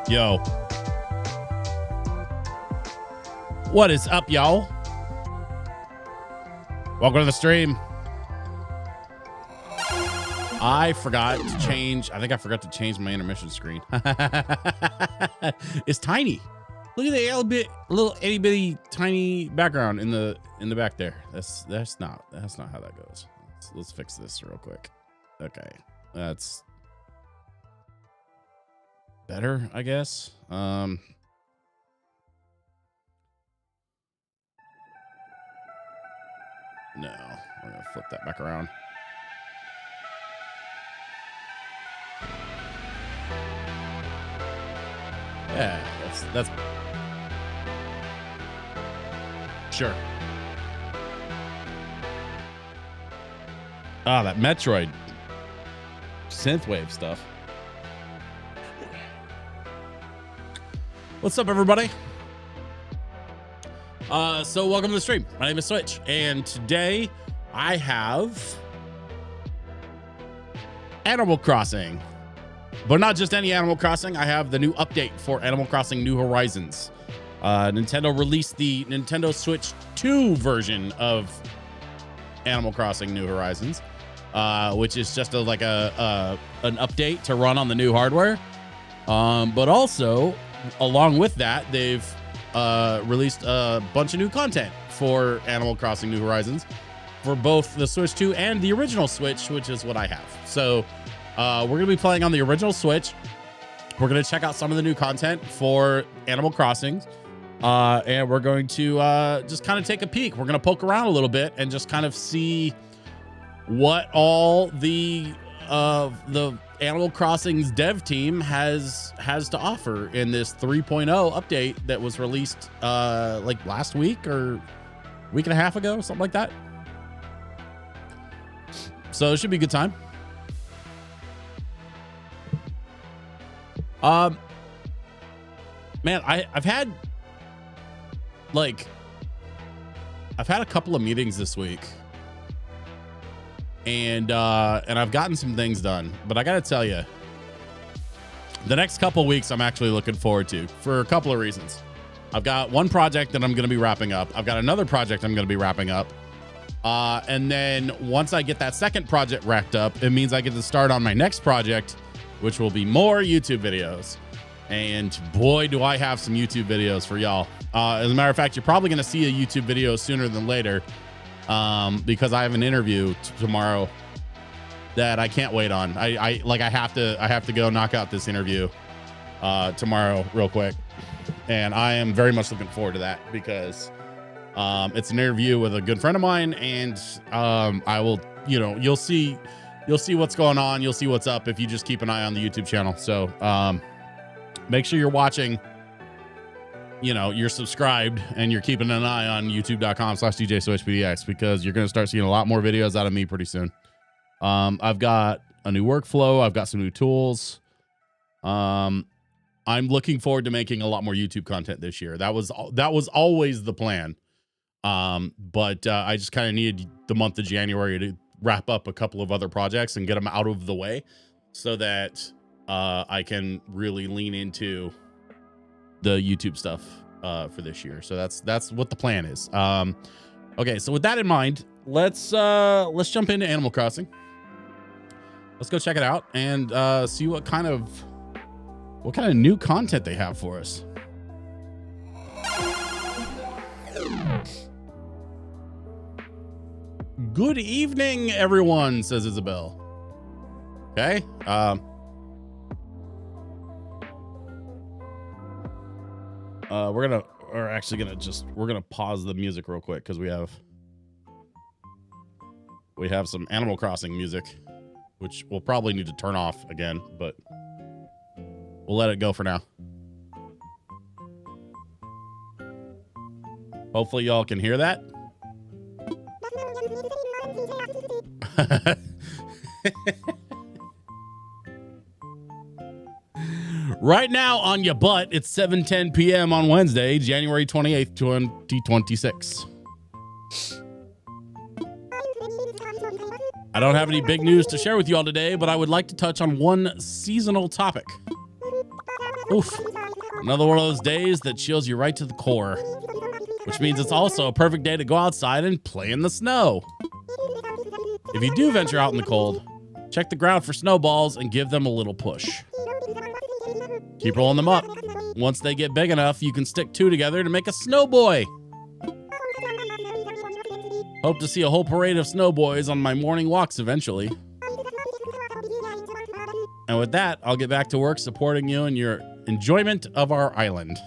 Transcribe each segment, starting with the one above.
Yo. What is up, y'all? Welcome to the stream. I forgot to change. I think I forgot to change my intermission screen. It's tiny. Look at the little itty bitty tiny background in the back there. That's not how that goes. Let's fix this real quick. Okay, that's better, I guess. No, we're gonna flip that back around. Yeah, that's sure. Ah, that Metroid synthwave stuff. What's up, everybody? So welcome to the stream. My name is Switch, and today I have Animal Crossing. But not just any Animal Crossing. I have the new update for Animal Crossing New Horizons. Nintendo released the Nintendo Switch 2 version of Animal Crossing New Horizons, which is just an update to run on the new hardware. But also, along with that, they've released a bunch of new content for Animal Crossing New Horizons for both the Switch 2 and the original Switch, which is what I have. So we're going to be playing on the original Switch. We're going to check out some of the new content for Animal Crossing. And we're going to just kind of take a peek. We're going to poke around a little bit and just kind of see what all the Animal Crossing's dev team has to offer in this 3.0 update that was released like last week or week and a half ago, something like that. So it should be a good time. Man, I've had a couple of meetings this week, and I've gotten some things done, but I gotta tell you, the next couple of weeks I'm actually looking forward to for a couple of reasons. I've got one project that I'm going to be wrapping up. I've got another project I'm going to be wrapping up. And then once I get that second project wrapped up, it means I get to start on my next project, which will be more YouTube videos. And boy, do I have some YouTube videos for y'all. As a matter of fact, you're probably going to see a YouTube video sooner than later, because I have an interview tomorrow that I can't wait on. I have to go knock out this interview tomorrow real quick. And I am very much looking forward to that because it's an interview with a good friend of mine, and I will, you'll see what's going on. You'll see what's up if you just keep an eye on the YouTube channel. So make sure you're watching, you're subscribed and you're keeping an eye on youtube.com/DJSwitchPDX, because you're going to start seeing a lot more videos out of me pretty soon. I've got a new workflow. I've got some new tools. I'm looking forward to making a lot more YouTube content this year. That was always the plan. But I just kind of needed the month of January to wrap up a couple of other projects and get them out of the way so that I can really lean into the YouTube stuff for this year. So that's what the plan is. Okay, so with that in mind, let's jump into Animal Crossing. Let's go check it out and see what kind of new content they have for us. Good evening, everyone, says Isabel. Okay. We're gonna pause the music real quick because we have some Animal Crossing music, which we'll probably need to turn off again, but we'll let it go for now. Hopefully y'all can hear that. Right now on your butt, it's 7:10 p.m. on Wednesday, January 28th, 2026. I don't have any big news to share with you all today, but I would like to touch on one seasonal topic. Oof. Another one of those days that chills you right to the core, which means it's also a perfect day to go outside and play in the snow. If you do venture out in the cold, check the ground for snowballs and give them a little push. Keep rolling them up. Once they get big enough, you can stick two together to make a snow boy. Hope to see a whole parade of snow boys on my morning walks eventually. And with that, I'll get back to work supporting you in your enjoyment of our island.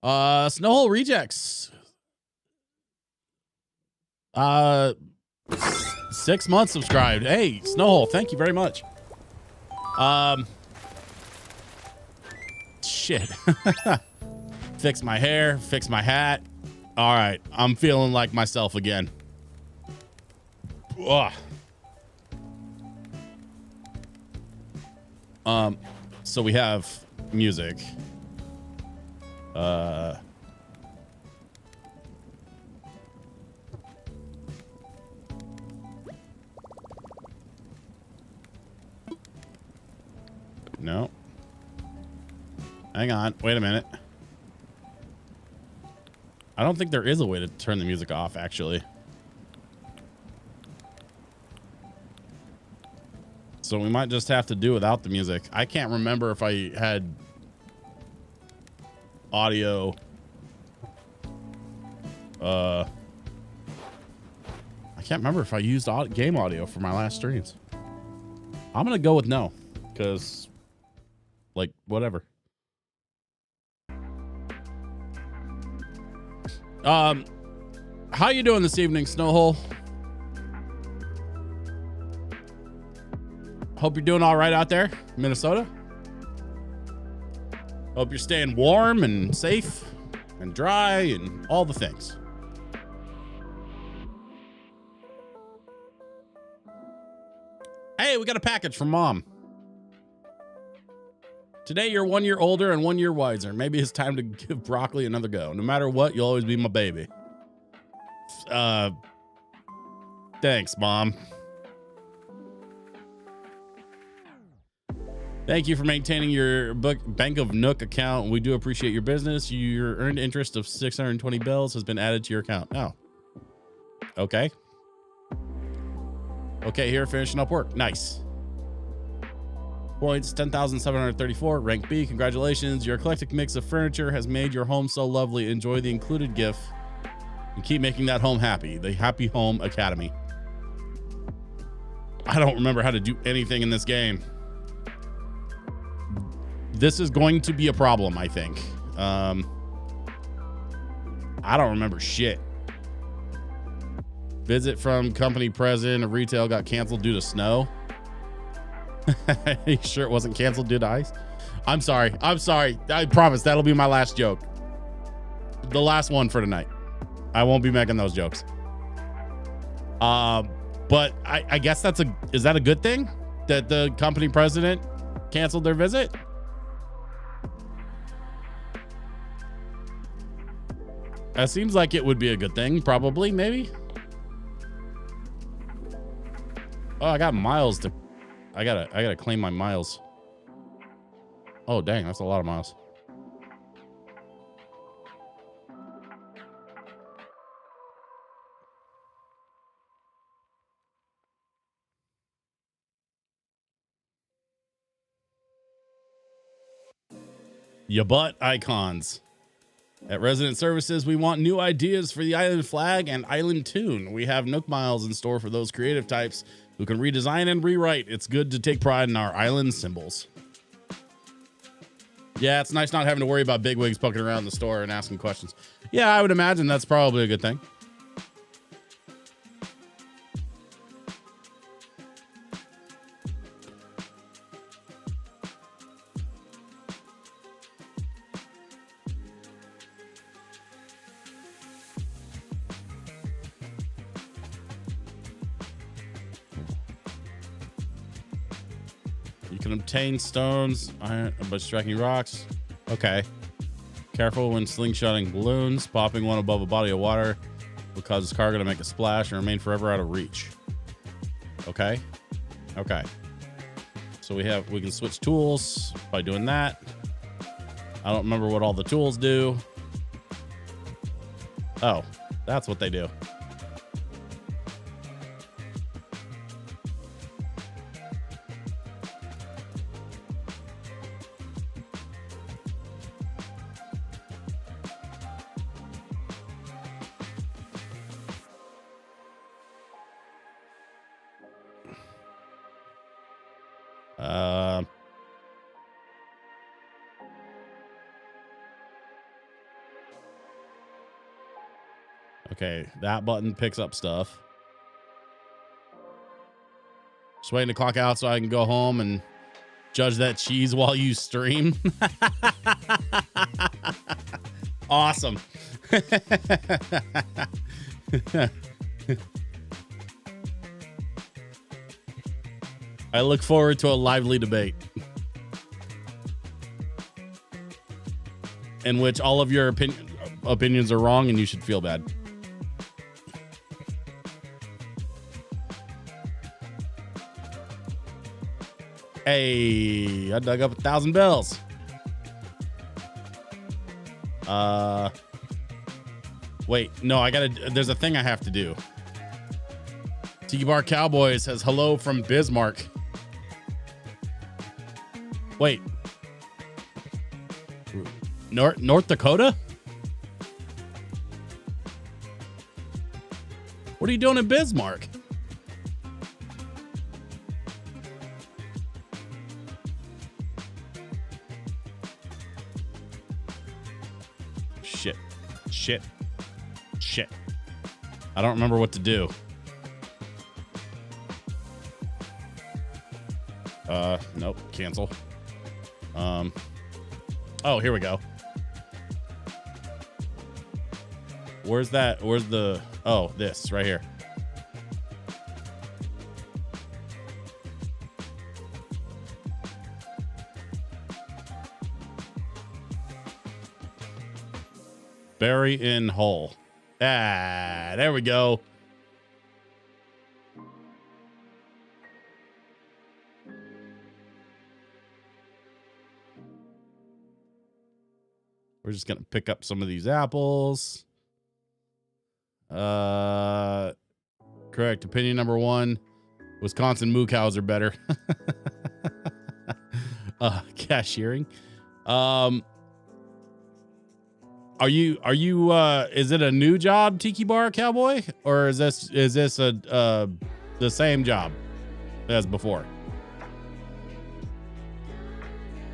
Snowhole Rejects. 6 months subscribed. Hey, Snowhole, thank you very much. Shit. Fix my hair, fix my hat. All right, I'm feeling like myself again. Ugh. So we have music. No. Hang on. Wait a minute. I don't think there is a way to turn the music off, actually. So we might just have to do without the music. I can't remember if I had audio. I can't remember if I used game audio for my last streams. I'm going to go with no, because, like, whatever. How you doing this evening, Snowhole? Hope you're doing all right out there, Minnesota. Hope you're staying warm and safe and dry and all the things. Hey, we got a package from Mom. Today, you're 1 year older and 1 year wiser. Maybe it's time to give broccoli another go. No matter what, you'll always be my baby. Thanks, Mom. Thank you for maintaining your Bank of Nook account. We do appreciate your business. Your earned interest of 620 bells has been added to your account. Oh. Okay. Okay, here, finishing up work. Nice. Points, 10,734. Rank B, congratulations. Your eclectic mix of furniture has made your home so lovely. Enjoy the included gift and keep making that home happy. The Happy Home Academy. I don't remember how to do anything in this game. This is going to be a problem, I think. I don't remember shit. Visit from company president of retail got canceled due to snow. You sure it wasn't canceled due to ice? I'm sorry. I promise that'll be my last joke. The last one for tonight. I won't be making those jokes. But I guess is that a good thing that the company president canceled their visit? That seems like it would be a good thing, probably, maybe. Oh, I got miles to. I gotta claim my miles. Oh, dang, that's a lot of miles. Ya butt icons. At Resident Services, we want new ideas for the island flag and island tune. We have Nook Miles in store for those creative types who can redesign and rewrite. It's good to take pride in our island symbols. Yeah, it's nice not having to worry about bigwigs poking around the store and asking questions. Yeah, I would imagine that's probably a good thing. Can obtain stones by striking rocks. Okay. Careful when slingshotting balloons. Popping one above a body of water will cause its cargo to make a splash and remain forever out of reach. Okay. Okay. So we can switch tools by doing that. I don't remember what all the tools do. Oh, that's what they do. Okay, that button picks up stuff. Just waiting to clock out so I can go home and judge that cheese while you stream. Awesome. I look forward to a lively debate in which all of your opinions are wrong and you should feel bad. Hey, I dug up 1,000 bells. Wait, no, there's a thing I have to do. Tiki Bar Cowboy says hello from Bismarck. Wait. North Dakota? What are you doing in Bismarck? Shit. I don't remember what to do. Nope, cancel. Oh, here we go. Where's the, oh, this right here. Bury in hole. Ah, there we go. We're just going to pick up some of these apples. Correct. Opinion number 1. Wisconsin moo cows are better. Cashiering. Are you is it a new job, Tiki Bar Cowboy, or is this the same job as before?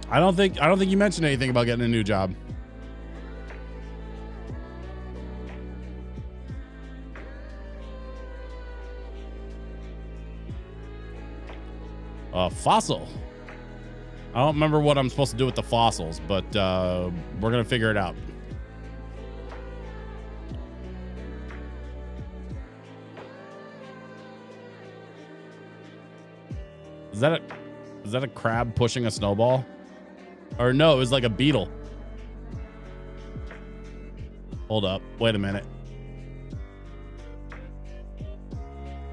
I don't think you mentioned anything about getting a new job. Fossil. I don't remember what I'm supposed to do with the fossils, but we're gonna figure it out. Is that a crab pushing a snowball? Or no, it was like a beetle. Hold up. Wait a minute.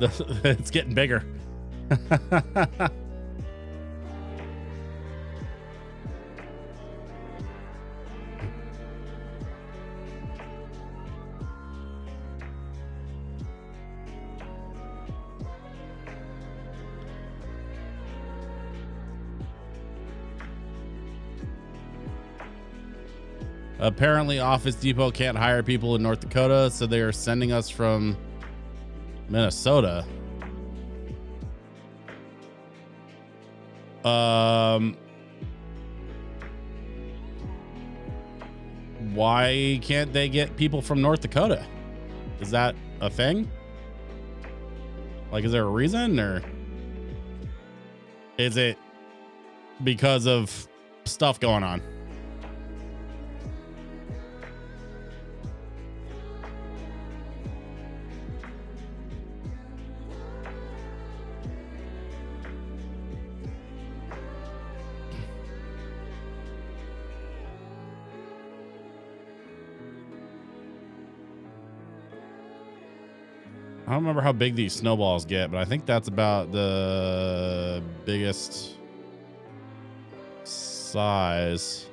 It's getting bigger. Apparently, Office Depot can't hire people in North Dakota, so they are sending us from Minnesota. Why can't they get people from North Dakota? Is that a thing? Like, is there a reason, or is it because of stuff going on? I don't remember how big these snowballs get, but I think that's about the biggest size.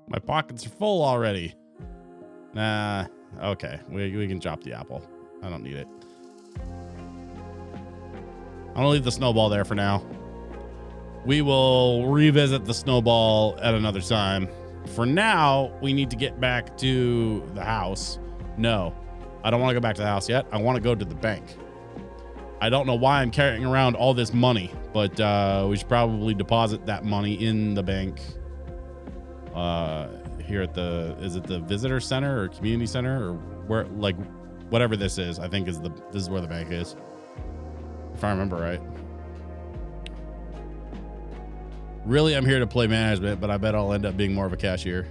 My pockets are full already. Nah, okay. We can drop the apple. I don't need it. I'm gonna leave the snowball there for now. We will revisit the snowball at another time. For now, we need to get back to the house. No, I don't want to go back to the house yet. I want to go to the bank. I don't know why I'm carrying around all this money, but we should probably deposit that money in the bank. Here at is it the visitor center or community center or where, like, whatever this is, I think this is where the bank is, if I remember right. Really, I'm here to play management, but I bet I'll end up being more of a cashier.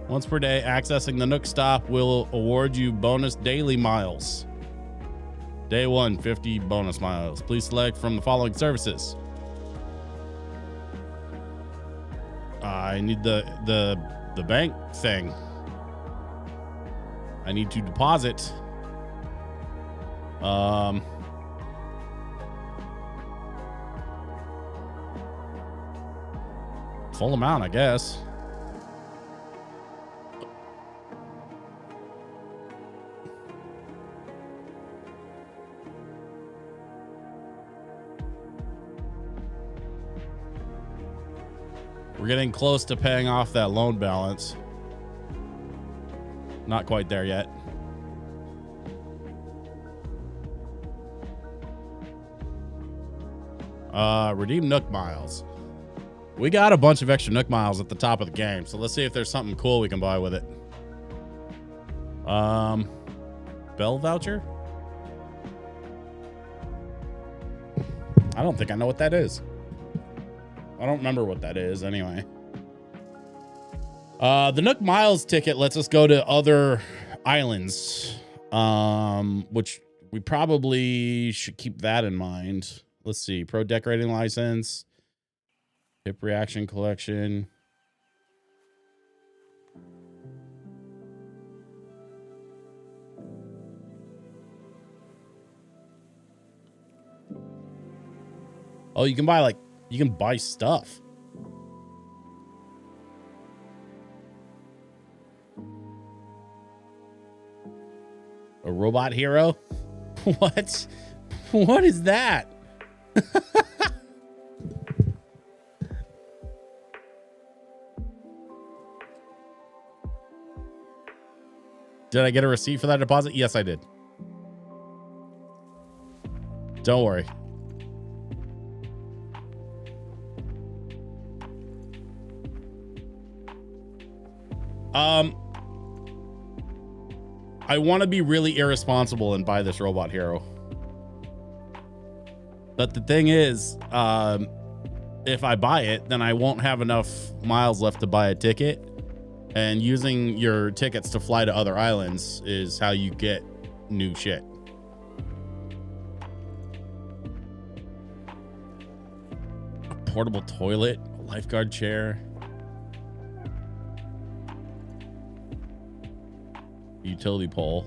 Once per day, accessing the Nook stop will award you bonus daily miles. Day 1, 50 bonus miles. Please select from the following services. I need the bank thing. I need to deposit. Full amount, I guess. We're getting close to paying off that loan balance. Not quite there yet. Redeem Nook miles. We got a bunch of extra Nook miles at the top of the game, so let's see if there's something cool we can buy with it. Bell voucher? I don't think I know what that is. I don't remember what that is anyway. The Nook Miles ticket lets us go to other islands, which we probably should keep that in mind. Let's see. Pro decorating license. Hip reaction collection. Oh, you can buy stuff. A robot hero? What? What is that? Did I get a receipt for that deposit? Yes, I did. Don't worry. I want to be really irresponsible and buy this robot hero. But the thing is, if I buy it, then I won't have enough miles left to buy a ticket. And using your tickets to fly to other islands is how you get new shit. A portable toilet, a lifeguard chair. Utility pole.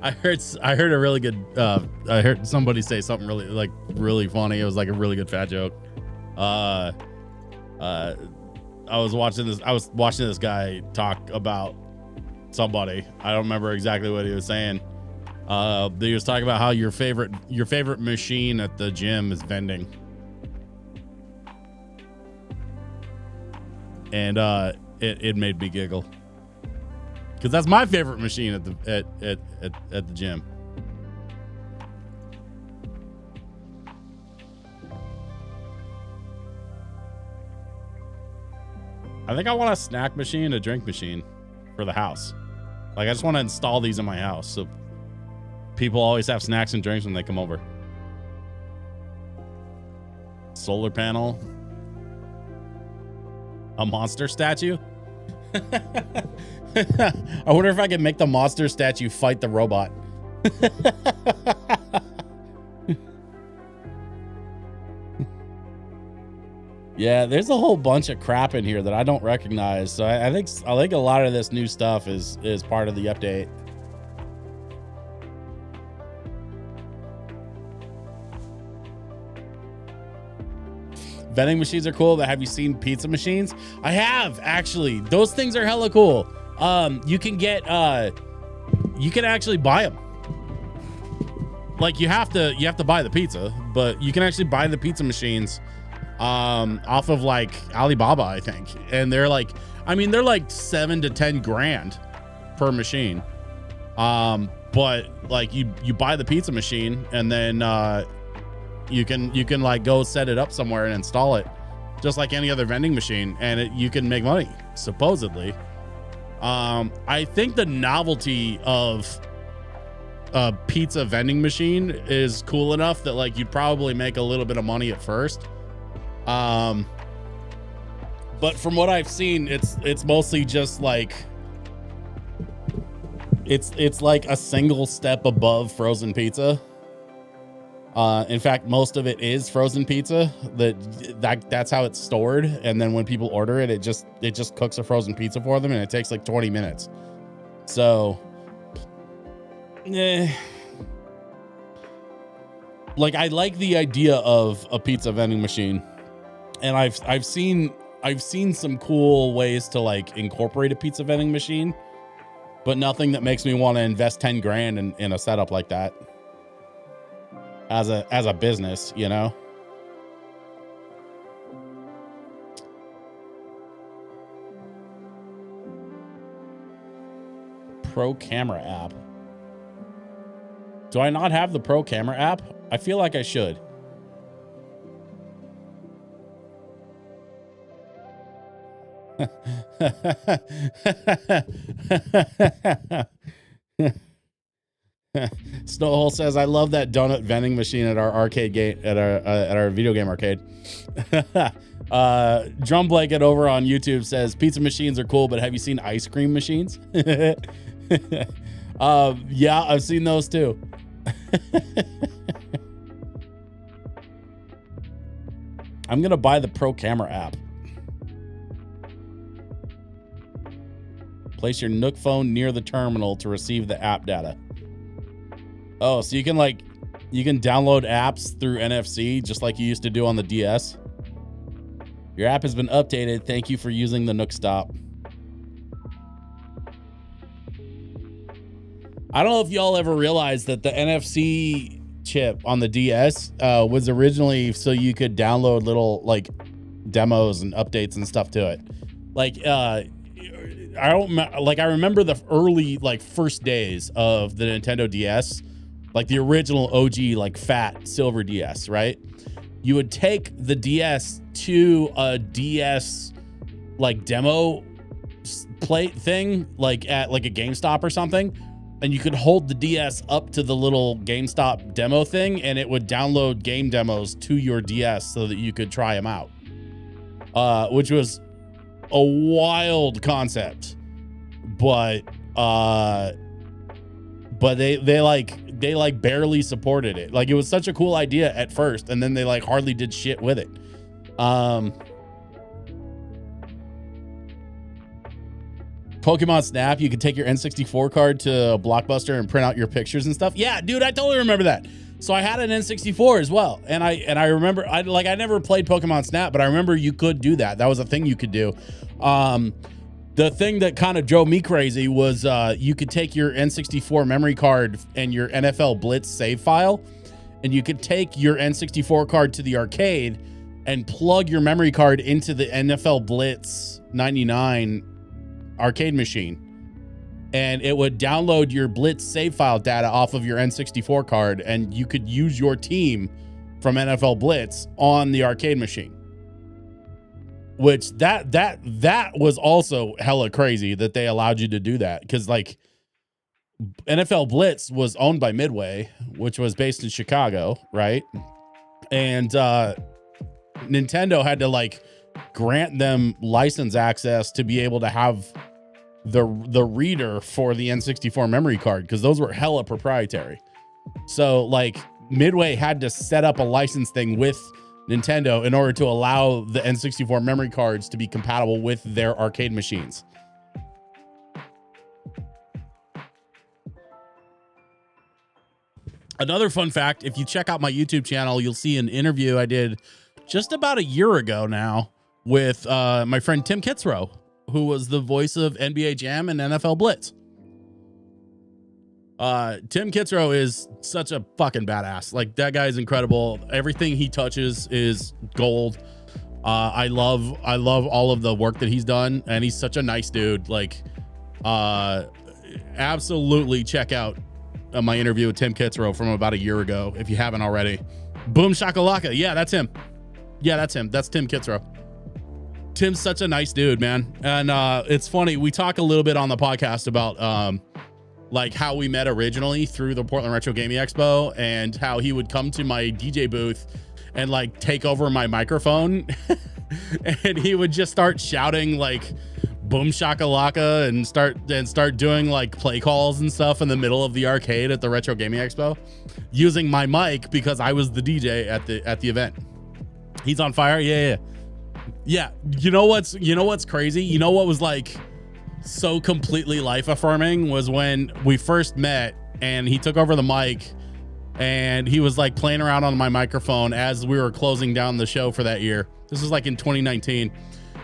I heard a really good I heard somebody say something really funny. It was like a really good fat joke. I was watching this guy talk about somebody. I don't remember exactly what he was saying. He was talking about how your favorite machine at the gym is vending. And it made me giggle because that's my favorite machine at the gym. I think I want a snack machine, a drink machine for the house. Like, I just want to install these in my house so people always have snacks and drinks when they come over. Solar panel. A monster statue? I wonder if I can make the monster statue fight the robot. Yeah, there's a whole bunch of crap in here that I don't recognize. So I think a lot of this new stuff is part of the update. Vending machines are cool, but have you seen pizza machines? I have, actually. Those things are hella cool. You can actually buy them. Like you have to buy the pizza, but you can actually buy the pizza machines off of like Alibaba, I think. And they're like, I mean, they're like 7 to 10 grand per machine. But like you buy the pizza machine and then you can like go set it up somewhere and install it just like any other vending machine, and you can make money, supposedly. I think the novelty of a pizza vending machine is cool enough that like you'd probably make a little bit of money at first. But from what I've seen, it's mostly just like it's like a single step above frozen pizza. In fact, most of it is frozen pizza. That's how it's stored, and then when people order it, it just cooks a frozen pizza for them, and it takes like 20 minutes. So, like I like the idea of a pizza vending machine, and I've seen some cool ways to like incorporate a pizza vending machine, but nothing that makes me want to invest 10 grand in a setup like that. As a business, you know. Pro Camera app. Do I not have the Pro Camera app? I feel like I should. Snowhole says, I love that donut vending machine at our arcade game, at our video game arcade. Drum Blanket over on YouTube says, pizza machines are cool, but have you seen ice cream machines? Yeah, I've seen those too. I'm gonna buy the Pro Camera app. Place your Nook phone near the terminal to receive the app data. Oh, so you can download apps through NFC just like you used to do on the DS. Your app has been updated. Thank you for using the Nook Stop. I don't know if y'all ever realized that the NFC chip on the DS was originally so you could download little like demos and updates and stuff to it. Like I remember the early like first days of the Nintendo DS. Like the original OG, like fat silver DS, right? You would take the DS to a DS like demo plate thing, like at like a GameStop or something, and you could hold the DS up to the little GameStop demo thing, and it would download game demos to your DS so that you could try them out, which was a wild concept, but they barely supported it. Like it was such a cool idea at first, and then they like hardly did shit with it. Pokemon Snap, you could take your N64 card to Blockbuster and print out your pictures and stuff. Yeah, dude, I totally remember that. So I had an N64 as well, and I remember I never played Pokemon Snap, but I remember you could do that. That was a thing you could do. The thing that kind of drove me crazy was you could take your N64 memory card and your NFL Blitz save file, and you could take your N64 card to the arcade and plug your memory card into the NFL Blitz 99 arcade machine, and it would download your Blitz save file data off of your N64 card, and you could use your team from NFL Blitz on the arcade machine. Which that was also hella crazy that they allowed you to do that, because like NFL Blitz was owned by Midway, which was based in Chicago, right? And Nintendo had to like grant them license access to be able to have the reader for the N64 memory card, because those were hella proprietary. So like Midway had to set up a license thing with Nintendo in order to allow the N64 memory cards to be compatible with their arcade machines. Another fun fact, if you check out my YouTube channel, you'll see an interview I did just about a year ago now with my friend Tim Kitzrow, who was the voice of NBA Jam and NFL Blitz. Tim Kitzrow is such a fucking badass. Like, that guy is incredible. Everything he touches is gold. I love all of the work that he's done, and he's such a nice dude. Like, absolutely check out my interview with Tim Kitzrow from about a year ago if you haven't already. Boom Shakalaka. Yeah, that's him. That's Tim Kitzrow. Tim's such a nice dude, man. And it's funny, we talk a little bit on the podcast about like how we met originally through the Portland Retro Gaming Expo, and how he would come to my DJ booth and like take over my microphone and he would just start shouting like Boom Shakalaka and start doing like play calls and stuff in the middle of the arcade at the Retro Gaming Expo using my mic because I was the DJ at the event. He's on fire. Yeah. You know what's crazy? You know what was like so completely life affirming was when we first met and he took over the mic and he was like playing around on my microphone as we were closing down the show for that year. This was like in 2019.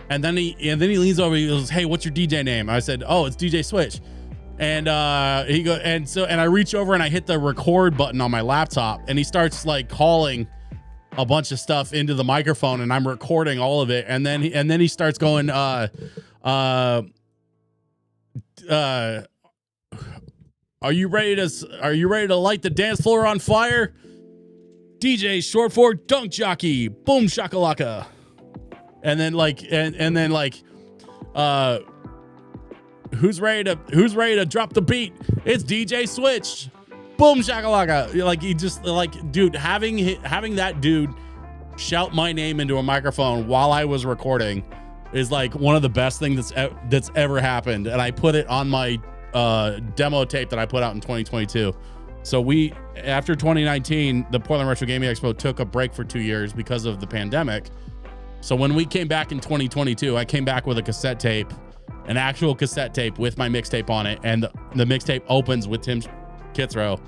And then he leans over, he goes, "Hey, what's your DJ name?" I said, "Oh, it's DJ Switch." And he goes, and I reach over and I hit the record button on my laptop, and he starts like calling a bunch of stuff into the microphone, and I'm recording all of it. And then he starts going, "Are you ready to light the dance floor on fire? DJ short for Dunk Jockey, Boom Shakalaka." And then who's ready to drop the beat? It's DJ Switch, Boom Shakalaka. Like, he just like, dude, having that dude shout my name into a microphone while I was recording is like one of the best things that's ever happened. And I put it on my demo tape that I put out in 2022. So after 2019, the Portland Retro Gaming Expo took a break for 2 years because of the pandemic. So when we came back in 2022, I came back with a cassette tape, an actual cassette tape with my mixtape on it. And the mixtape opens with Tim Kitzrow.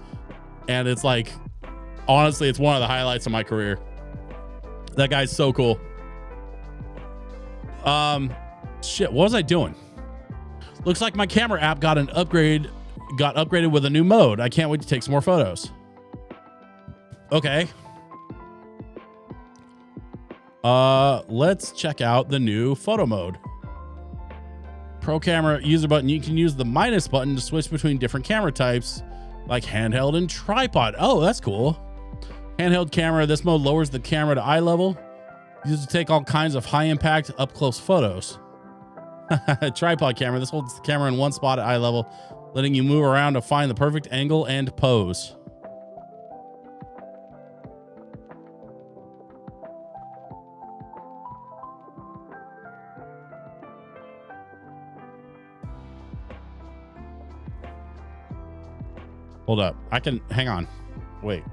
And it's like, honestly, it's one of the highlights of my career. That guy's so cool. Shit, what was I doing? Looks like my camera app got upgraded with a new mode. I can't wait to take some more photos. Okay. Let's check out the new photo mode. Pro camera user button. You can use the minus button to switch between different camera types like handheld and tripod. Oh, that's cool. Handheld camera. This mode lowers the camera to eye level. Used to take all kinds of high impact up close photos. Tripod camera. This holds the camera in one spot at eye level, letting you move around to find the perfect angle and pose. Hold up. Hang on. Wait.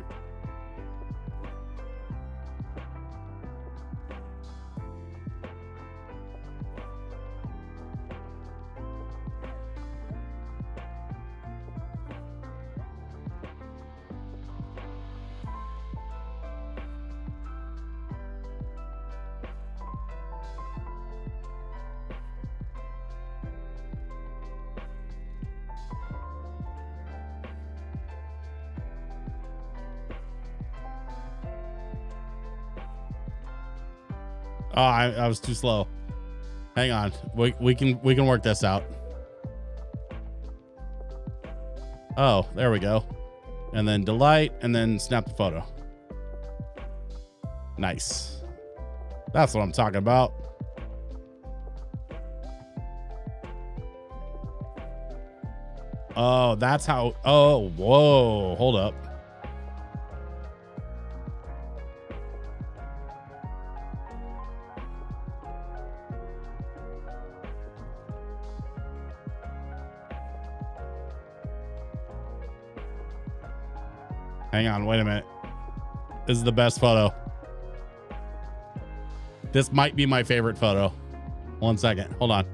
Oh, I was too slow. Hang on. We can work this out. Oh, there we go. And then delete and then snap the photo. Nice. That's what I'm talking about. Oh, that's how. Oh, whoa. Hold up. Hang on, wait a minute. This is the best photo. This might be my favorite photo. 1 second. Hold on.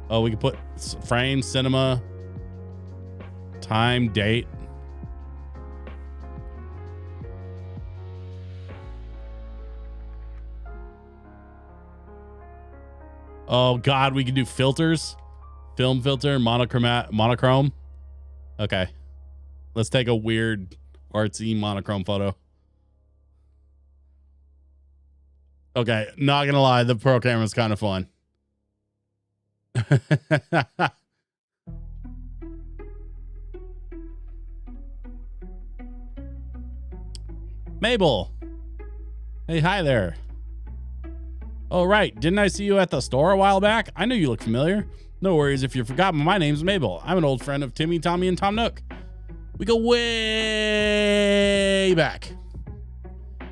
Oh, we can put frame, cinema, time, date. Oh God, we can do filters. Film filter, monochrome. Okay. Let's take a weird artsy monochrome photo. Okay, not gonna lie, the pro camera is kind of fun. Mabel. Hey, hi there. Oh, right. Didn't I see you at the store a while back? I knew you looked familiar. No worries if you forgot, my name's Mabel. I'm an old friend of Timmy, Tommy, and Tom Nook. We go way back.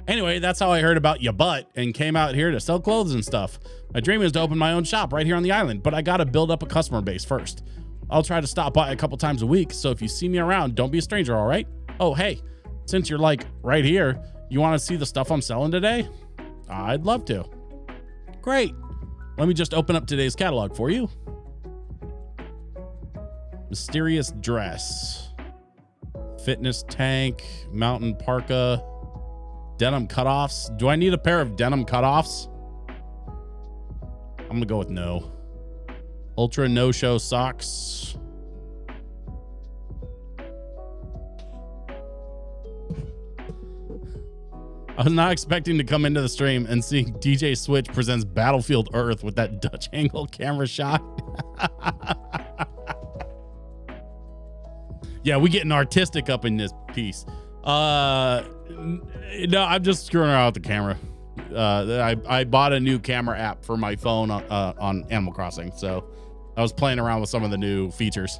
Anyway, that's how I heard about your butt and came out here to sell clothes and stuff. My dream is to open my own shop right here on the island, but I gotta build up a customer base first. I'll try to stop by a couple times a week, so if you see me around, don't be a stranger, all right? Oh, hey, since you're like right here, you want to see the stuff I'm selling today? I'd love to. Great. Let me just open up today's catalog for you. Mysterious dress. Fitness tank. Mountain parka. Denim cutoffs. Do I need a pair of denim cutoffs? I'm gonna go with no. Ultra no-show socks. I was not expecting to come into the stream and see DJ Switch presents Battlefield Earth with that Dutch angle camera shot. Yeah, we getting artistic up in this piece. No, I'm just screwing around with the camera. I bought a new camera app for my phone on Animal Crossing, so I was playing around with some of the new features,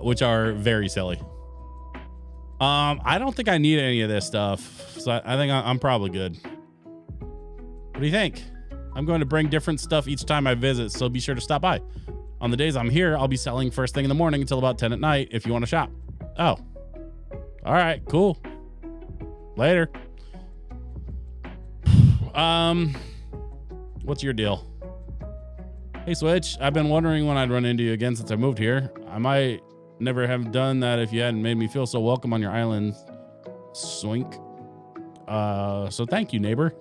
which are very silly. I don't think I need any of this stuff, so I think I'm probably good. What do you think? I'm going to bring different stuff each time I visit, so be sure to stop by. On the days I'm here, I'll be selling first thing in the morning until about 10 at night if you want to shop. Oh. All right, cool. Later. What's your deal? Hey, Switch, I've been wondering when I'd run into you again since I moved here. I might never have done that if you hadn't made me feel so welcome on your island. Swink. So thank you, neighbor.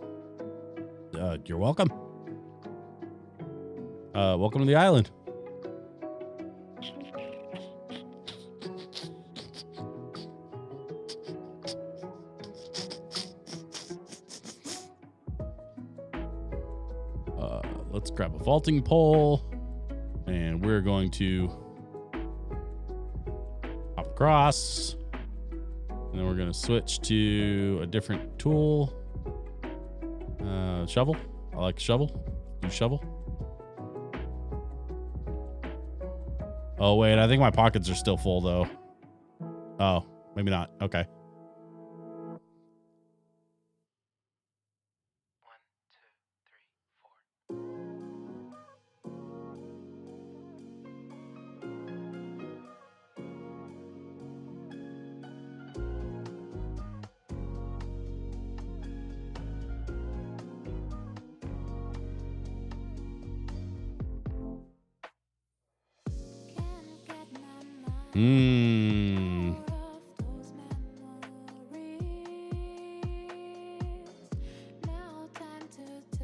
You're welcome. Welcome to the island. Let's grab a vaulting pole and we're going to hop across, and then we're going to switch to a different tool. Shovel. I like shovel. Do shovel. Oh, wait. I think my pockets are still full, though. Oh, maybe not. Okay.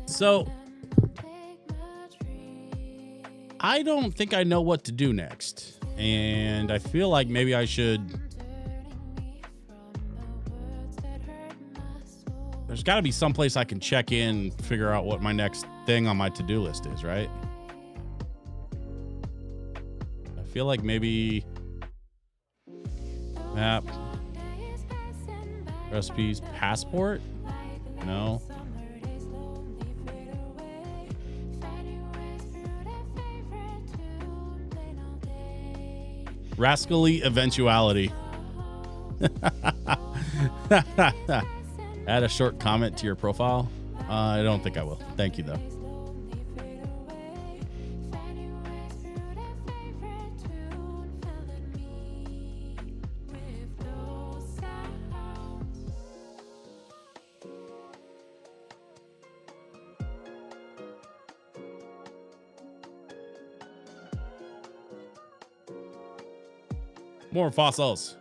So I don't think I know what to do next, and I feel like maybe I should. There's got to be someplace I can check in, figure out what my next thing on my to-do list is, right? I feel like maybe map, recipes, passport. No. Rascally eventuality. Add a short comment to your profile. I don't think I will. Thank you, though. More fossils.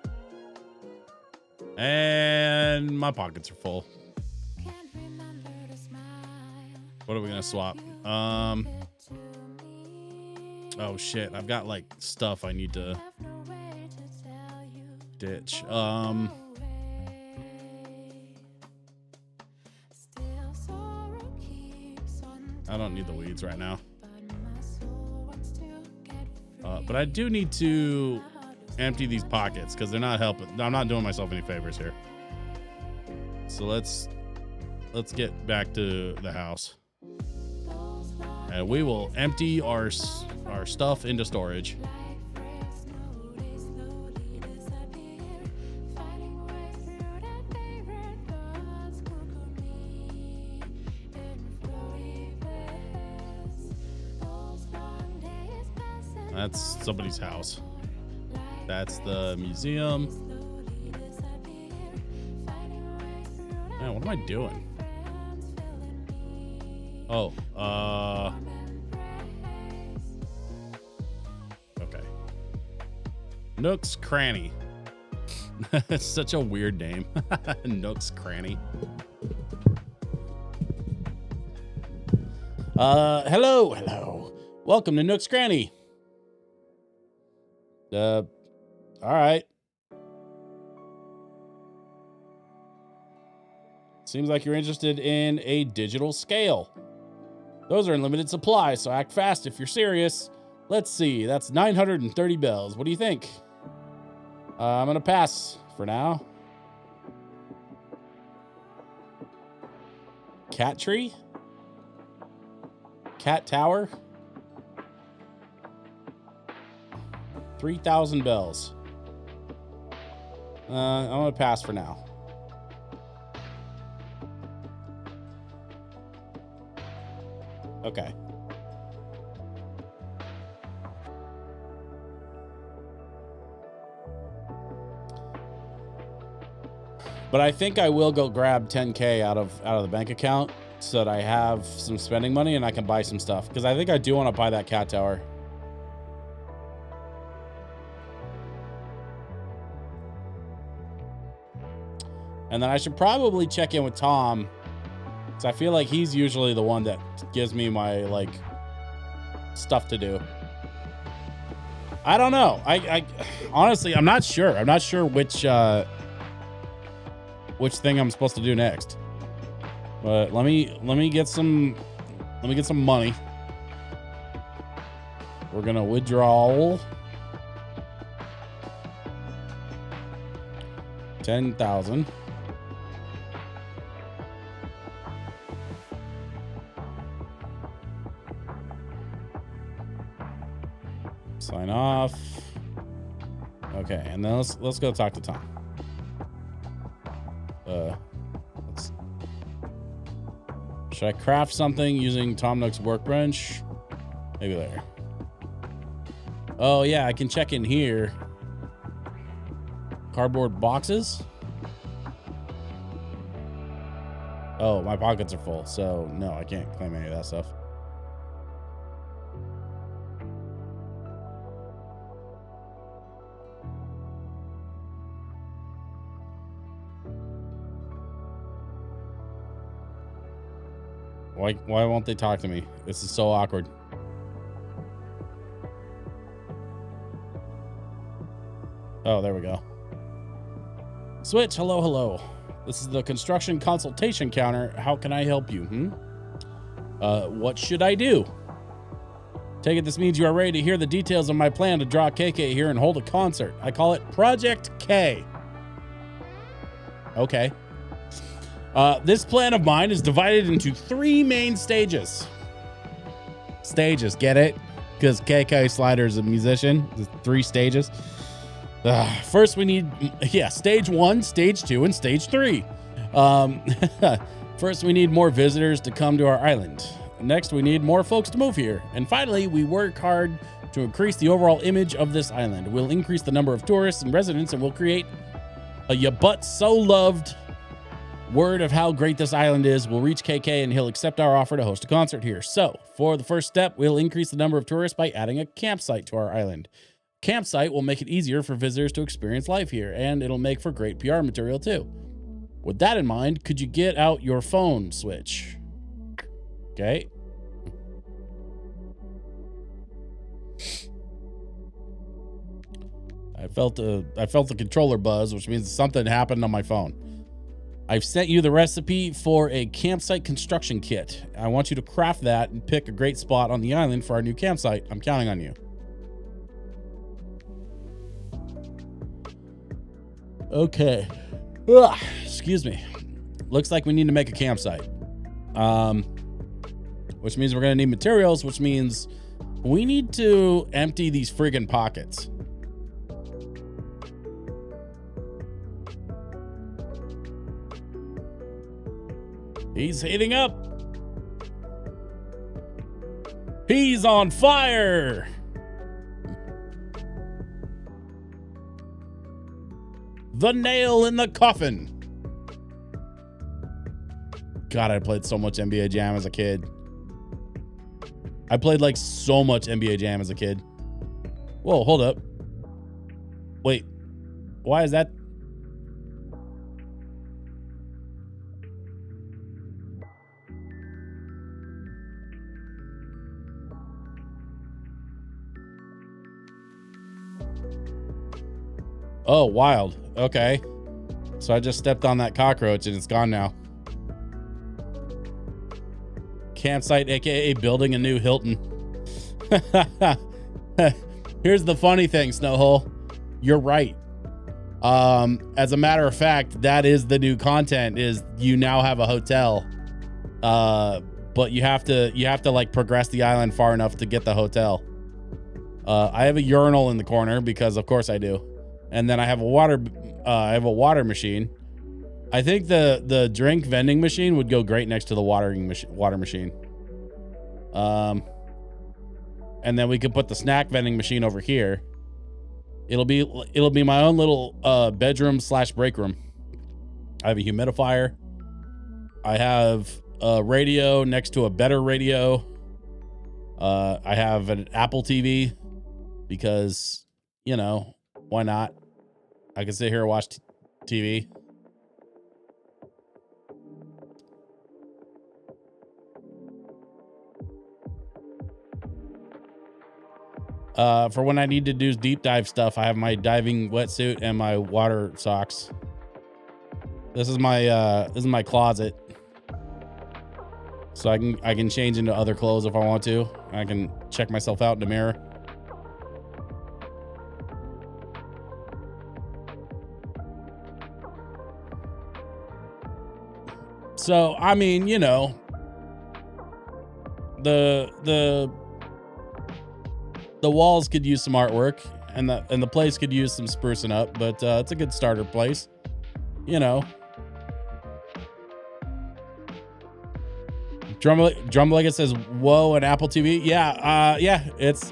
And my pockets are full. What are we gonna swap? Oh shit, I've got like stuff I need to ditch. I don't need the weeds right now. But I do need to empty these pockets because they're not helping. I'm not doing myself any favors here. So let's get back to the house. And we will empty our stuff into storage. That's somebody's house. That's the museum. Man, what am I doing? Oh, okay. Nook's Cranny. It's such a weird name. Nook's Cranny. Hello. Welcome to Nook's Cranny. All right. Seems like you're interested in a digital scale. Those are in limited supply, so act fast if you're serious. Let's see, that's 930 bells. What do you think? I'm gonna pass for now. Cat tree? Cat tower? 3,000 bells. I'm gonna pass for now. Okay. But I think I will go grab 10K out of the bank account so that I have some spending money and I can buy some stuff. Because I think I do want to buy that cat tower. And then I should probably check in with Tom, because I feel like he's usually the one that gives me my, like, stuff to do. I don't know. I honestly, I'm not sure. I'm not sure which thing I'm supposed to do next. But let me get some money. We're gonna withdraw 10,000. Sign off. Okay, and then let's go talk to Tom. Should I craft something using Tom Nook's workbench? Maybe there. Oh yeah, I can check in here. Cardboard boxes. Oh, my pockets are full, so no, I can't claim any of that stuff. Why won't they talk to me? This is so awkward. Oh, there we go. Switch, hello. This is the construction consultation counter. How can I help you? What should I do? Take it this means you are ready to hear the details of my plan to draw KK here and hold a concert. I call it Project K. Okay. This plan of mine is divided into 3 main stages. Stages, get it? Because KK Slider is a musician. There's 3 stages. First, we need, stage 1, stage 2, and stage 3. First, we need more visitors to come to our island. Next, we need more folks to move here. And finally, we work hard to increase the overall image of this island. We'll increase the number of tourists and residents, and we'll create a ya but so loved word of how great this island is. Will reach KK and he'll accept our offer to host a concert here. So for the first step, we'll increase the number of tourists by adding a campsite to our island. campsite will make it easier for visitors to experience life here, and it'll make for great PR material too. With that in mind, could you get out your phone switch? Okay. I felt the controller buzz, which means something happened on my phone. I've sent you the recipe for a campsite construction kit. I want you to craft that and pick a great spot on the island for our new campsite. I'm counting on you. Okay. Ugh, excuse me. Looks like we need to make a campsite. Which means we're going to need materials, which means we need to empty these friggin' pockets. He's heating up. He's on fire. The nail in the coffin. God, I played so much NBA Jam as a kid. I played like so much NBA Jam as a kid. Whoa, hold up. Wait, why is that? Oh, wild. Okay. So I just stepped on that cockroach and it's gone now. Campsite, aka building a new Hilton. Here's the funny thing, Snowhole. You're right. As a matter of fact, that is the new content, is you now have a hotel. But you have to like progress the island far enough to get the hotel. I have a urinal in the corner because of course I do. And then I have a water machine. I think the drink vending machine would go great next to the water machine. And then we could put the snack vending machine over here. It'll be my own little bedroom / break room. I have a humidifier. I have a radio next to a better radio. I have an Apple TV because, you know, why not? I can sit here and watch TV. For when I need to do deep dive stuff, I have my diving wetsuit and my water socks. This is my closet. So I can change into other clothes if I want to. I can check myself out in the mirror. So, I mean, you know, the walls could use some artwork and the place could use some sprucing up, but it's a good starter place, you know. Drumleggett says, "Whoa, an Apple TV." Yeah, yeah, it's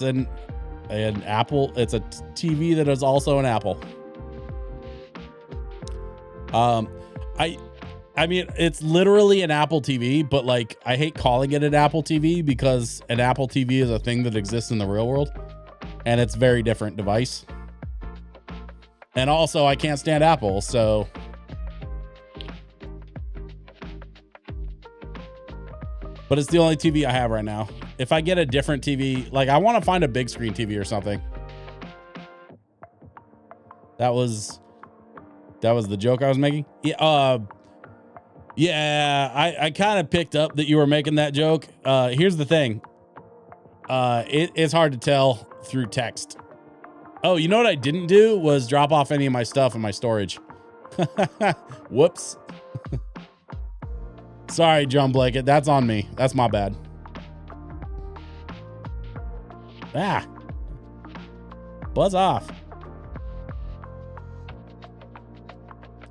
an Apple. It's a TV that is also an Apple. I mean, it's literally an Apple TV, but like, I hate calling it an Apple TV because an Apple TV is a thing that exists in the real world and it's a very different device. And also I can't stand Apple, so. But it's the only TV I have right now. If I get a different TV, like I want to find a big screen TV or something. That was the joke I was making. Yeah, I kind of picked up that you were making that joke. Here's the thing. It's hard to tell through text. Oh, you know what I didn't do was drop off any of my stuff in my storage. Whoops. Sorry, John Blanket. That's on me. That's my bad. Ah. Buzz off.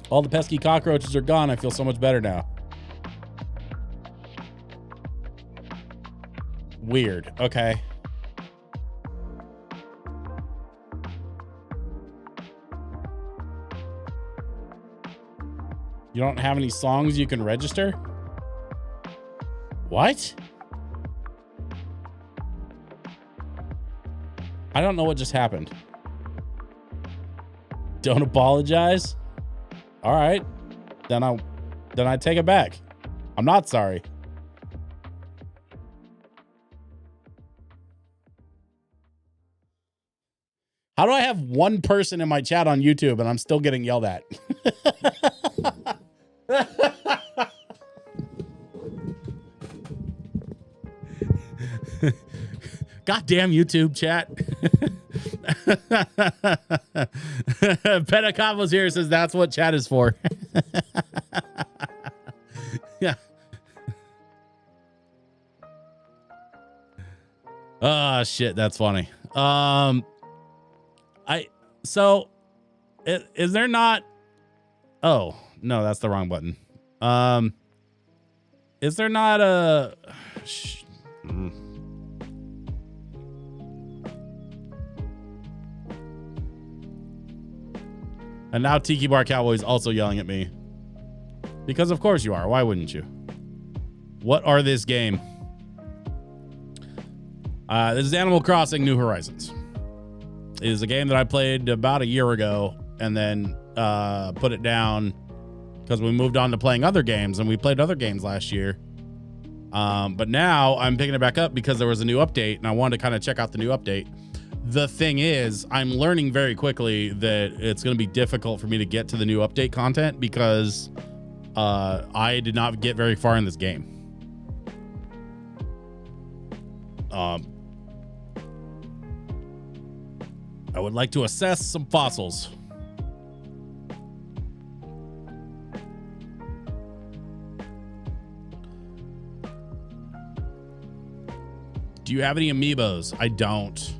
All the pesky cockroaches are gone. I feel so much better now. Weird. Okay. You don't have any songs you can register? What? I don't know what just happened. Don't apologize. All right. Then I take it back. I'm not sorry. How do I have one person in my chat on YouTube and I'm still getting yelled at? Goddamn YouTube chat. Pentacavo's here, says that's what chat is for. Yeah. Oh shit, that's funny. Is there not? Oh no, that's the wrong button. Is there not a? And now Tiki Bar Cowboy is also yelling at me. Because of course you are. Why wouldn't you? What are this game? This is Animal Crossing New Horizons. It is a game that I played about a year ago and then put it down because we moved on to playing other games, and we played other games last year. But now I'm picking it back up because there was a new update and I wanted to kind of check out the new update. The thing is, I'm learning very quickly that it's going to be difficult for me to get to the new update content because I did not get very far in this game. I would like to assess some fossils. Do you have any amiibos? I don't.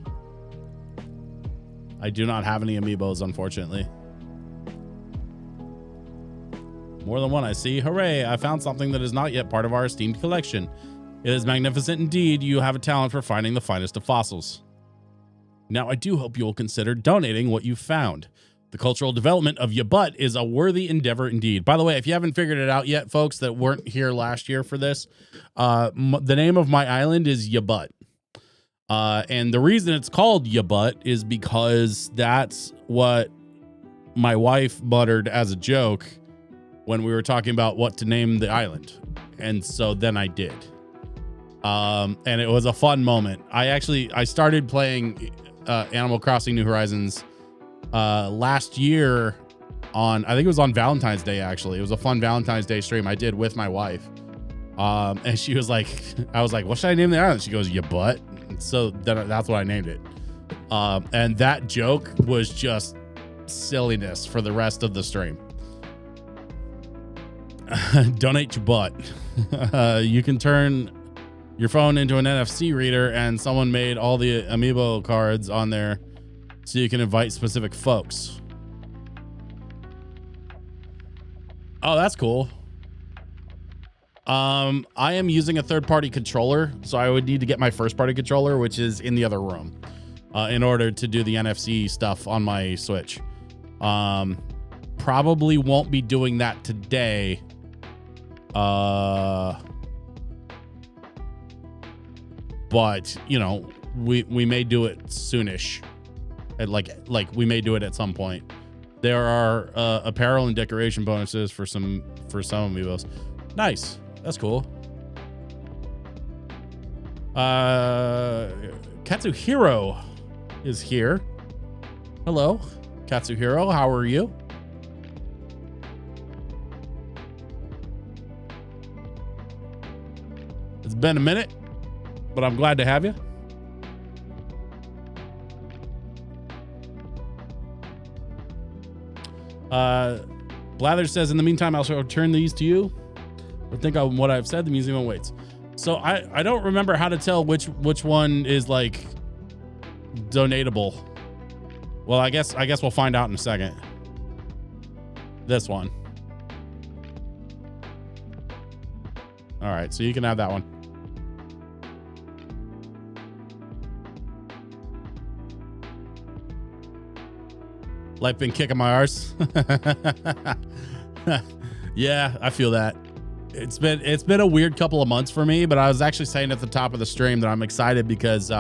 I do not have any amiibos, unfortunately. More than one, I see. Hooray, I found something that is not yet part of our esteemed collection. It is magnificent indeed. You have a talent for finding the finest of fossils. Now, I do hope you will consider donating what you found. The cultural development of Yabut is a worthy endeavor indeed. By the way, if you haven't figured it out yet, folks that weren't here last year for this, the name of my island is Yabut. And the reason it's called Yabut is because that's what my wife muttered as a joke when we were talking about what to name the island. And so then I did. And it was a fun moment. I started playing Animal Crossing New Horizons last year on, I think it was on Valentine's Day, actually. It was a fun Valentine's Day stream I did with my wife. And she was like, I was like, what should I name the island? She goes, Yabut. So that's what I named it. And that joke was just silliness for the rest of the stream. Donate your butt. You can turn your phone into an NFC reader, and someone made all the amiibo cards on there so you can invite specific folks. Oh, that's cool. I am using a third-party controller, so I would need to get my first-party controller, which is in the other room, in order to do the NFC stuff on my Switch. Probably won't be doing that today. But you know, we may do it soonish. Like we may do it at some point. There are apparel and decoration bonuses for some amiibos. Nice. That's cool. Katsuhiro is here. Hello, Katsuhiro. How are you? It's been a minute, but I'm glad to have you. Blather says, in the meantime, I'll return these to you. I think on what I've said, the museum awaits. So I don't remember how to tell which one is like donatable. Well, I guess we'll find out in a second. This one. All right, so you can have that one. Life been kicking my arse. Yeah, I feel that. It's been a weird couple of months for me, but I was actually saying at the top of the stream that I'm excited because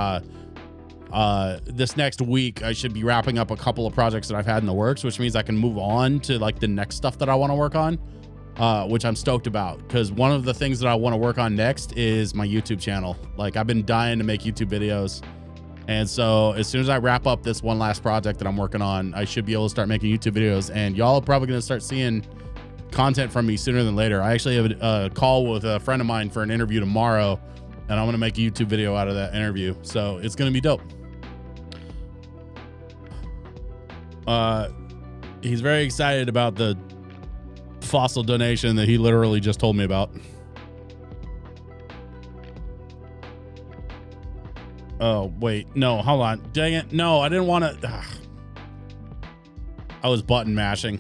this next week I should be wrapping up a couple of projects that I've had in the works, which means I can move on to like the next stuff that I want to work on, which I'm stoked about, because one of the things that I want to work on next is my YouTube channel. Like, I've been dying to make YouTube videos, and so as soon as I wrap up this one last project that I'm working on, I should be able to start making YouTube videos, and y'all are probably going to start seeing content from me sooner than later. I actually have a call with a friend of mine for an interview tomorrow, and I'm going to make a YouTube video out of that interview, so it's going to be dope. He's very excited about the fossil donation that he literally just told me about. Oh, wait. No, hold on. Dang it. No, I didn't want to. I was button mashing.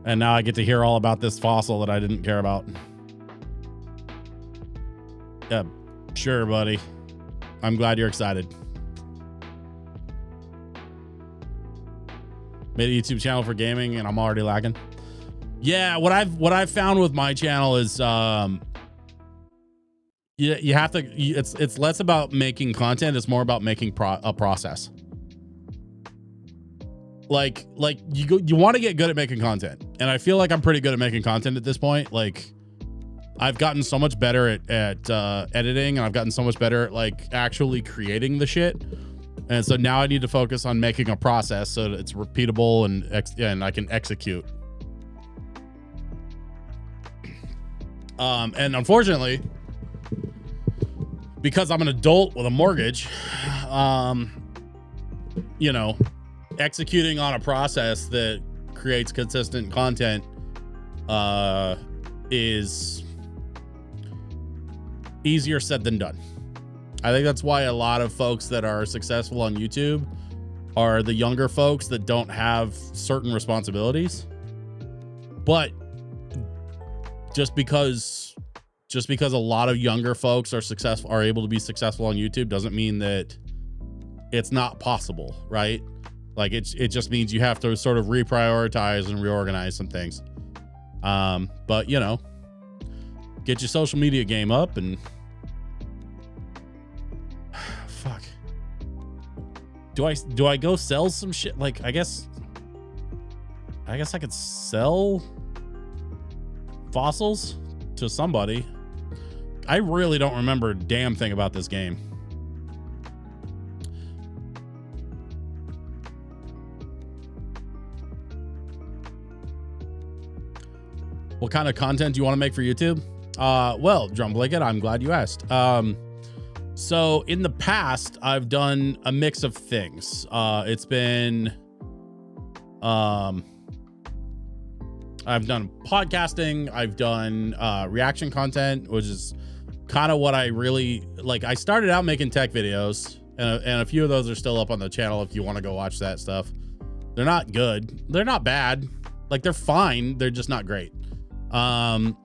And now I get to hear all about this fossil that I didn't care about. Yeah, sure, buddy. I'm glad you're excited. Made a YouTube channel for gaming and I'm already lagging. Yeah, what I've found with my channel is you have to, it's less about making content, it's more about making a process. Like you want to get good at making content, and I feel like I'm pretty good at making content at this point. Like, I've gotten so much better at editing, and I've gotten so much better at like actually creating the shit. And so now I need to focus on making a process so that it's repeatable and I can execute. And unfortunately, because I'm an adult with a mortgage, you know, executing on a process that creates consistent content is easier said than done. I think that's why a lot of folks that are successful on YouTube are the younger folks that don't have certain responsibilities. But just because a lot of younger folks are able to be successful on YouTube doesn't mean that it's not possible, right? Like, it just means you have to sort of reprioritize and reorganize some things. But you know, get your social media game up and fuck. Do I go sell some shit? Like, I guess I could sell fossils to somebody. I really don't remember a damn thing about this game. What kind of content do you want to make for YouTube? Well, Drum Blanket, I'm glad you asked. So in the past, I've done a mix of things. It's been, I've done podcasting. I've done reaction content, which is kind of what I really like. I started out making tech videos, and a few of those are still up on the channel if you want to go watch that stuff. They're not good. They're not bad. Like, they're fine. They're just not great. Then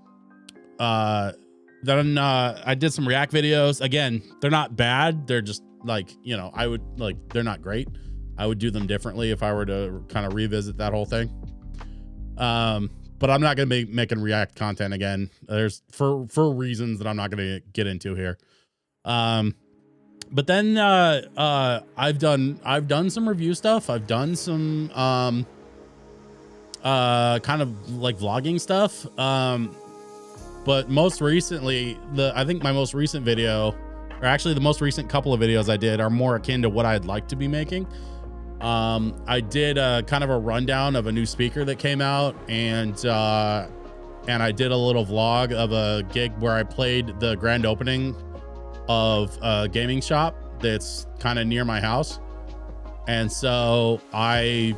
I did some React videos. Again, they're not bad. They're just like, you know, they're not great. I would do them differently if I were to kind of revisit that whole thing. But I'm not going to be making React content again. There's for reasons that I'm not going to get into here. But then, I've done some review stuff. I've done some, kind of like vlogging stuff. But most recently, I think my most recent video, or actually the most recent couple of videos I did, are more akin to what I'd like to be making. I did a kind of a rundown of a new speaker that came out, and I did a little vlog of a gig where I played the grand opening of a gaming shop that's kind of near my house. And so I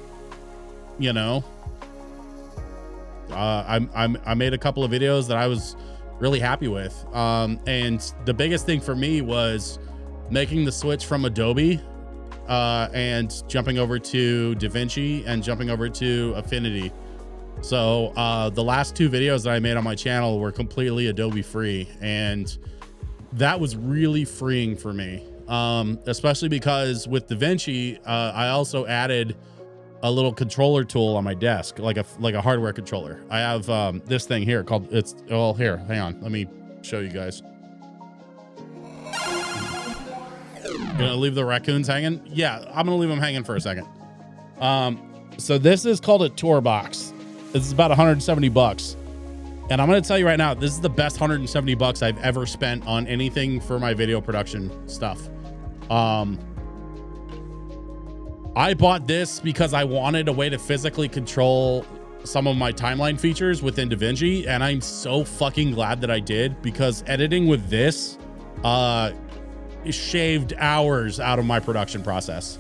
made a couple of videos that I was really happy with. And the biggest thing for me was making the switch from Adobe and jumping over to DaVinci and jumping over to Affinity. So the last two videos that I made on my channel were completely Adobe free, and that was really freeing for me, especially because with DaVinci, I also added a little controller tool on my desk, like a hardware controller. I have this thing here called, here, hang on, let me show you guys. Gonna leave the raccoons hanging? Yeah, I'm gonna leave them hanging for a second. So this is called a tour box. This is about 170 bucks. And I'm gonna tell you right now, this is the best 170 bucks I've ever spent on anything for my video production stuff. I bought this because I wanted a way to physically control some of my timeline features within DaVinci, and I'm so fucking glad that I did, because editing with this shaved hours out of my production process.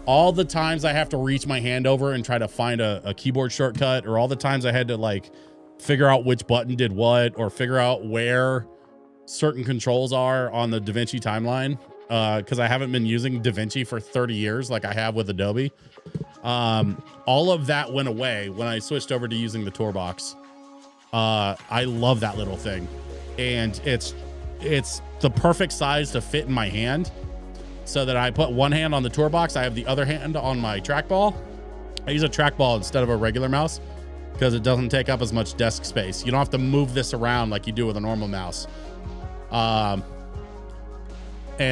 All the times I have to reach my hand over and try to find a keyboard shortcut, or all the times I had to like figure out which button did what, or figure out where certain controls are on the DaVinci timeline, because I haven't been using DaVinci for 30 years like I have with Adobe. All of that went away when I switched over to using the tour box. I love that little thing, and it's the perfect size to fit in my hand, so that I put one hand on the tour box, I have the other hand on my trackball. I use a trackball instead of a regular mouse because it doesn't take up as much desk space. You don't have to move this around like you do with a normal mouse. And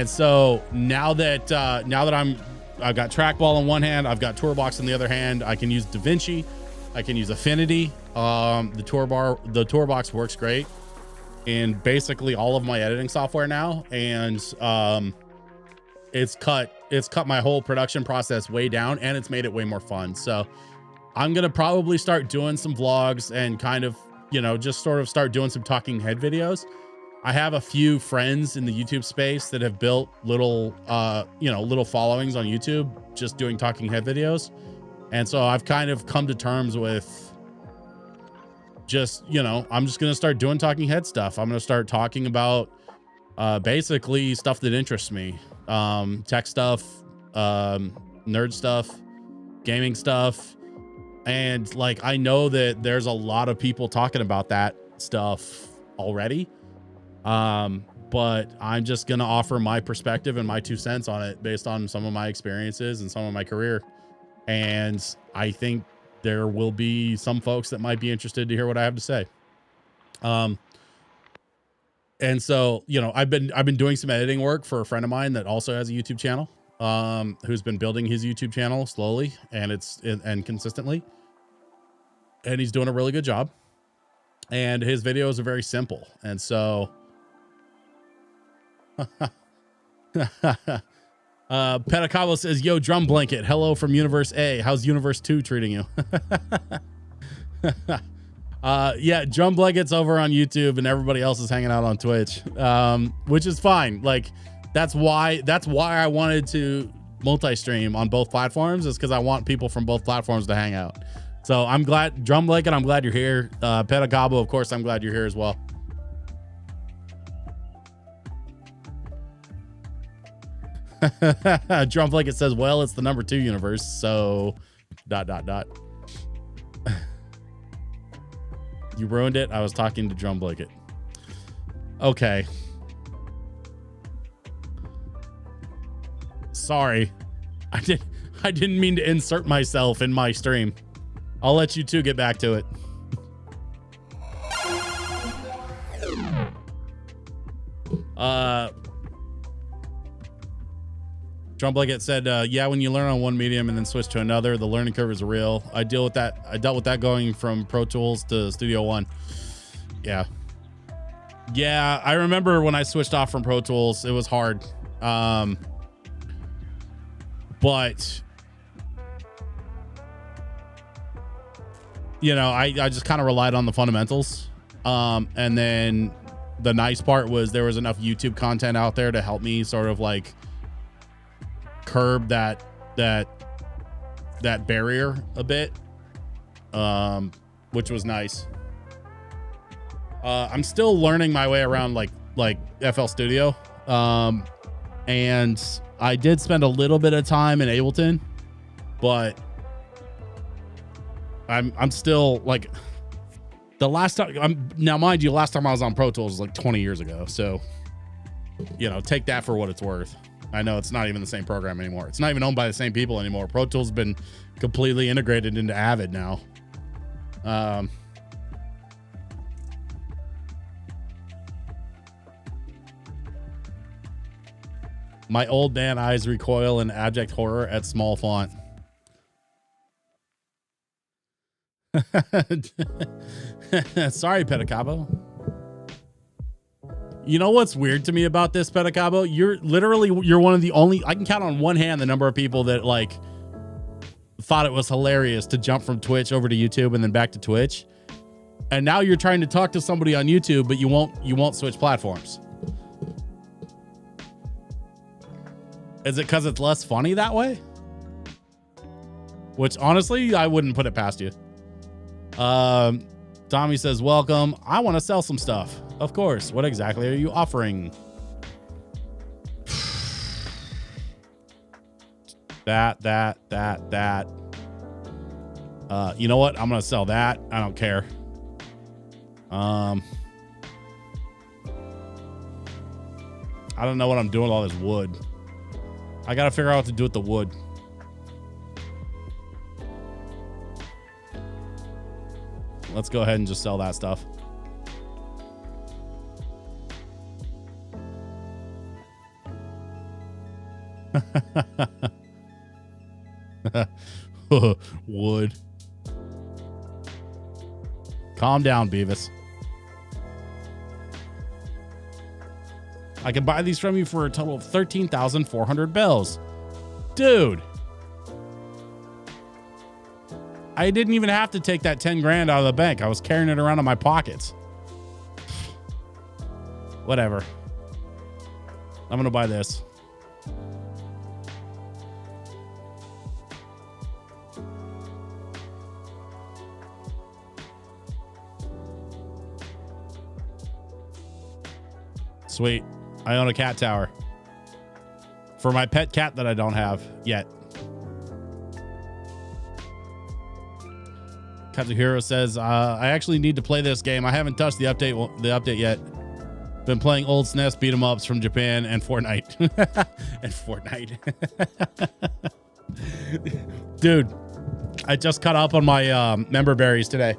so now that I've got trackball in one hand, I've got TourBox in the other hand, I can use DaVinci, I can use Affinity. The TourBox works great in basically all of my editing software now, and it's cut my whole production process way down, and it's made it way more fun. So I'm gonna probably start doing some vlogs and kind of, you know, just sort of start doing some talking head videos. I have a few friends in the YouTube space that have built little followings on YouTube just doing talking head videos. And so I've kind of come to terms with just, you know, I'm just going to start doing talking head stuff. I'm going to start talking about basically stuff that interests me. Tech stuff, nerd stuff, gaming stuff. And like, I know that there's a lot of people talking about that stuff already. But I'm just going to offer my perspective and my 2 cents on it based on some of my experiences and some of my career. And I think there will be some folks that might be interested to hear what I have to say. And so, you know, I've been doing some editing work for a friend of mine that also has a YouTube channel, who's been building his YouTube channel slowly and consistently. And he's doing a really good job. And his videos are very simple. And so Petacabo says, yo, Drum Blanket, hello from Universe A. How's Universe 2 treating you? Yeah, Drum Blanket's over on YouTube and everybody else is hanging out on Twitch, which is fine. Like, that's why I wanted to multi-stream on both platforms, is because I want people from both platforms to hang out. So I'm glad, Drum Blanket, I'm glad you're here. Petacabo, of course, I'm glad you're here as well. Drum Blanket says, well, it's the number 2 universe, so ... You ruined it. I was talking to Drum Blanket. Okay. Sorry. I didn't mean to insert myself in my stream. I'll let you two get back to it. Drum Blanket said, yeah, when you learn on one medium and then switch to another, the learning curve is real. I dealt with that going from Pro Tools to Studio One. Yeah. Yeah, I remember when I switched off from Pro Tools, it was hard. But you know, I just kind of relied on the fundamentals. And then the nice part was there was enough YouTube content out there to help me sort of like curb that barrier a bit, which was nice. I'm still learning my way around like FL Studio, and I did spend a little bit of time in Ableton, but I'm still like, the last time now, mind you, last time I was on Pro Tools was like 20 years ago, so you know, take that for what it's worth. I know it's not even the same program anymore. It's not even owned by the same people anymore. Pro Tools has been completely integrated into Avid now. My old man eyes recoil in abject horror at small font. Sorry, Pedicabo. You know what's weird to me about this, Pedicabo? You're one of the only, I can count on one hand the number of people that like thought it was hilarious to jump from Twitch over to YouTube and then back to Twitch. And now you're trying to talk to somebody on YouTube, but you won't switch platforms. Is it because it's less funny that way? Which honestly, I wouldn't put it past you. Tommy says, welcome. I want to sell some stuff. Of course. What exactly are you offering? That. You know what? I'm going to sell that. I don't care. I don't know what I'm doing with all this wood. I got to figure out what to do with the wood. Let's go ahead and just sell that stuff. Wood. Calm down, Beavis. I can buy these from you for a total of 13,400 bells. Dude. I didn't even have to take that 10 grand out of the bank. I was carrying it around in my pockets. Whatever. I'm going to buy this. Sweet. I own a cat tower. For my pet cat that I don't have yet. Katsuhiro says, I actually need to play this game. I haven't touched the update yet. Been playing old SNES beat 'em ups from Japan and Fortnite. And Fortnite. Dude, I just caught up on my member berries today.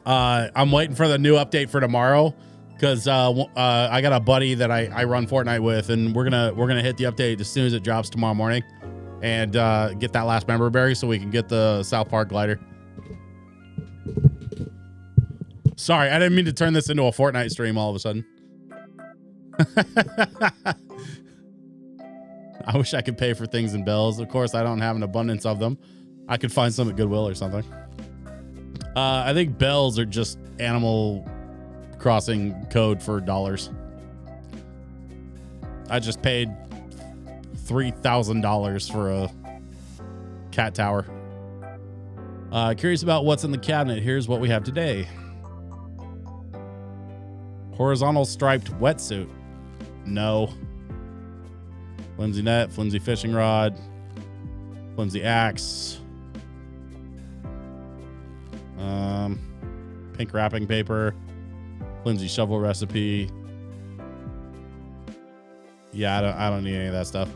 I'm waiting for the new update for tomorrow because I got a buddy that I run Fortnite with, and we're gonna hit the update as soon as it drops tomorrow morning, and get that last member berry so we can get the South Park glider. Sorry, I didn't mean to turn this into a Fortnite stream all of a sudden. I wish I could pay for things in bells. Of course, I don't have an abundance of them. I could find some at Goodwill or something. I think bells are just Animal Crossing code for dollars. I just paid $3,000 for a cat tower. Curious about what's in the cabinet. Here's what we have today. Horizontal striped wetsuit. No. Flimsy net, flimsy fishing rod, flimsy axe. Pink wrapping paper, flimsy shovel recipe. Yeah, I don't need any of that stuff.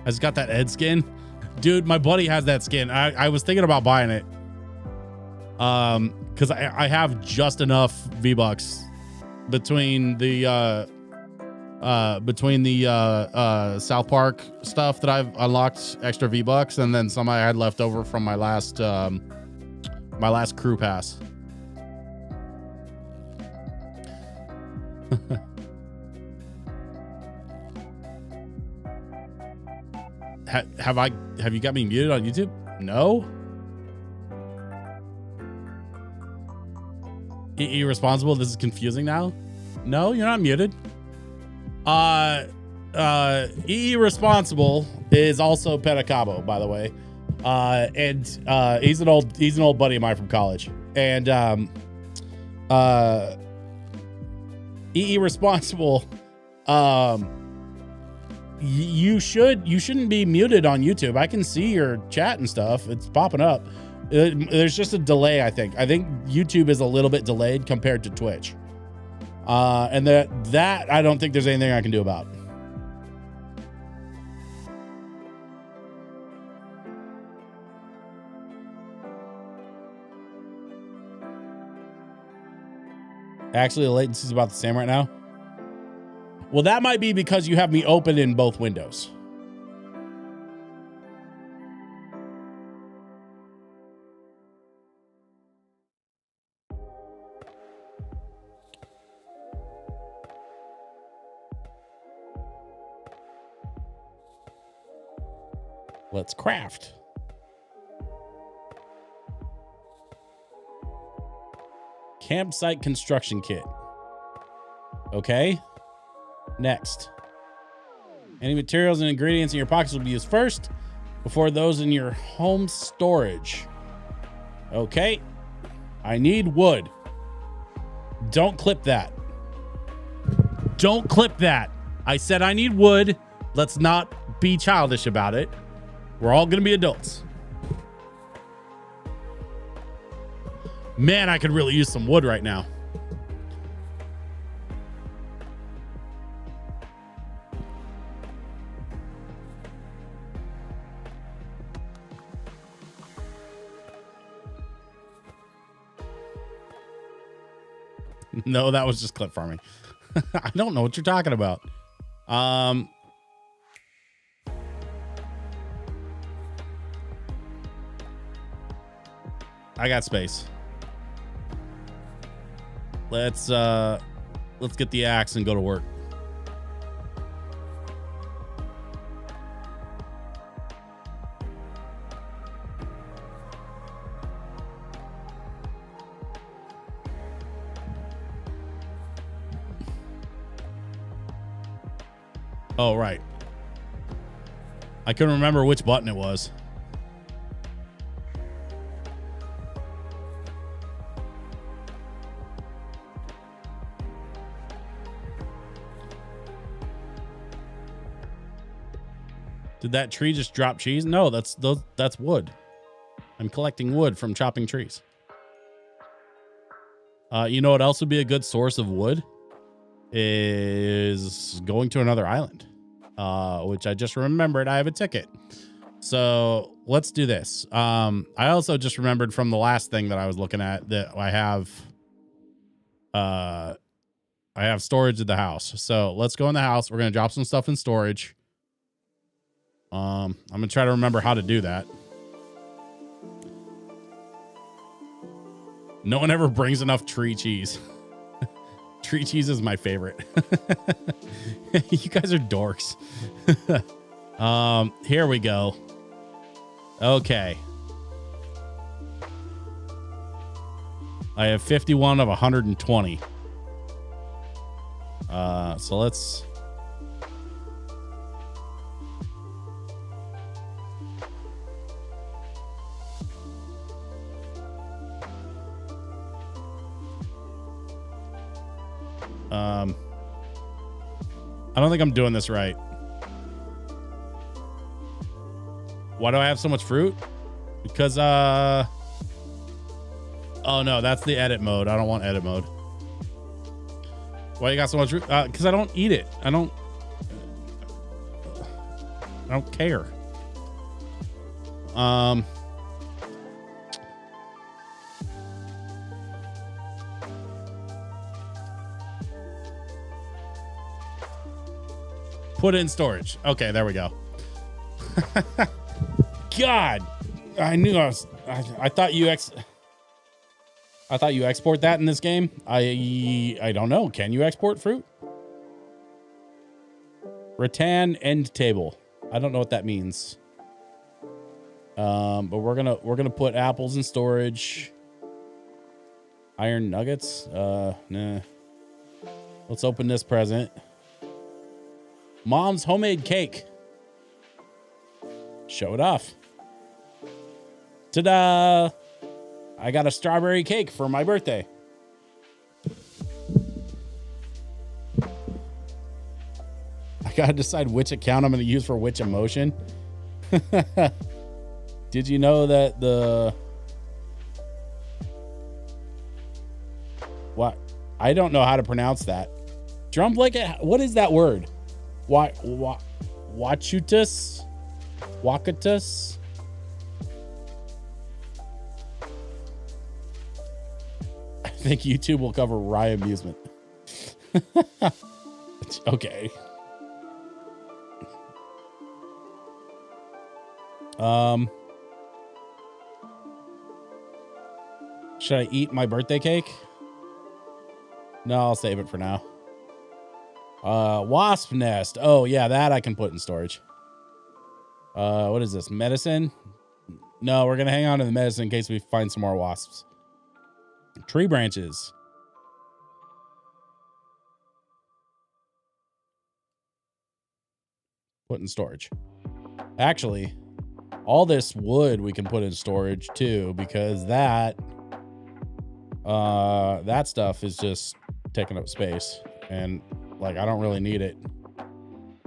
I just got that Ed skin. Dude, my buddy has that skin. I was thinking about buying it. Because I have just enough V-Bucks between the South Park stuff that I've unlocked extra V-Bucks, and then some I had left over from my last crew pass. Have you got me muted on YouTube? No. Irresponsible. This is confusing now. No, you're not muted. Irresponsible is also Pedicabo, by the way. And he's an old buddy of mine from college. And Irresponsible, you shouldn't be muted on YouTube. I can see your chat and stuff. It's popping up. There's just a delay, I think. I think YouTube is a little bit delayed compared to Twitch. And that I don't think there's anything I can do about. Actually, the latency is about the same right now. Well, that might be because you have me open in both windows. Let's craft. Campsite construction kit. Okay. Next. Any materials and ingredients in your pockets will be used first before those in your home storage. Okay. I need wood. Don't clip that. Don't clip that. I said I need wood. Let's not be childish about it. We're all going to be adults. Man, I could really use some wood right now. No, that was just clip farming. I don't know what you're talking about. I got space. Let's get the axe and go to work. Oh, right. I couldn't remember which button it was. Did that tree just drop cheese? No, that's wood. I'm collecting wood from chopping trees. You know what else would be a good source of wood? Is going to another island, which I just remembered I have a ticket. So let's do this. I also just remembered from the last thing that I was looking at that I have storage at the house. So let's go in the house. We're going to drop some stuff in storage. I'm going to try to remember how to do that. No one ever brings enough tree cheese. Tree cheese is my favorite. You guys are dorks. Here we go. Okay. I have 51 of 120. So let's... I don't think I'm doing this right. Why do I have so much fruit? Because, oh no, that's the edit mode. I don't want edit mode. Why you got so much fruit? Because I don't eat it. I don't care. Put it in storage. Okay, there we go. God, I knew I thought you export that in this game. I don't know. Can you export fruit? Rattan end table. I don't know what that means. But we're gonna put apples in storage. Iron nuggets. Nah. Let's open this present. Mom's homemade cake. Show it off. Ta-da! I got a strawberry cake for my birthday. I gotta decide which account I'm gonna use for which emotion. Did you know that what? I don't know how to pronounce that. Drumblicket? What is that word? Wachutus? Wakatus? think YouTube will cover Rye Amusement. Okay. Should I eat my birthday cake? No, I'll save it for now. Wasp nest. Oh yeah, that I can put in storage. What is this? Medicine? No, we're gonna hang on to the medicine in case we find some more wasps. Tree branches. Put in storage. Actually, all this wood we can put in storage too, because that stuff is just taking up space, and like I don't really need it.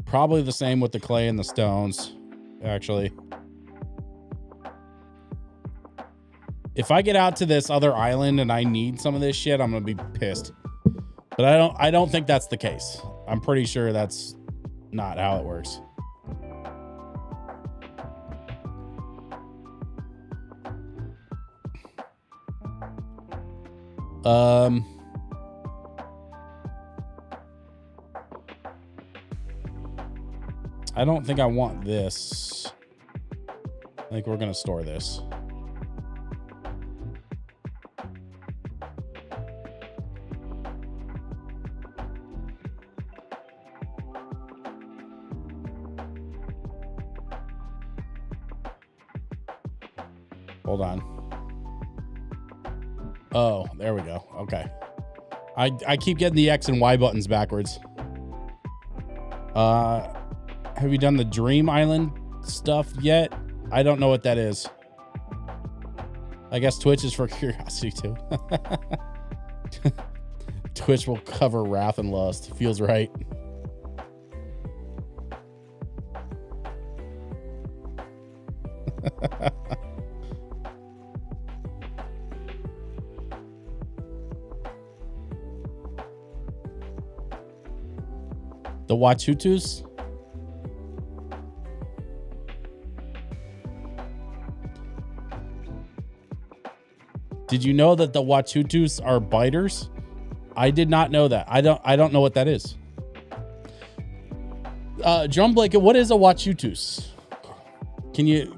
Probably the same with the clay and the stones, actually. If I get out to this other island and I need some of this shit, I'm gonna be pissed. But I don't think that's the case. I'm pretty sure that's not how it works. I don't think I want this. I think we're gonna store this. Hold on. Oh, there we go. Okay. I keep getting the X and Y buttons backwards. Have you done the Dream Island stuff yet? I don't know what that is. I guess Twitch is for curiosity too. Twitch will cover Wrath and Lust. Feels right. The Wachutus? Did you know that the Wachutus are biters? I did not know that. I don't know what that is. John Blake, what is a Wachutus? Can you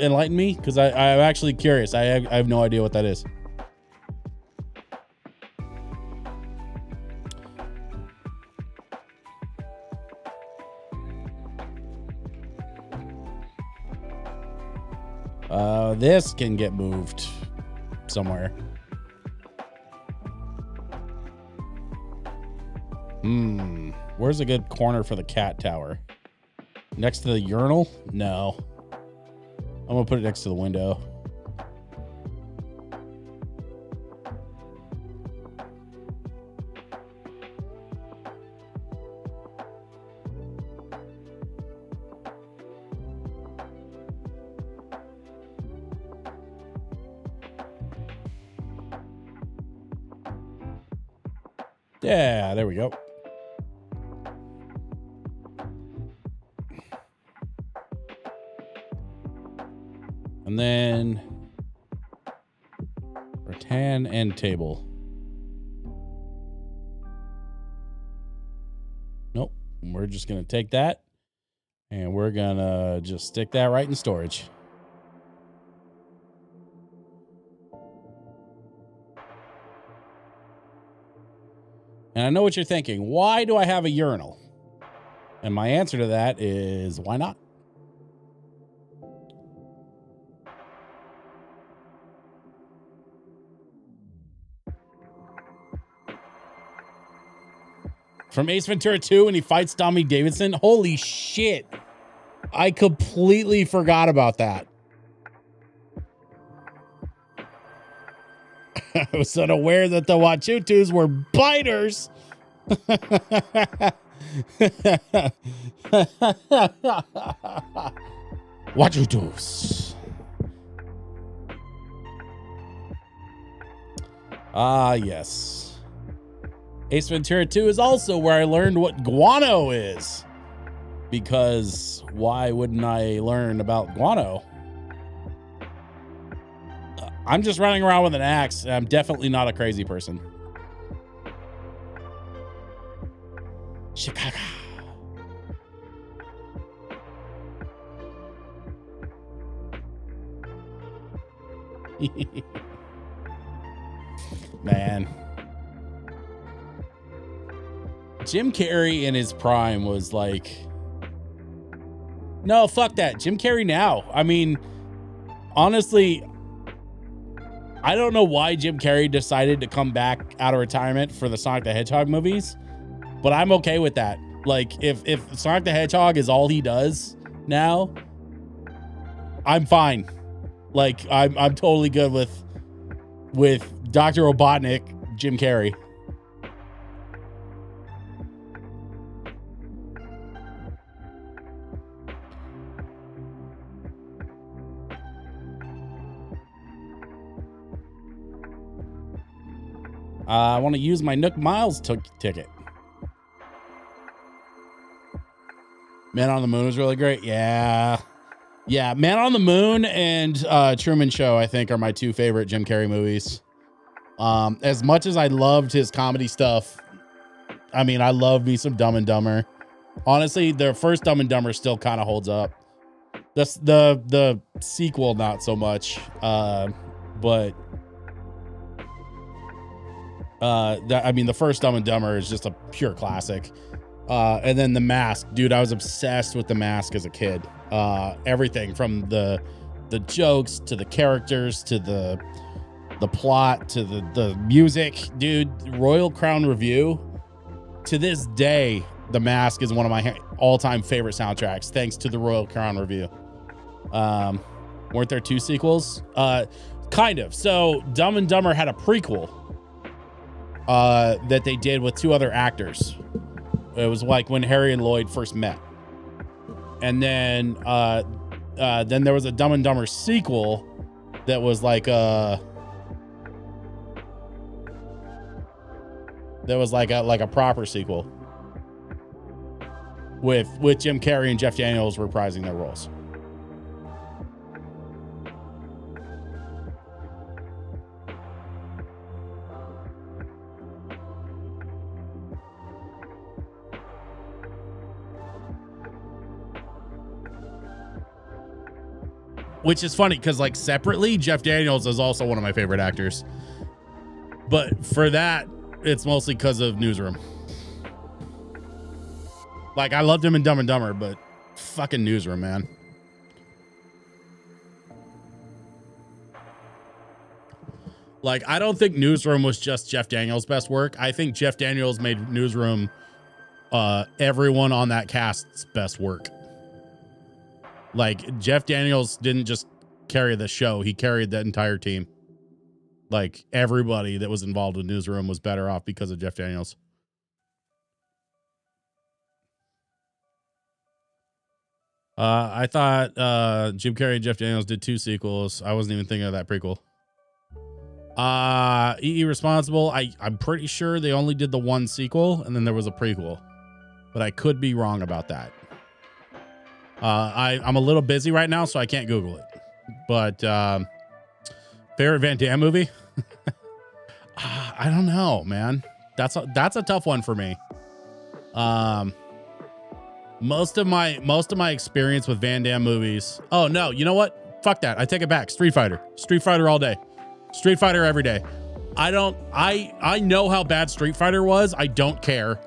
enlighten me? Because I'm actually curious. I have no idea what that is. This can get moved somewhere. Where's a good corner for the cat tower? Next to the urinal? No. I'm gonna put it next to the window. Yeah, there we go. And then rattan end table. Nope. We're just going to take that and we're going to just stick that right in storage. And I know what you're thinking. Why do I have a urinal? And my answer to that is why not? From Ace Ventura 2 when he fights Tommy Davidson. Holy shit. I completely forgot about that. I was unaware that the Wachutus were biters. Wachutus. Ah, yes. Ace Ventura 2 is also where I learned what guano is. Because why wouldn't I learn about guano? I'm just running around with an axe. I'm definitely not a crazy person. Chicago. Man. Jim Carrey in his prime was like, no, fuck that. Jim Carrey now. I mean, honestly, I don't know why Jim Carrey decided to come back out of retirement for the Sonic the Hedgehog movies, but I'm okay with that. Like, if Sonic the Hedgehog is all he does now, I'm fine. Like, I'm totally good with Dr. Robotnik, Jim Carrey. I want to use my Nook Miles ticket. Man on the Moon was really great. Yeah. Yeah, Man on the Moon and Truman Show, I think, are my two favorite Jim Carrey movies. As much as I loved his comedy stuff, I mean, I love me some Dumb and Dumber. Honestly, the first Dumb and Dumber still kind of holds up. The sequel, not so much. But I mean, the first Dumb and Dumber is just a pure classic. And then The Mask, dude, I was obsessed with The Mask as a kid. Everything from the jokes to the characters to the plot to the music, dude. Royal Crown Review, to this day, The Mask is one of my all-time favorite soundtracks, thanks to the Royal Crown Review. Weren't there two sequels? Kind of. So Dumb and Dumber had a prequel that they did with two other actors. It was like when Harry and Lloyd first met. And then there was a Dumb and Dumber sequel that was like a proper sequel with Jim Carrey and Jeff Daniels reprising their roles. Which is funny because, like, separately, Jeff Daniels is also one of my favorite actors. But for that, it's mostly because of Newsroom. Like, I loved him in Dumb and Dumber, but fucking Newsroom, man. Like, I don't think Newsroom was just Jeff Daniels' best work. I think Jeff Daniels made Newsroom everyone on that cast's best work. Like, Jeff Daniels didn't just carry the show. He carried the entire team. Like, everybody that was involved with Newsroom was better off because of Jeff Daniels. I thought Jim Carrey and Jeff Daniels did two sequels. I wasn't even thinking of that prequel. Irresponsible. I'm pretty sure they only did the one sequel and then there was a prequel. But I could be wrong about that. I'm a little busy right now, so I can't Google it. But favorite Van Damme movie? I don't know, man. That's a tough one for me. Most of my experience with Van Damme movies. Oh no, you know what? Fuck that. I take it back. Street Fighter. Street Fighter all day. Street Fighter every day. I know how bad Street Fighter was. I don't care.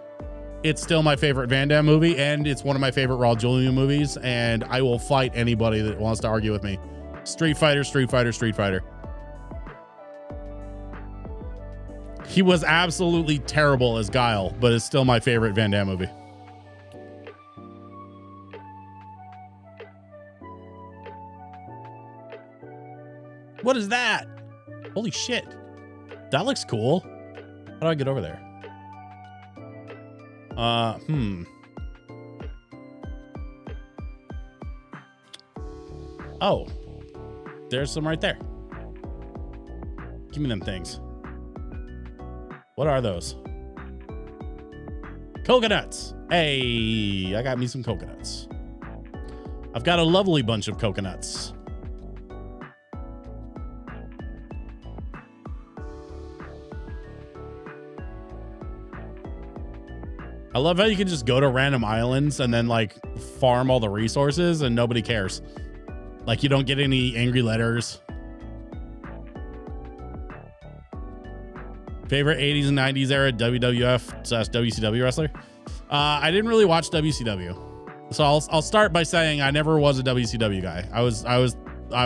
It's still my favorite Van Damme movie, and it's one of my favorite Raul Julia movies, and I will fight anybody that wants to argue with me. Street Fighter, Street Fighter, Street Fighter. He was absolutely terrible as Guile, but it's still my favorite Van Damme movie. What is that? Holy shit. That looks cool. How do I get over there? Oh, there's some right there. Give me them things. What are those? Coconuts. Hey, I got me some coconuts. I've got a lovely bunch of coconuts. I love how you can just go to random islands and then like farm all the resources and nobody cares. Like you don't get any angry letters. Favorite 80s and 90s era WWF/WCW wrestler? I didn't really watch WCW, so I'll start by saying I never was a WCW guy. I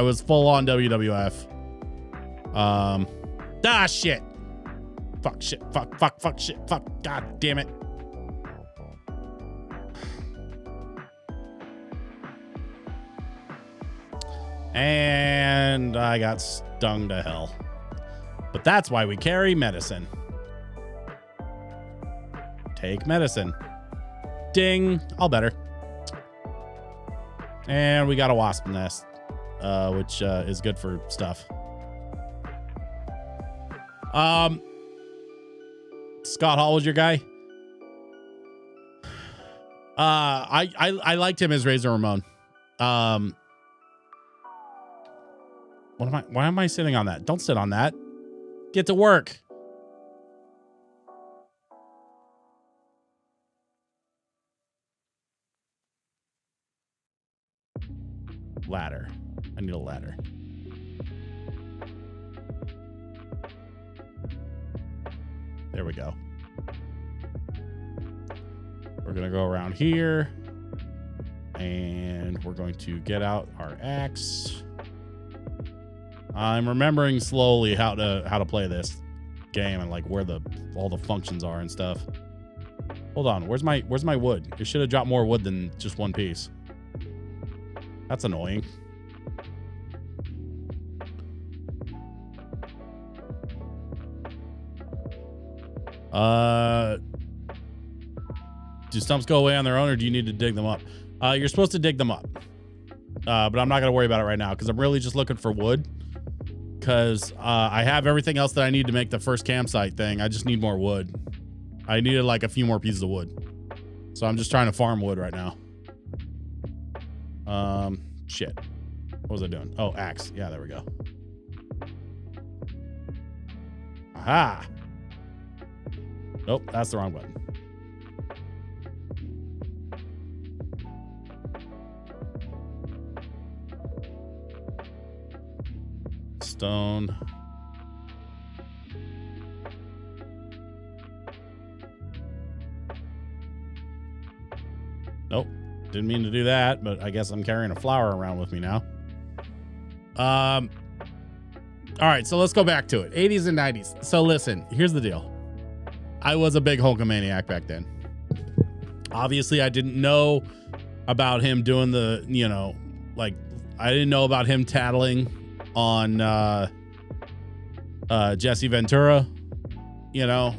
was full on WWF. Shit. Fuck shit. Fuck shit. Fuck. God damn it. And I got stung to hell. But that's why we carry medicine. Take medicine. Ding. All better. And we got a wasp nest, which is good for stuff. Scott Hall was your guy. I liked him as Razor Ramon. Why am I sitting on that? Don't sit on that. Get to work. Ladder. I need a ladder. There we go. We're going to go around here and we're going to get out our axe. I'm remembering slowly how to play this game and like where all the functions are and stuff. Hold on, where's my wood? It should have dropped more wood than just one piece. That's annoying. Do stumps go away on their own or do you need to dig them up? You're supposed to dig them up. But I'm not gonna worry about it right now because I'm really just looking for wood. Because I have everything else that I need to make the first campsite thing. I just need more wood. I needed like a few more pieces of wood. So I'm just trying to farm wood right now. Shit. What was I doing? Oh, axe. Yeah, there we go. Aha. Nope, that's the wrong button. Stone. Nope. Didn't mean to do that, but I guess I'm carrying a flower around with me now. All right, so let's go back to it. 80s and 90s. So listen, here's the deal. I was a big Hulkamaniac back then. Obviously, I didn't know about him doing the, you know, like, I didn't know about him tattling on Jesse Ventura. You know,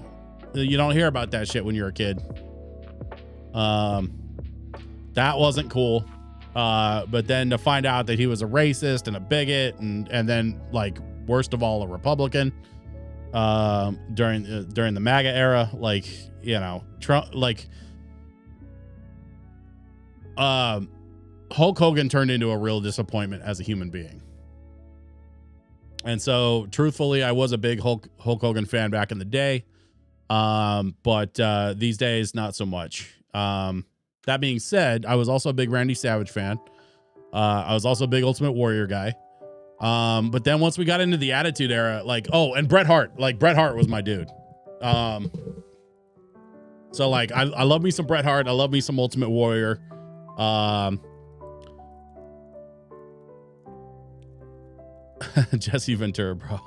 you don't hear about that shit when you're a kid. That wasn't cool. But then to find out that he was a racist and a bigot and then like worst of all a Republican during the MAGA era, like, you know, Trump, like Hulk Hogan turned into a real disappointment as a human being. And so truthfully, I was a big Hulk Hogan fan back in the day. But these days, not so much. That being said, I was also a big Randy Savage fan. I was also a big Ultimate Warrior guy. But then once we got into the Attitude Era, like, oh, and Bret Hart, like Bret Hart was my dude. So like, I love me some Bret Hart. I love me some Ultimate Warrior. Jesse Ventura, bro.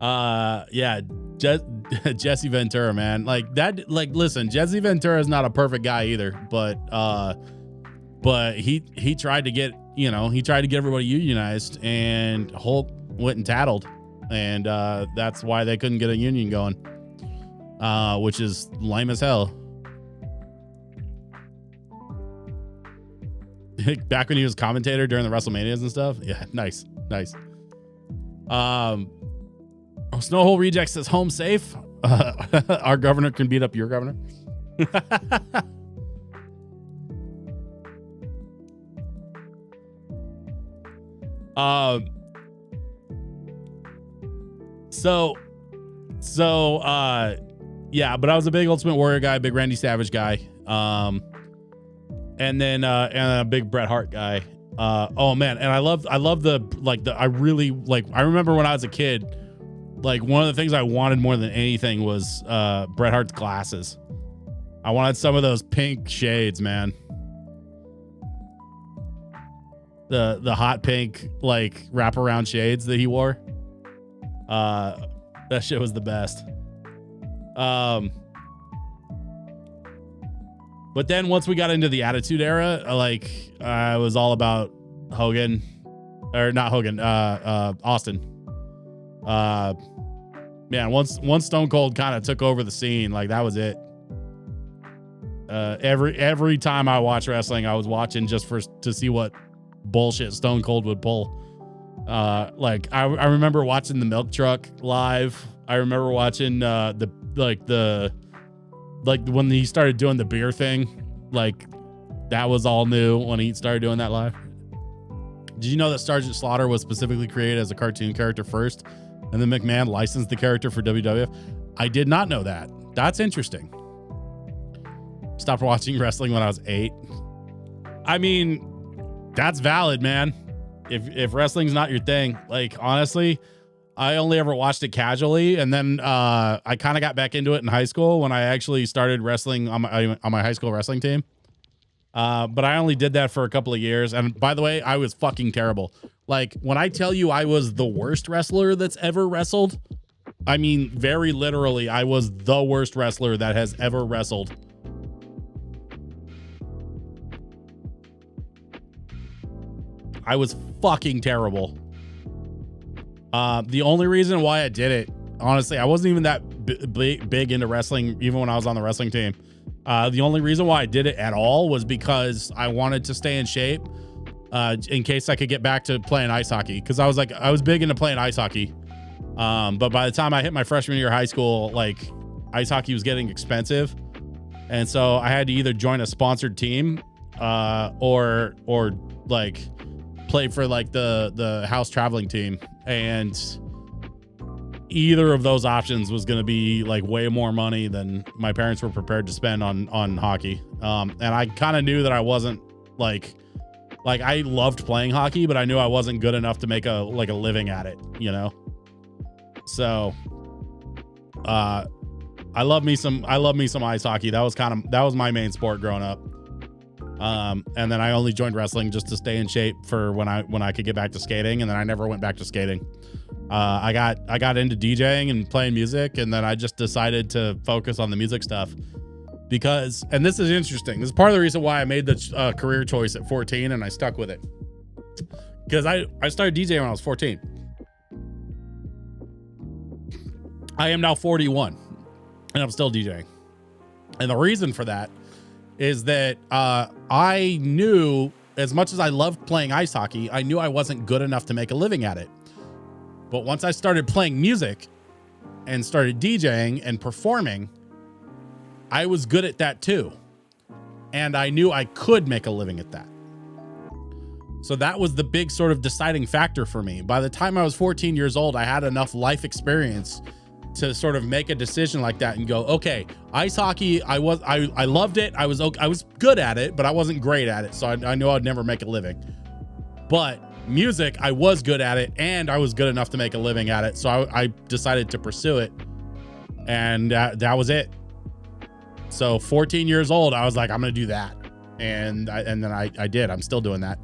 Yeah, Jesse Ventura, man. Like that, like, listen, Jesse Ventura is not a perfect guy either, but he tried to get, you know, he tried to get everybody unionized, and Hulk went and tattled, and that's why they couldn't get a union going, which is lame as hell. Back when he was commentator during the WrestleManias and stuff. Yeah, nice. Snowhole Reject says home safe. Our governor can beat up your governor. Yeah, but I was a big Ultimate Warrior guy, big Randy Savage guy. And then and a big Bret Hart guy. Oh man, and I love I really like, I remember when I was a kid, like one of the things I wanted more than anything was Bret Hart's glasses. I wanted some of those pink shades, man. The hot pink like wraparound shades that he wore. That shit was the best. But then once we got into the Attitude Era, like I was all about Hogan, or not Hogan, Austin. Man, once Stone Cold kind of took over the scene, like that was it. Every time I watched wrestling, I was watching just to see what bullshit Stone Cold would pull. Like I remember watching the Milk Truck live. I remember watching when he started doing the beer thing, like that was all new when he started doing that live. Did you know that Sergeant Slaughter was specifically created as a cartoon character first, and then McMahon licensed the character for WWF? I did not know that. That's interesting. Stopped watching wrestling when I was 8. I mean, that's valid, man. If wrestling's not your thing, like honestly, I only ever watched it casually, and then I kind of got back into it in high school when I actually started wrestling on my high school wrestling team. But I only did that for a couple of years, and by the way, I was fucking terrible. Like when I tell you I was the worst wrestler that's ever wrestled, I mean very literally, I was the worst wrestler that has ever wrestled. I was fucking terrible. The only reason why I did it, honestly, I wasn't even that big into wrestling, even when I was on the wrestling team. The only reason why I did it at all was because I wanted to stay in shape, in case I could get back to playing ice hockey. Cause I was big into playing ice hockey. But by the time I hit my freshman year of high school, like ice hockey was getting expensive. And so I had to either join a sponsored team, or like play for like the house traveling team, and either of those options was going to be like way more money than my parents were prepared to spend on hockey. And I kind of knew that I wasn't like I loved playing hockey, but I knew I wasn't good enough to make a living at it, you know? So, I love me some ice hockey. That was my main sport growing up. And then I only joined wrestling just to stay in shape for when I could get back to skating, and then I never went back to skating. I got into DJing and playing music, and then I just decided to focus on the music stuff because, and this is interesting, this is part of the reason why I made the career choice at 14 and I stuck with it, because I started DJing when I was 14. I am now 41 and I'm still DJing. And the reason for that is that I knew, as much as I loved playing ice hockey, I knew I wasn't good enough to make a living at it. But once I started playing music and started DJing and performing, I was good at that too. And I knew I could make a living at that. So that was the big sort of deciding factor for me. By the time I was 14 years old, I had enough life experience to sort of make a decision like that and go, okay, ice hockey, I loved it. I was good at it, but I wasn't great at it. So I knew I'd never make a living. But music, I was good at it, and I was good enough to make a living at it. So I decided to pursue it, and that was it. So 14 years old, I was like, I'm going to do that. And then I did. I'm still doing that.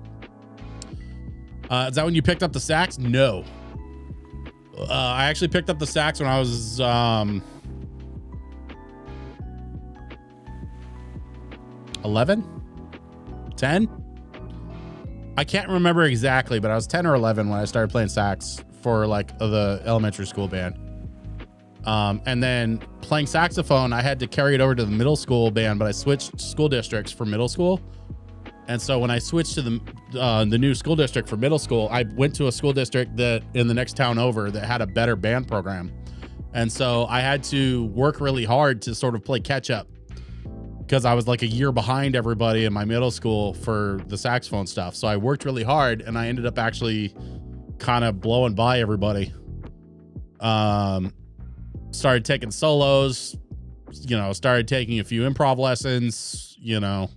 Is that when you picked up the sax? No. I actually picked up the sax when I was 11, 10. I can't remember exactly, but I was 10 or 11 when I started playing sax for like the elementary school band. And then playing saxophone, I had to carry it over to the middle school band, but I switched school districts for middle school. And so when I switched to the new school district for middle school, I went to a school district that in the next town over that had a better band program. And so I had to work really hard to sort of play catch up, because I was like a year behind everybody in my middle school for the saxophone stuff. So I worked really hard, and I ended up actually kind of blowing by everybody. Started taking solos, you know, started taking a few improv lessons, you know,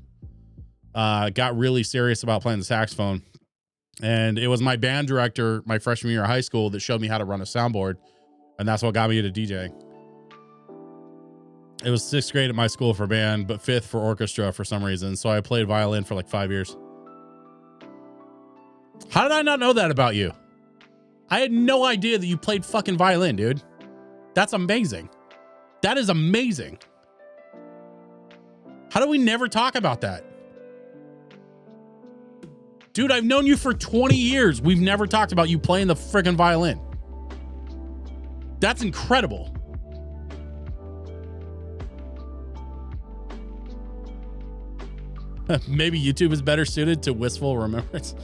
got really serious about playing the saxophone. And it was my band director, my freshman year of high school, that showed me how to run a soundboard. And that's what got me into DJing. It was 6th grade at my school for band, but 5th for orchestra for some reason. So I played violin for like 5 years. How did I not know that about you? I had no idea that you played fucking violin, dude. That's amazing. That is amazing. How do we never talk about that? Dude, I've known you for 20 years. We've never talked about you playing the freaking violin. That's incredible. Maybe YouTube is better suited to wistful remembrance.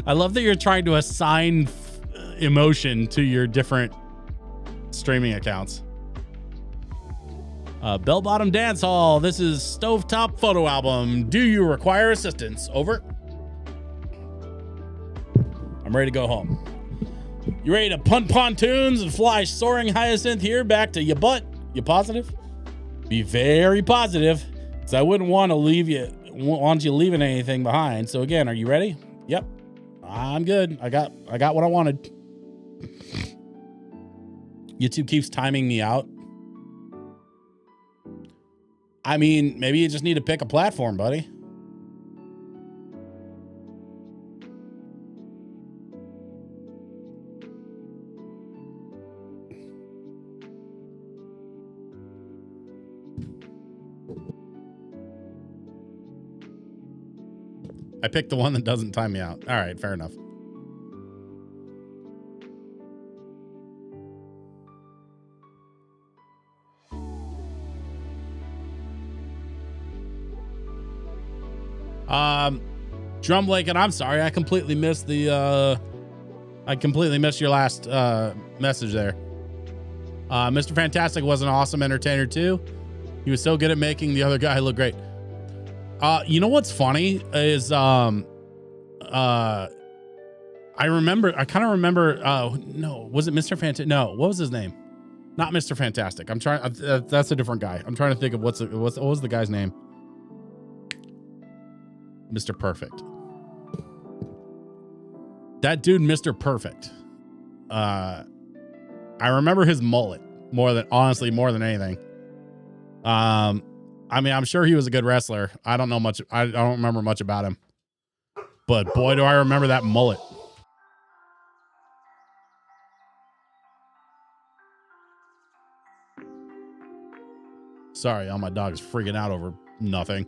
I love that you're trying to assign emotion to your different streaming accounts. Bell Bottom Dance Hall. This is Stovetop Photo Album. Do you require assistance? Over. I'm ready to go home. You ready to punt pontoons and fly soaring hyacinth here back to your butt? You positive? Be very positive, because I wouldn't want you leaving anything behind. So again, are you ready? Yep. I'm good. I got what I wanted. YouTube keeps timing me out. I mean, maybe you just need to pick a platform, buddy. I picked the one that doesn't time me out. All right, fair enough. Drum Lake, and I'm sorry, I completely missed your last message there. Mr. Fantastic was an awesome entertainer too. He was so good at making the other guy look great. You know what's funny is I kind of remember no, was it Mr. Fantastic? No, what was his name? Not Mr. Fantastic. I'm trying that's a different guy. I'm trying to think of what was the guy's name? Mr. Perfect. That dude, Mr. Perfect. I remember his mullet more than anything. I mean, I'm sure he was a good wrestler. I don't know much. I don't remember much about him, but boy, do I remember that mullet. Sorry, all my dog is freaking out over nothing.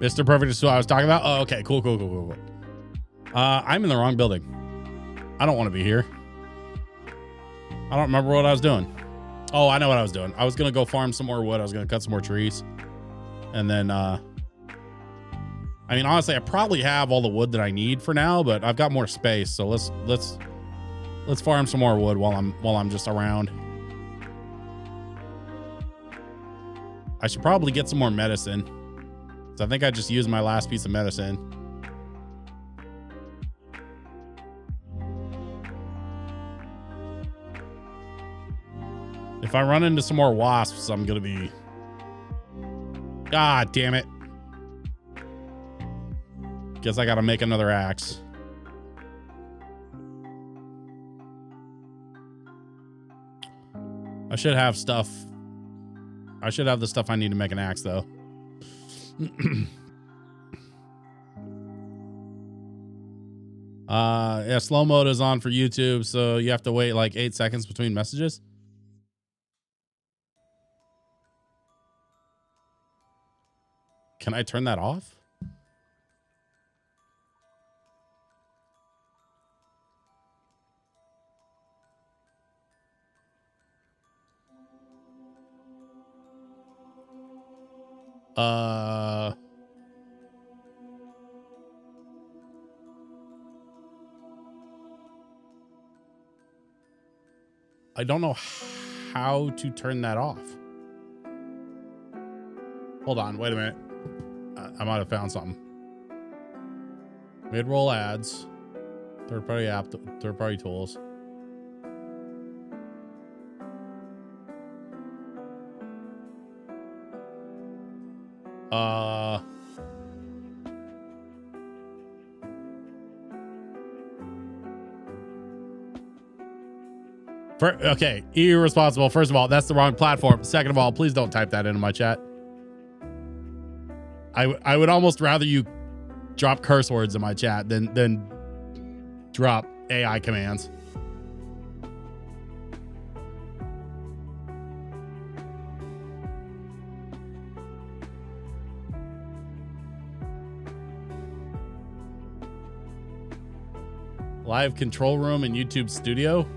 Mr. Perfect is who I was talking about. Oh, okay. Cool. I'm in the wrong building. I don't want to be here. I don't remember what I was doing. Oh, I know what I was doing. I was going to go farm some more wood. I was going to cut some more trees. And then, I mean, honestly, I probably have all the wood that I need for now, but I've got more space. So let's farm some more wood while I'm just around. I should probably get some more medicine. I think I just used my last piece of medicine. If I run into some more wasps, I'm gonna be... God damn it. Guess I gotta make another axe. I should have stuff. I should have the stuff I need to make an axe, though. Yeah, slow mode is on for YouTube, so you have to wait like 8 seconds between messages. Can I turn that off? I don't know how to turn that off. Hold on, wait a minute. I might have found something. Mid-roll ads, third-party app, third-party tools. Okay, irresponsible. First of all, that's the wrong platform. Second of all, please don't type that into my chat. I would almost rather you drop curse words in my chat than drop AI commands. Live control room in YouTube Studio.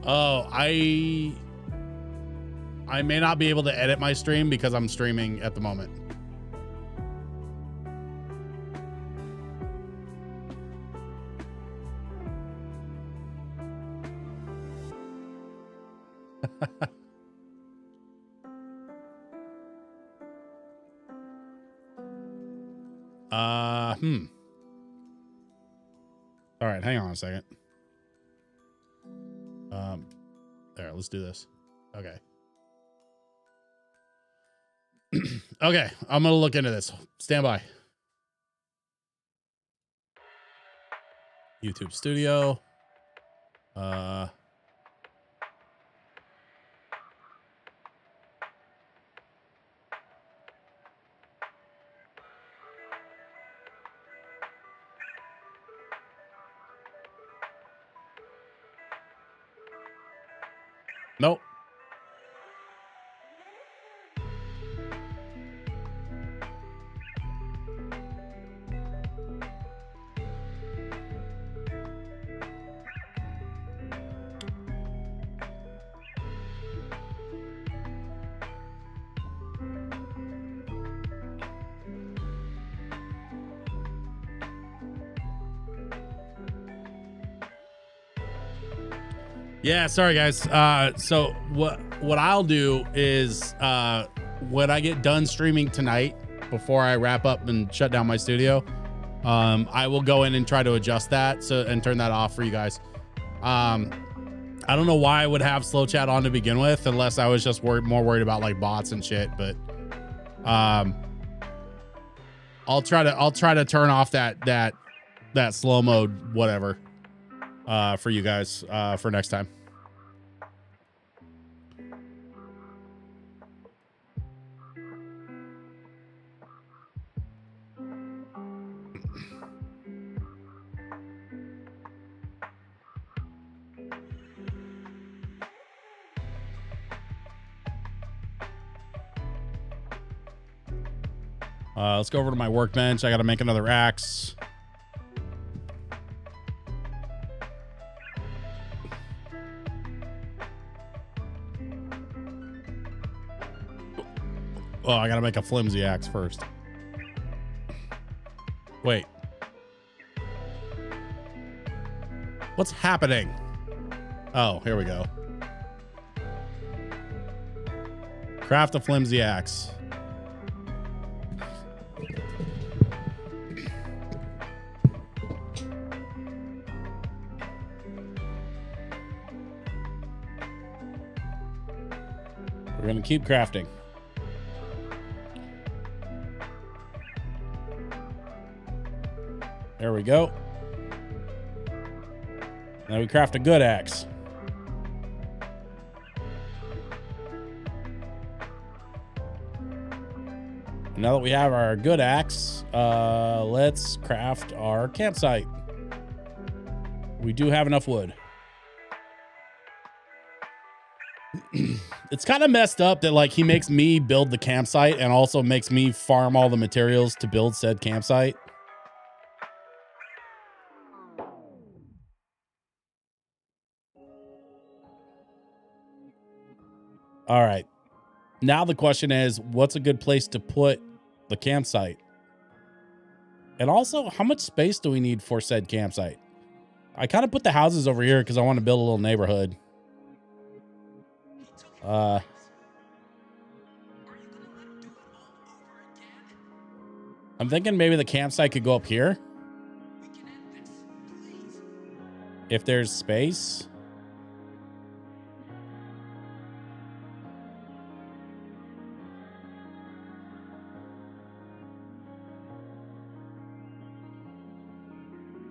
Oh, I may not be able to edit my stream because I'm streaming at the moment. All right, hang on a second. There, let's do this. Okay. Okay, I'm gonna look into this. Stand by. YouTube Studio. Nope. Yeah, sorry guys. So what I'll do is when I get done streaming tonight, before I wrap up and shut down my studio, I will go in and try to adjust that and turn that off for you guys. I don't know why I would have slow chat on to begin with, unless I was just more worried about like bots and shit. But I'll try to turn off that slow mode whatever for you guys for next time. Let's go over to my workbench. I got to make another axe. Oh, I got to make a flimsy axe first. Wait. What's happening? Oh, here we go. Craft a flimsy axe. We're going to keep crafting. There we go. Now we craft a good axe. Now that we have our good axe, let's craft our campsite. We do have enough wood. It's kind of messed up that like he makes me build the campsite and also makes me farm all the materials to build said campsite. All right. Now the question is, what's a good place to put the campsite? And also, how much space do we need for said campsite? I kind of put the houses over here because I want to build a little neighborhood. I'm thinking maybe the campsite could go up here. If there's space.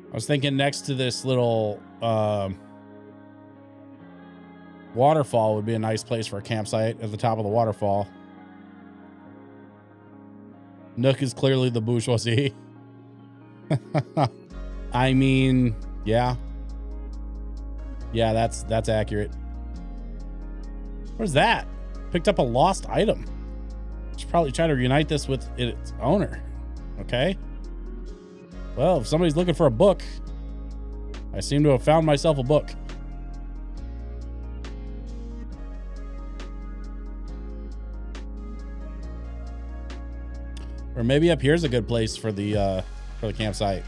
I was thinking next to this little waterfall would be a nice place for a campsite at the top of the waterfall. Nook is clearly the bourgeoisie. I mean, yeah. Yeah, that's accurate. What is that? Picked up a lost item. Should probably try to reunite this with its owner. Okay. Well, if somebody's looking for a book, I seem to have found myself a book. Or maybe up here's a good place for the campsite.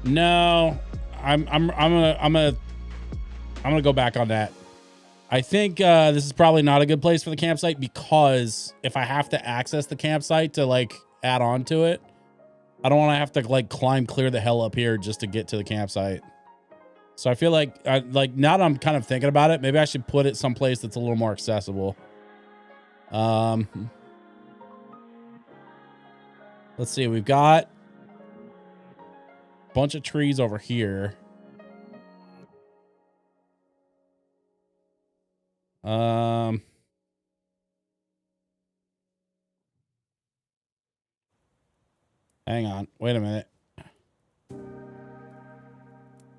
No, I'm gonna go back on that. I think this is probably not a good place for the campsite because if I have to access the campsite to like add on to it, I don't want to have to like climb clear the hell up here just to get to the campsite. So I feel like now that I'm kind of thinking about it, maybe I should put it someplace that's a little more accessible. Let's see. We've got a bunch of trees over here. Hang on. Wait a minute.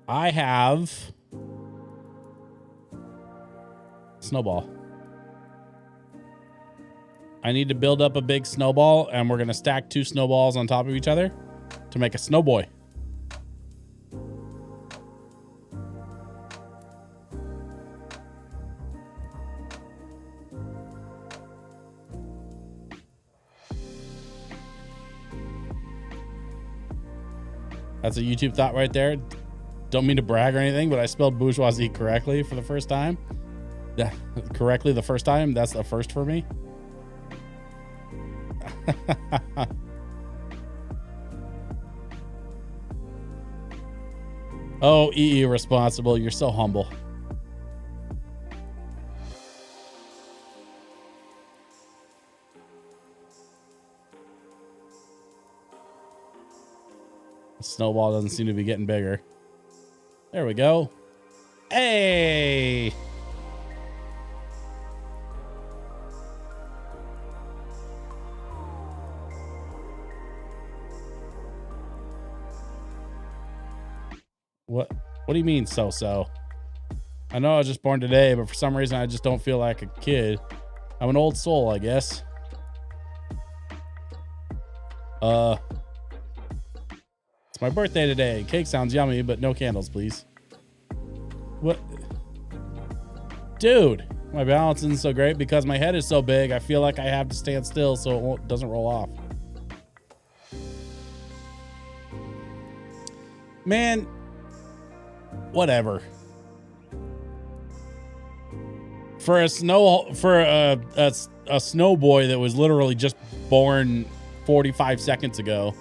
I have snowball. I need to build up a big snowball, and we're going to stack 2 snowballs on top of each other to make a snowboy. That's a YouTube thought right there. Don't mean to brag or anything, but I spelled bourgeoisie correctly for the first time. Yeah, correctly the first time. That's the first for me. Oh, EE responsible. You're so humble. The snowball doesn't seem to be getting bigger. There we go. Hey! What do you mean so-so? I know I was just born today, but for some reason I just don't feel like a kid. I'm an old soul, I guess. It's my birthday today. Cake sounds yummy, but no candles, please. What? Dude, my balance isn't so great because my head is so big. I feel like I have to stand still so it doesn't roll off. Man, whatever. For a snow boy that was literally just born 45 seconds ago,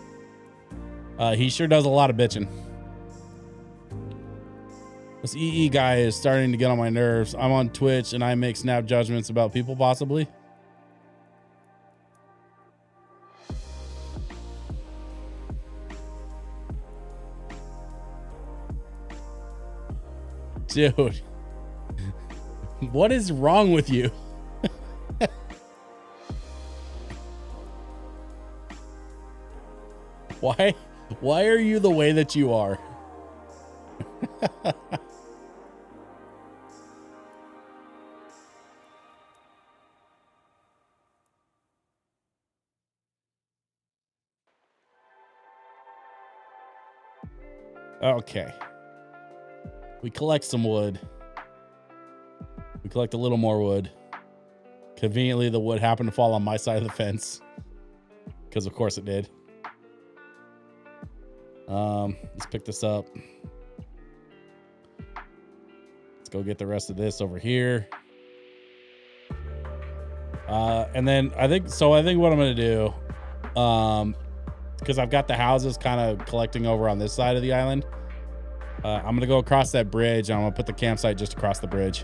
he sure does a lot of bitching. This EE guy is starting to get on my nerves. I'm on Twitch and I make snap judgments about people possibly. Dude, what is wrong with you? Why are you the way that you are? Okay. We collect some wood. We collect a little more wood. Conveniently, the wood happened to fall on my side of the fence. Because of course it did. Let's pick this up. Let's go get the rest of this over here. And then I think what I'm going to do, because I've got the houses kind of collecting over on this side of the island. I'm going to go across that bridge and I'm going to put the campsite just across the bridge.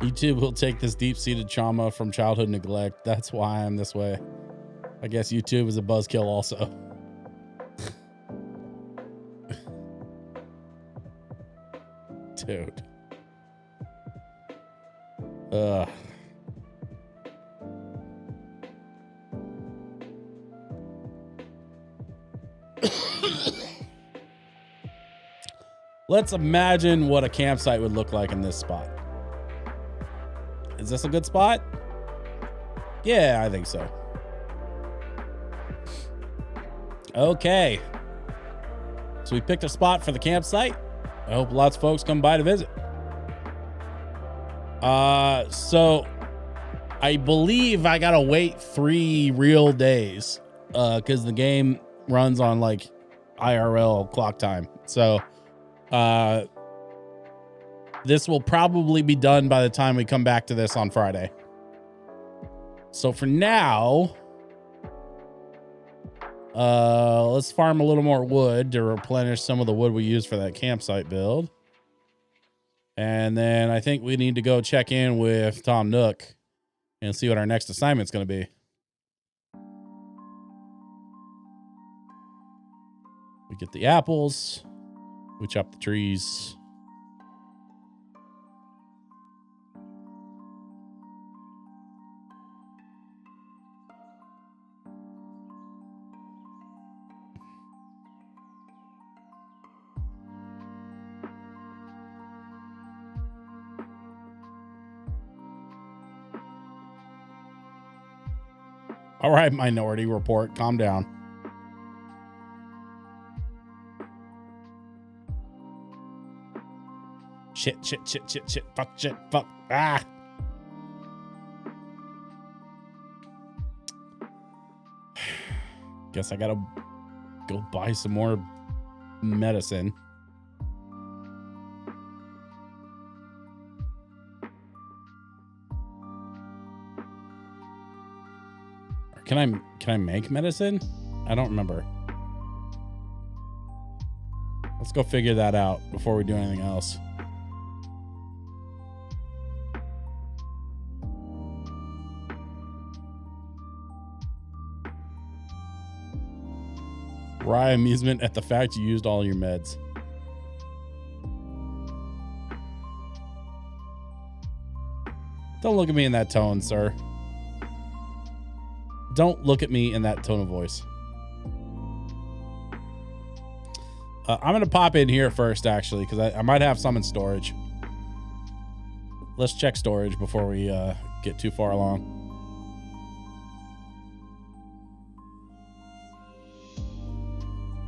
YouTube will take this deep-seated trauma from childhood neglect. That's why I'm this way. I guess YouTube is a buzzkill also. Dude. Let's imagine what a campsite would look like in this spot. Is this a good spot? Yeah, I think so. Okay. So we picked a spot for the campsite. I hope lots of folks come by to visit. So I believe I gotta wait 3 real days because the game runs on like IRL clock time. So this will probably be done by the time we come back to this on Friday. So for now, let's farm a little more wood to replenish some of the wood we used for that campsite build. And then I think we need to go check in with Tom Nook and see what our next assignment's going to be. We get the apples. We chop the trees. All right, Minority Report, calm down. Shit, fuck. Ah. Guess I gotta go buy some more medicine. Can I make medicine? I don't remember. Let's go figure that out before we do anything else. Wry amusement at the fact you used all your meds. Don't look at me in that tone, sir. Don't look at me in that tone of voice. I'm going to pop in here first, actually, because I might have some in storage. Let's check storage before we get too far along.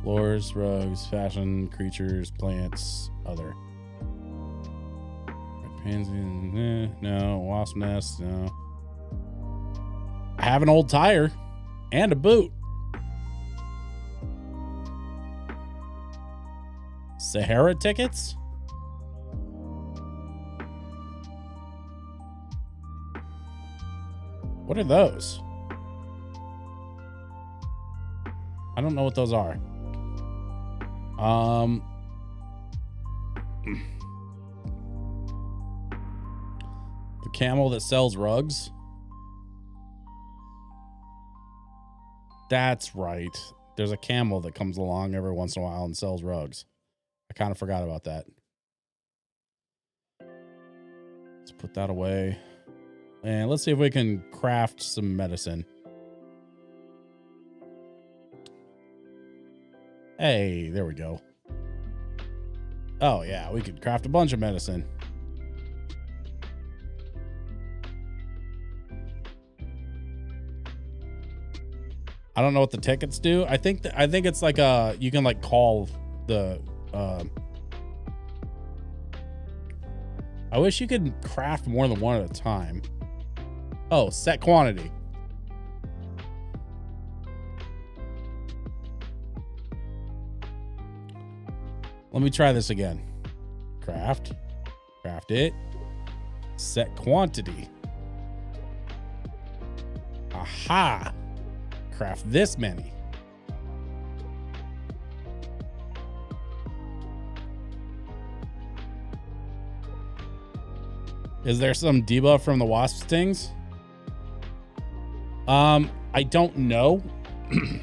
Floors, rugs, fashion, creatures, plants, other. Pansy, no. Wasp nest, no. I have an old tire and a boot. Sahara tickets? What are those? I don't know what those are. The camel that sells rugs. That's right. There's a camel that comes along every once in a while and sells rugs. I kind of forgot about that. Let's put that away. And let's see if we can craft some medicine. Hey, there we go. Oh, yeah, we could craft a bunch of medicine. I don't know what the tickets do. I think it's like you can like call the I wish you could craft more than one at a time. Oh, set quantity. Let me try this again. Craft it. Set quantity. Aha. Craft this many. Is there some debuff from the wasp stings? I don't know,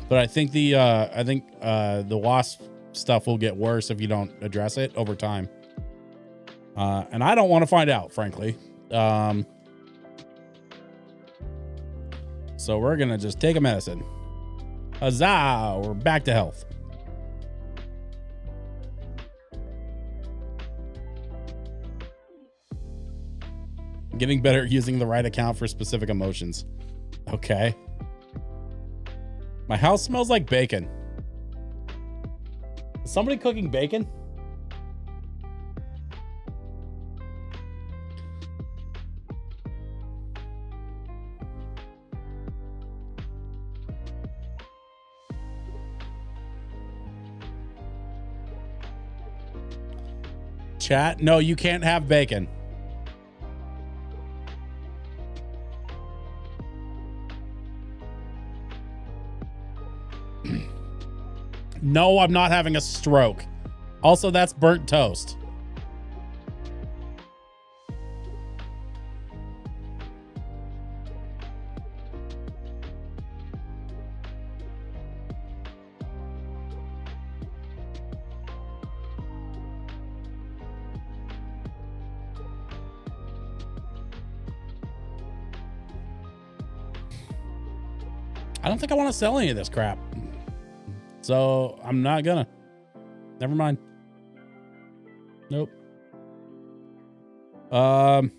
but I think the wasp stuff will get worse if you don't address it over time. And I don't want to find out, frankly. So we're gonna just take a medicine. Huzzah! We're back to health. Getting better at using the right account for specific emotions. Okay. My house smells like bacon. Is somebody cooking bacon? Chat? No, you can't have bacon. No, I'm not having a stroke. Also, that's burnt toast. I don't think I want to sell any of this crap. So I'm not gonna. Never mind. Nope. And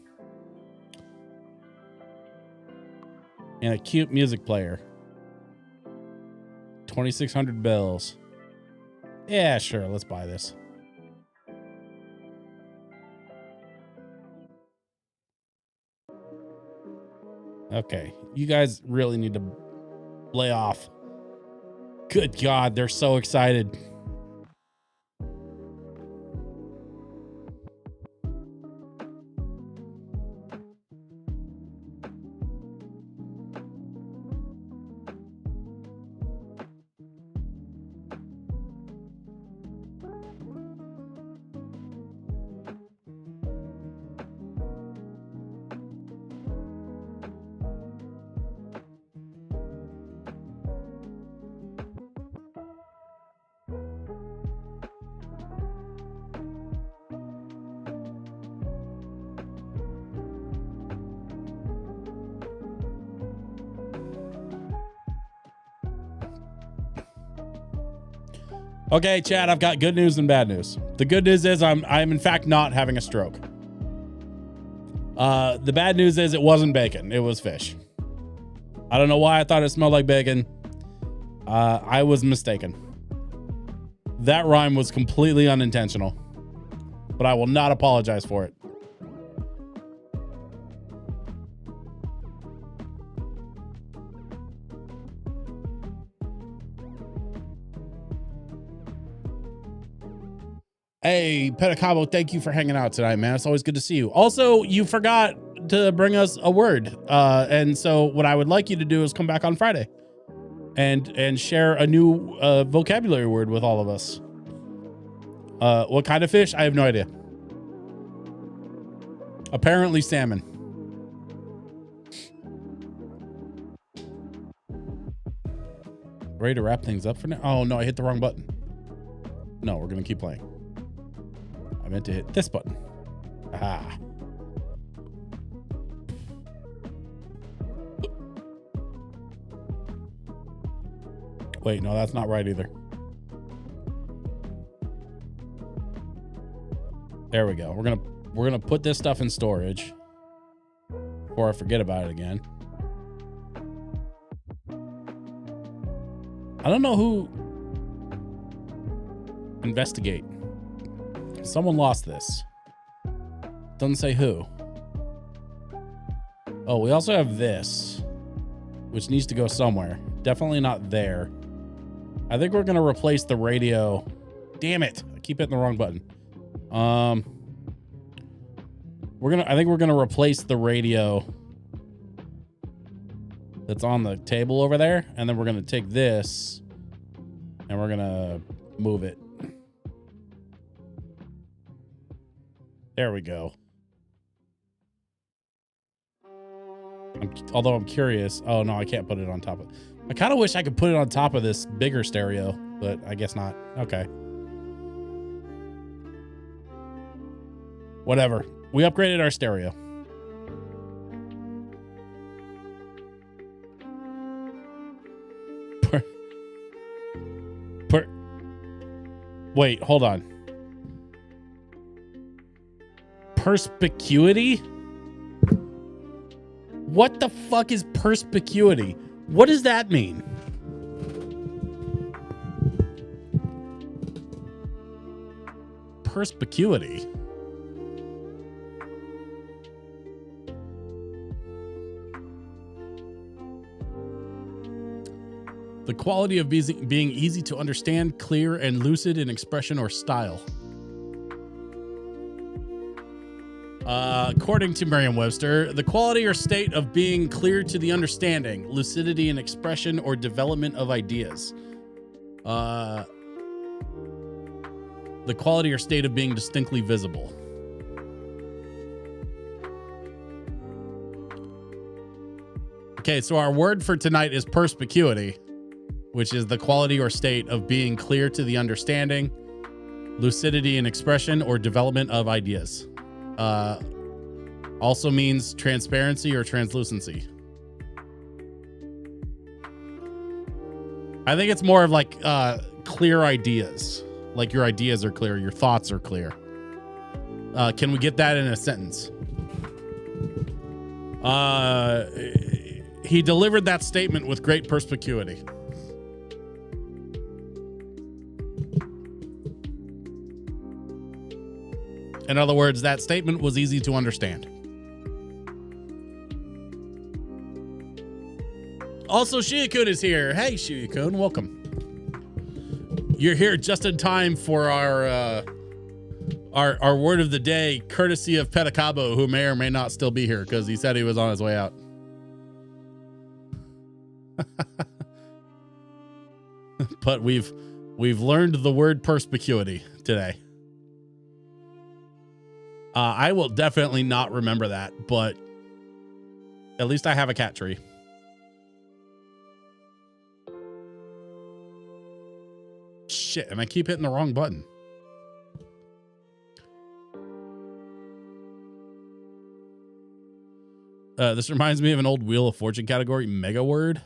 a cute music player. 2,600 bells. Yeah, sure. Let's buy this. Okay. You guys really need to lay off. Good God, they're so excited. Okay, Chad, I've got good news and bad news. The good news is I'm in fact not having a stroke. The bad news is it wasn't bacon. It was fish. I don't know why I thought it smelled like bacon. I was mistaken. That rhyme was completely unintentional, but I will not apologize for it. Hey, Pedicabo, thank you for hanging out tonight, man. It's always good to see you. Also, you forgot to bring us a word. And so what I would like you to do is come back on Friday and share a new vocabulary word with all of us. What kind of fish? I have no idea. Apparently salmon. Ready to wrap things up for now? Oh, no, I hit the wrong button. No, we're going to keep playing. I meant to hit this button. Aha. Wait, no, that's not right either. There we go. We're gonna put this stuff in storage before I forget about it again. I don't know who. Investigate. Someone lost this. Doesn't say who. Oh, we also have this, which needs to go somewhere. Definitely not there. I think we're gonna replace the radio. Damn it! I keep hitting the wrong button. I think we're gonna replace the radio that's on the table over there, and then we're gonna take this and we're gonna move it. There we go. Although I'm curious. Oh no, I can't put it on top of it. I kind of wish I could put it on top of this bigger stereo, but I guess not. Okay. Whatever. We upgraded our stereo. Wait, hold on. Perspicuity? What the fuck is perspicuity? What does that mean? Perspicuity. The quality of being easy to understand, clear, and lucid in expression or style. According to Merriam-Webster, the quality or state of being clear to the understanding, lucidity in expression or development of ideas. The quality or state of being distinctly visible. Okay, so our word for tonight is perspicuity, which is the quality or state of being clear to the understanding, lucidity in expression or development of ideas. Also means transparency or translucency. I think it's more of like clear ideas. Like your ideas are clear, your thoughts are clear. Can we get that in a sentence? He delivered that statement with great perspicuity. In other words, that statement was easy to understand. Also, Shiakun is here. Hey, Shiakun, welcome. You're here just in time for our word of the day, courtesy of Pedicabo, who may or may not still be here because he said he was on his way out. But we've learned the word perspicuity today. I will definitely not remember that, but at least I have a cat tree. Shit, and I keep hitting the wrong button. This reminds me of an old Wheel of Fortune category, Mega Word.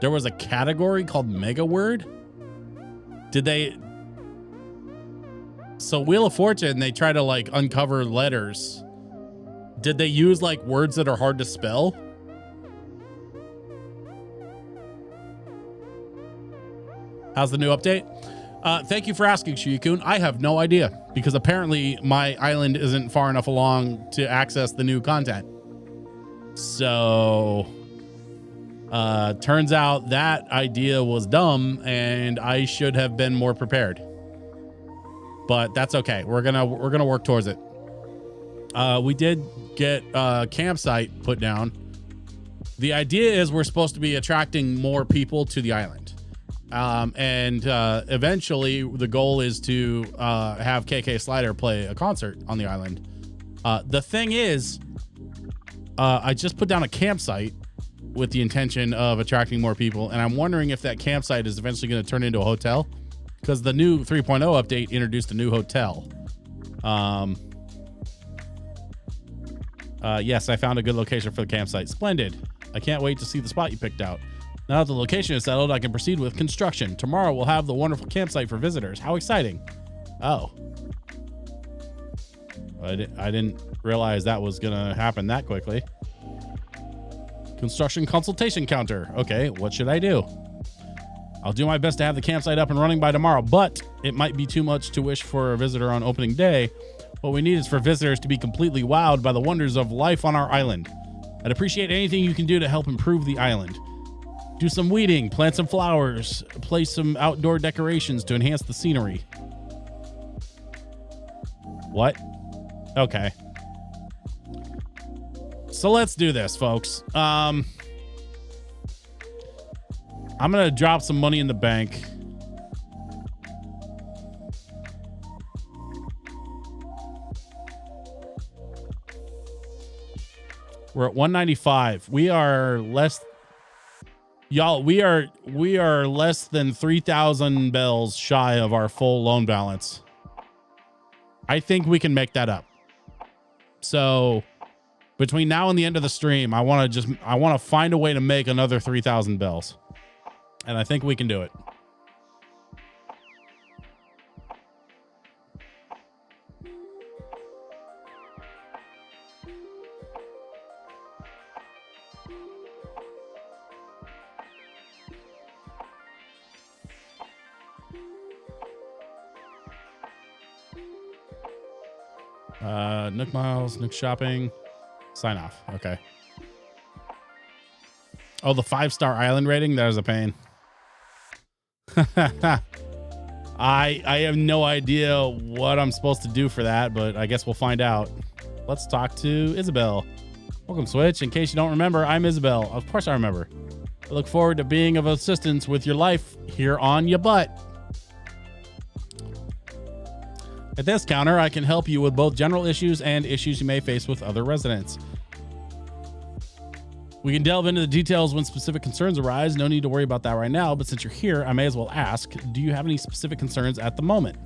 There was a category called Mega Word? Did they... So Wheel of Fortune, they try to like uncover letters. Did they use like words that are hard to spell? How's the new update? Thank you for asking, Shiakun. I have no idea because apparently my island isn't far enough along to access the new content. So turns out that idea was dumb and I should have been more prepared. But that's okay. We're gonna work towards it. We did get a campsite put down. The idea is we're supposed to be attracting more people to the island. And eventually the goal is to have KK Slider play a concert on the island. The thing is, I just put down a campsite with the intention of attracting more people. And I'm wondering if that campsite is eventually going to turn into a hotel, because the new 3.0 update introduced a new hotel. Yes, I found a good location for the campsite. Splendid. I can't wait to see the spot you picked out. Now that the location is settled, I can proceed with construction. Tomorrow we'll have the wonderful campsite for visitors. How exciting. Oh. I didn't realize that was going to happen that quickly. Construction consultation counter. Okay, what should I do? I'll do my best to have the campsite up and running by tomorrow, but it might be too much to wish for a visitor on opening day. What we need is for visitors to be completely wowed by the wonders of life on our island. I'd appreciate anything you can do to help improve the island. Do some weeding, plant some flowers, place some outdoor decorations to enhance the scenery. What? Okay. So let's do this, folks. I'm going to drop some money in the bank. We're at 195. We are less, y'all. We are less than 3,000 bells shy of our full loan balance. I think we can make that up. So between now and the end of the stream, I want to find a way to make another 3,000 bells, and I think we can do it. Nook Miles, Nook Shopping, sign off. Okay. Oh, the 5-star island rating? That is a pain. I have no idea what I'm supposed to do for that, but I guess we'll find out. Let's talk to Isabel. Welcome, Switch. In case you don't remember, I'm Isabel. Of course I remember. I look forward to being of assistance with your life here on your butt. At this counter, I can help you with both general issues and issues you may face with other residents. We can delve into the details when specific concerns arise. No need to worry about that right now, but since you're here, I may as well ask, do you have any specific concerns at the moment?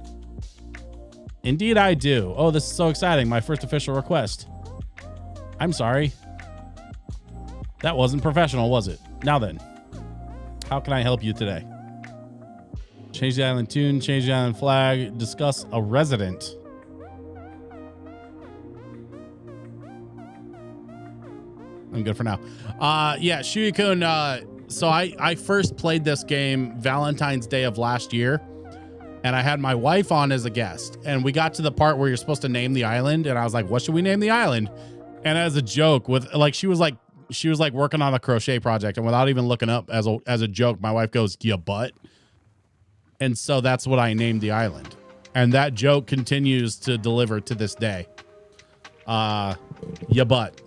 Indeed, I do. Oh, this is so exciting. My first official request. I'm sorry. That wasn't professional, was it? Now then, how can I help you today? Change the island tune, change the island flag, discuss a resident. I'm good for now. Yeah, Shuya-kun, so I first played this game Valentine's Day of last year, and I had my wife on as a guest, and we got to the part where you're supposed to name the island, and I was like, what should we name the island? And as a joke, with like she was like working on a crochet project, and without even looking up, as a joke, my wife goes, "Ya butt." And so that's what I named the island. And that joke continues to deliver to this day. Ya butt.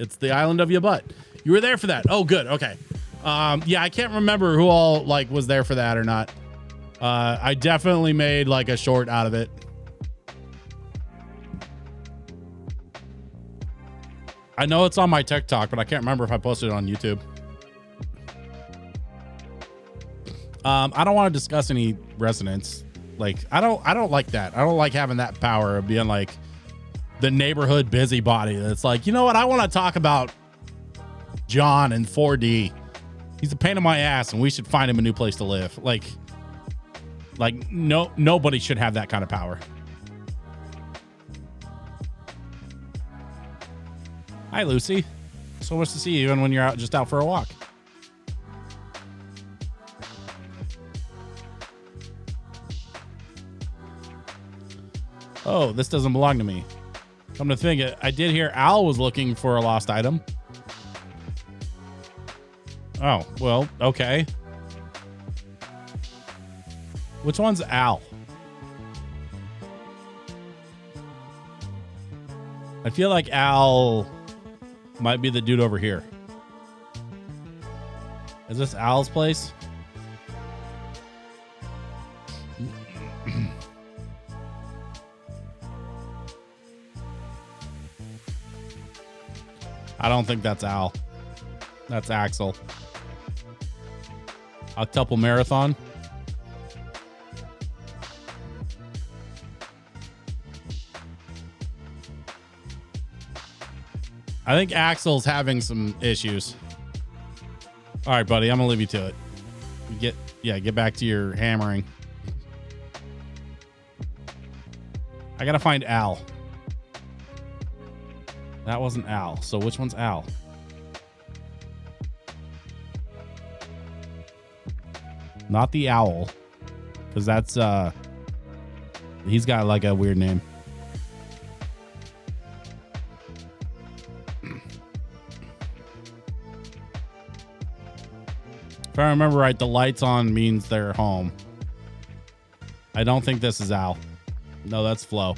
It's the island of Ya butt. You were there for that. Oh, good. Okay. Yeah, I can't remember who all like was there for that or not. I definitely made like a short out of it. I know it's on my TikTok, but I can't remember if I posted it on YouTube. I don't want to discuss any residents. Like, I don't like that. I don't like having that power of being like the neighborhood busybody. That's like, you know what? I want to talk about John in 4D. He's a pain in my ass, and we should find him a new place to live. Like nobody should have that kind of power. Hi, Lucy. So much to see you, even when you're just out for a walk. Oh, this doesn't belong to me. Come to think it, I did hear Al was looking for a lost item. Oh, well, okay. Which one's Al? I feel like Al might be the dude over here. Is this Al's place? I don't think that's Al. That's Axel. Octuple Marathon. I think Axel's having some issues. All right, buddy, I'm gonna leave you to it. Get back to your hammering. I gotta find Al. That wasn't Al. So which one's Al? Not the owl, because that's he's got like a weird name. If I remember right, the lights on means they're home. I don't think this is Al. No, that's Flo.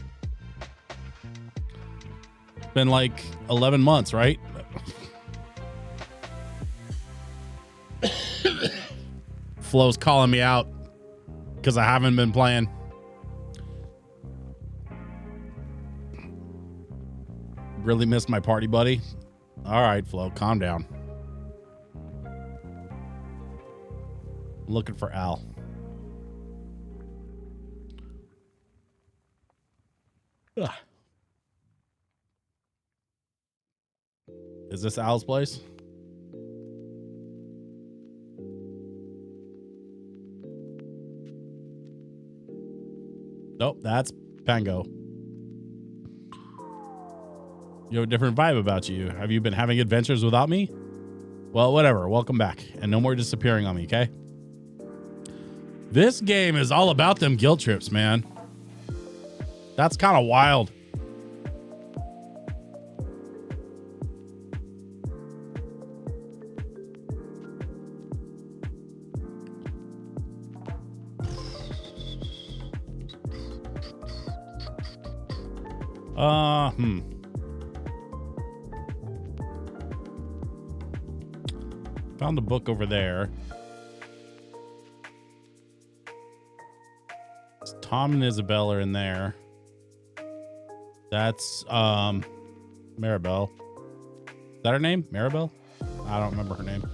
Been like 11 months, right? Flo's calling me out because I haven't been playing. Really missed my party buddy. All right, Flo, calm down. I'm looking for Al. Ugh. Is this Al's place? Nope, that's Pango. You have a different vibe about you. Have you been having adventures without me? Well, whatever. Welcome back. And no more disappearing on me, okay? This game is all about them guilt trips, man. That's kind of wild. Found the book over there. It's Tom and Isabel are in there. That's Maribel. Is that her name? Maribel? I don't remember her name.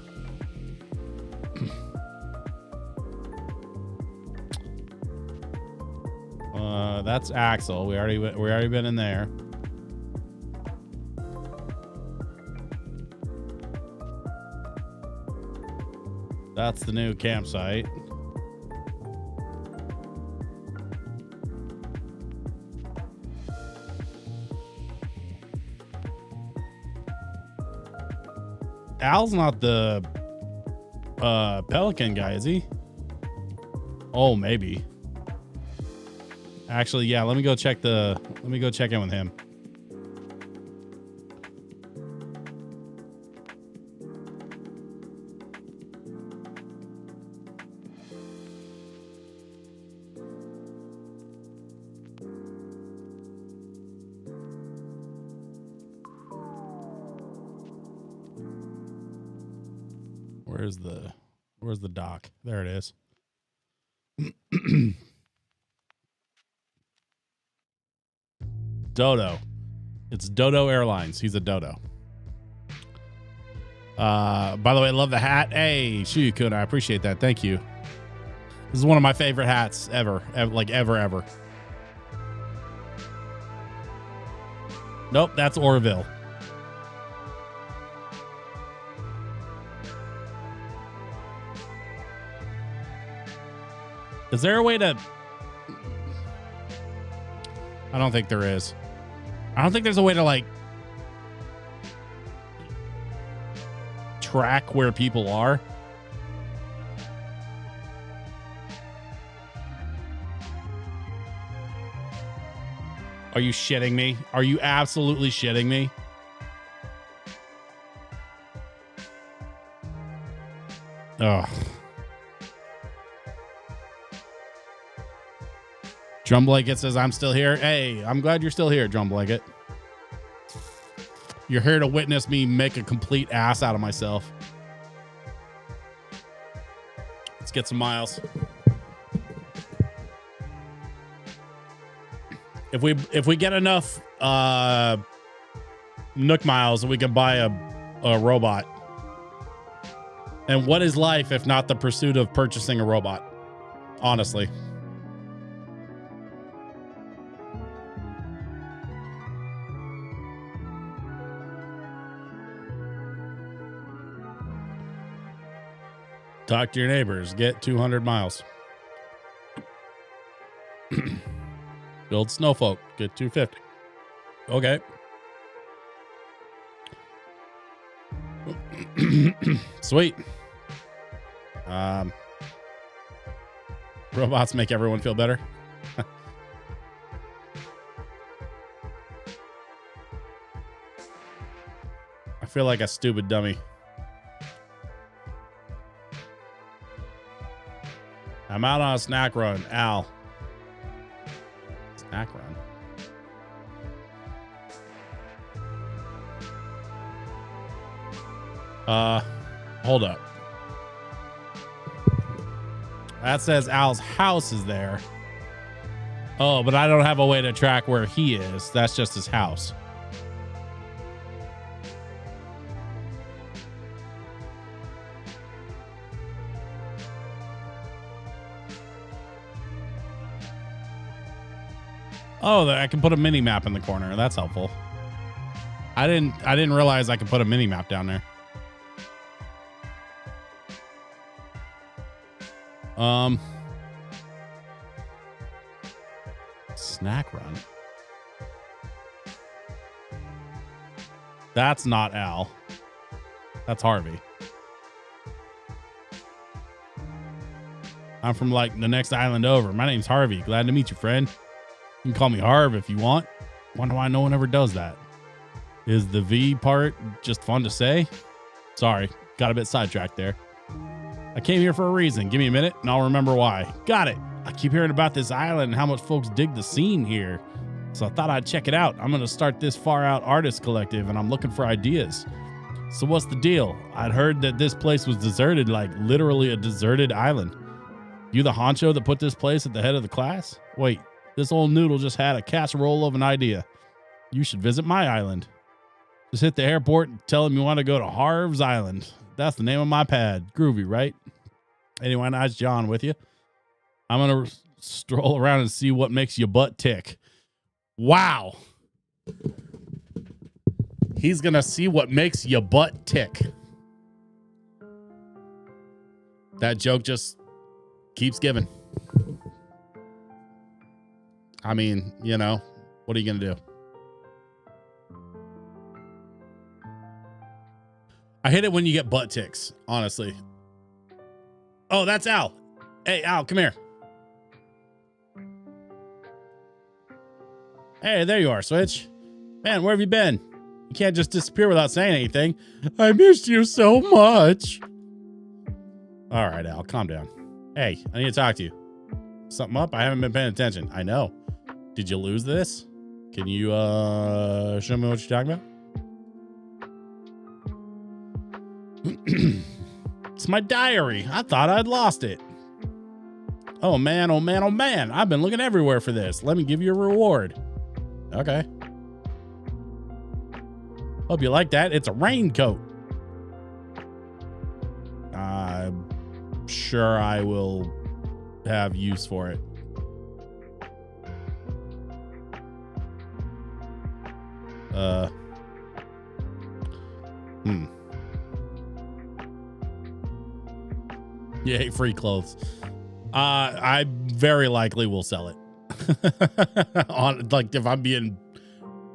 That's Axel. We already been in there. That's the new campsite. Al's not the Pelican guy, is he? Oh, maybe. Actually, yeah, let me go check in with him. Where's the dock? There it is. Dodo. It's Dodo Airlines. He's a dodo. By the way, I love the hat. Hey, Shuyukun, I appreciate that. Thank you. This is one of my favorite hats ever. Ever. Nope, that's Orville. Is there a way to... I don't think there is. I don't think there's a way to, like, track where people are. Are you shitting me? Are you absolutely shitting me? Ugh. Drum Blanket says, I'm still here. Hey, I'm glad you're still here, Drum Blanket. You're here to witness me make a complete ass out of myself. Let's get some miles. If we get enough Nook miles, we can buy a robot. And what is life if not the pursuit of purchasing a robot? Honestly. Talk to your neighbors. Get 200 miles. Build snowfolk. Get 250. Okay. Sweet. Robots make everyone feel better. I feel like a stupid dummy. I'm out on a snack run. Al. Snack run. Hold up. That says Al's house is there. Oh, but I don't have a way to track where he is. That's just his house. Oh, I can put a mini map in the corner. That's helpful. I didn't realize I could put a mini map down there. Snack run. That's not Al. That's Harvey. I'm from like the next island over. My name's Harvey. Glad to meet you, friend. You can call me Harv if you want. Wonder why no one ever does that. Is the V part just fun to say? Sorry, got a bit sidetracked there. I came here for a reason. Give me a minute and I'll remember why. Got it. I keep hearing about this island and how much folks dig the scene here. So I thought I'd check it out. I'm going to start this Far Out Artist Collective and I'm looking for ideas. So what's the deal? I'd heard that this place was deserted, like literally a deserted island. You the honcho that put this place at the head of the class? Wait, this old noodle just had a casserole of an idea. You should visit my island. Just hit the airport and tell him you want to go to Harv's Island. That's the name of my pad. Groovy, right? Anyway, nice John with you. I'm going to stroll around and see what makes your butt tick. Wow. He's going to see what makes your butt tick. That joke just keeps giving. I mean, you know, what are you going to do? I hate it when you get butt ticks, honestly. Oh, that's Al. Hey, Al, come here. Hey, there you are, Switch. Man, where have you been? You can't just disappear without saying anything. I missed you so much. All right, Al, calm down. Hey, I need to talk to you. Something up? I haven't been paying attention. I know. Did you lose this? Can you show me what you're talking about? It's my diary. I thought I'd lost it. Oh man, oh man, oh man. I've been looking everywhere for this. Let me give you a reward. Okay. Hope you like that. It's a raincoat. I'm sure I will have use for it. Yay, free clothes. I very likely will sell it. Like, if I'm being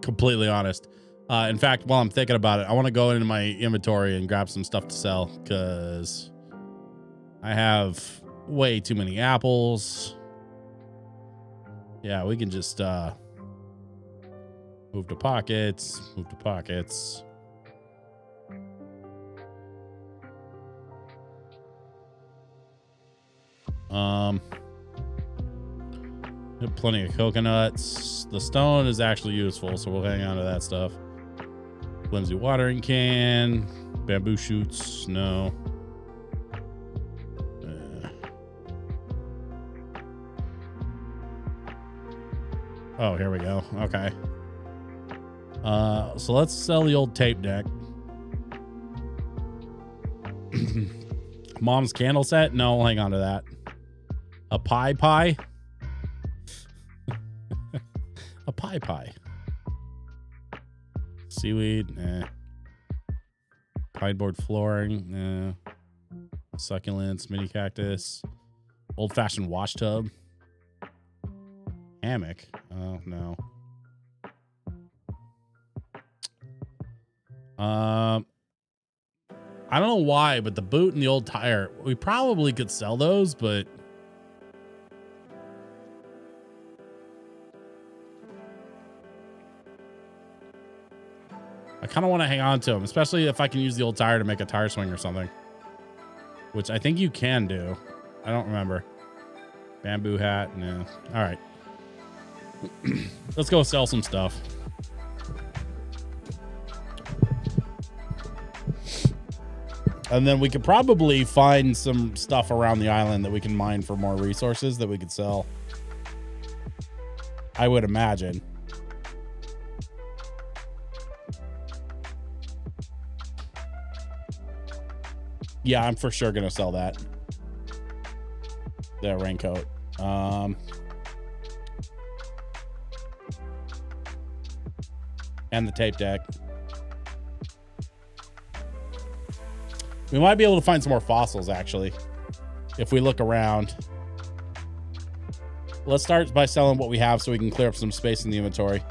completely honest. In fact, while I'm thinking about it, I want to go into my inventory and grab some stuff to sell because I have way too many apples. Yeah, we can just move to pockets, move to pockets. Plenty of coconuts. The stone is actually useful, so we'll hang on to that stuff. Flimsy watering can, bamboo shoots, no. Oh, here we go. Okay. So let's sell the old tape deck. Mom's candle set? No, I'll hang on to that. A pie? A pie. Seaweed? Eh. Pine board flooring? Eh. Succulents, mini cactus. Old-fashioned wash tub. Hammock? Oh, no. I don't know why, but the boot and the old tire, we probably could sell those, but I kind of want to hang on to them, especially if I can use the old tire to make a tire swing or something, which I think you can do. I don't remember. Bamboo hat. No. All right. Let's go sell some stuff. And then we could probably find some stuff around the island that we can mine for more resources that we could sell. I would imagine. Yeah, I'm for sure going to sell that. The raincoat. And the tape deck. We might be able to find some more fossils, actually, if we look around. Let's start by selling what we have so we can clear up some space in the inventory.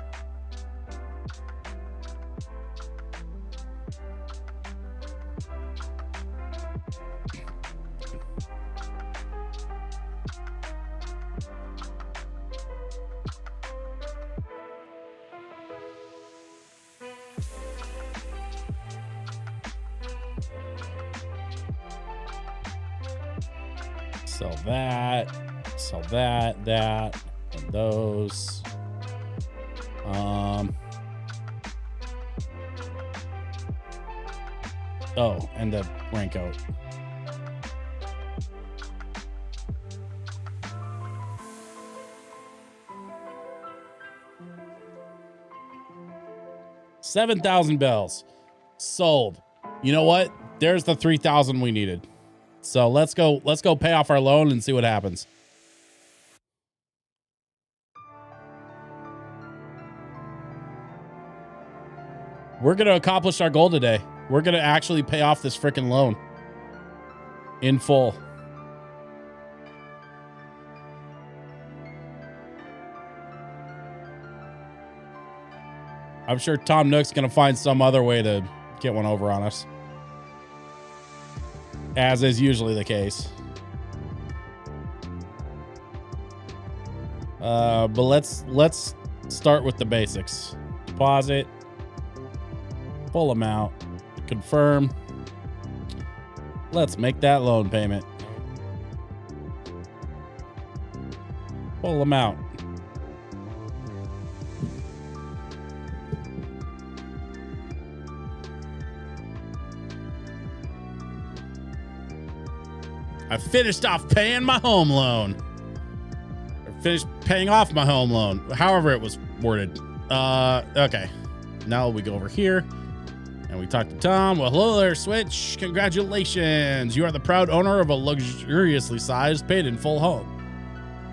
Sell that, and those. Oh, and the raincoat. $7,000 bells sold. You know what? There's the 3,000 we needed. So let's go pay off our loan and see what happens. We're going to accomplish our goal today. We're going to actually pay off this freaking loan in full. I'm sure Tom Nook's going to find some other way to get one over on us, as is usually the case. But let's start with the basics. Deposit. Full amount. Confirm. Let's make that loan payment. Full amount. I finished off paying my home loan. Or finished paying off my home loan. However it was worded. Okay. Now we go over here. And we talk to Tom. Well, hello there, Switch. Congratulations. You are the proud owner of a luxuriously sized, paid in full home.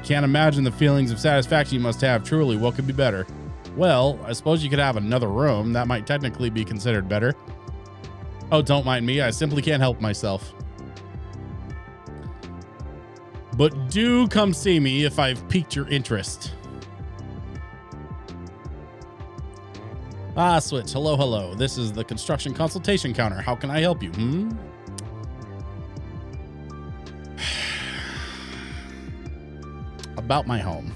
Can't imagine the feelings of satisfaction you must have. Truly, what could be better? Well, I suppose you could have another room. That might technically be considered better. Oh, don't mind me. I simply can't help myself. But do come see me if I've piqued your interest. Ah, Switch. Hello, hello. This is the construction consultation counter. How can I help you? About my home.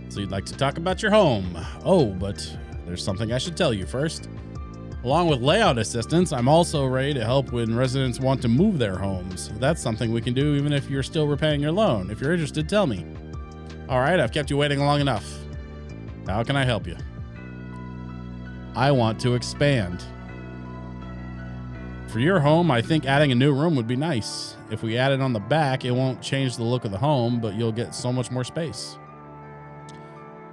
So you'd like to talk about your home. Oh, but there's something I should tell you first. Along with layout assistance, I'm also ready to help when residents want to move their homes. That's something we can do even if you're still repaying your loan. If you're interested, tell me. All right, I've kept you waiting long enough. How can I help you? I want to expand. For your home, I think adding a new room would be nice. If we add it on the back, it won't change the look of the home, but you'll get so much more space.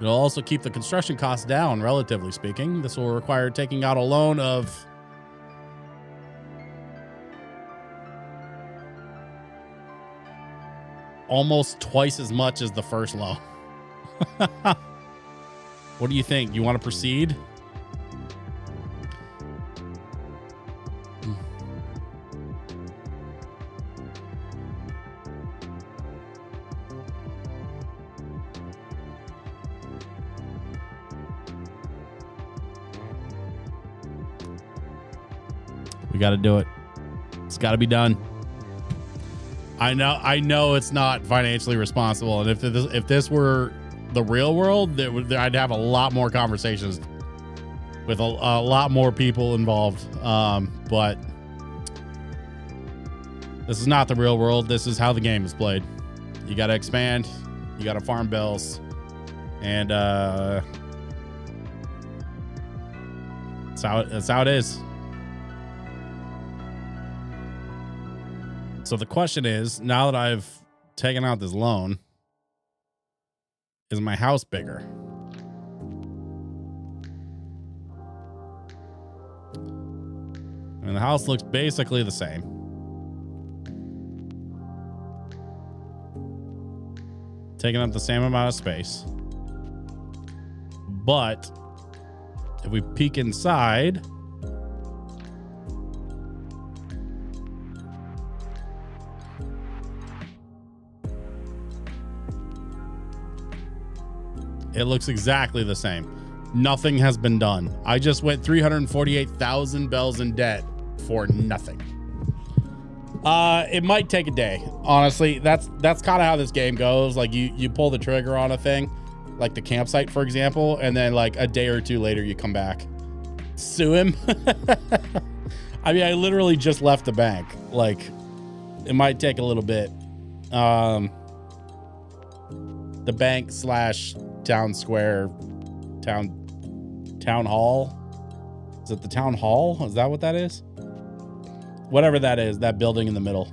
It'll also keep the construction costs down, relatively speaking. This will require taking out a loan of almost twice as much as the first loan. What do you think? You want to proceed? We got to do it. It's got to be done. I know it's not financially responsible, and if this were the real world, I'd have a lot more conversations with a lot more people involved. But this is not the real world. This is how the game is played. You got to expand. You got to farm bells, and that's how it is. So the question is, now that I've taken out this loan, is my house bigger? And the house looks basically the same. Taking up the same amount of space. But if we peek inside, it looks exactly the same. Nothing has been done. I just went 348,000 bells in debt for nothing. It might take a day. Honestly, that's kind of how this game goes. Like you pull the trigger on a thing, like the campsite, for example, and then like a day or two later you come back. Sue him. I mean, I literally just left the bank. Like, it might take a little bit. The bank / town square, town hall. Is it the town hall? Is that what that is? Whatever that is, that building in the middle.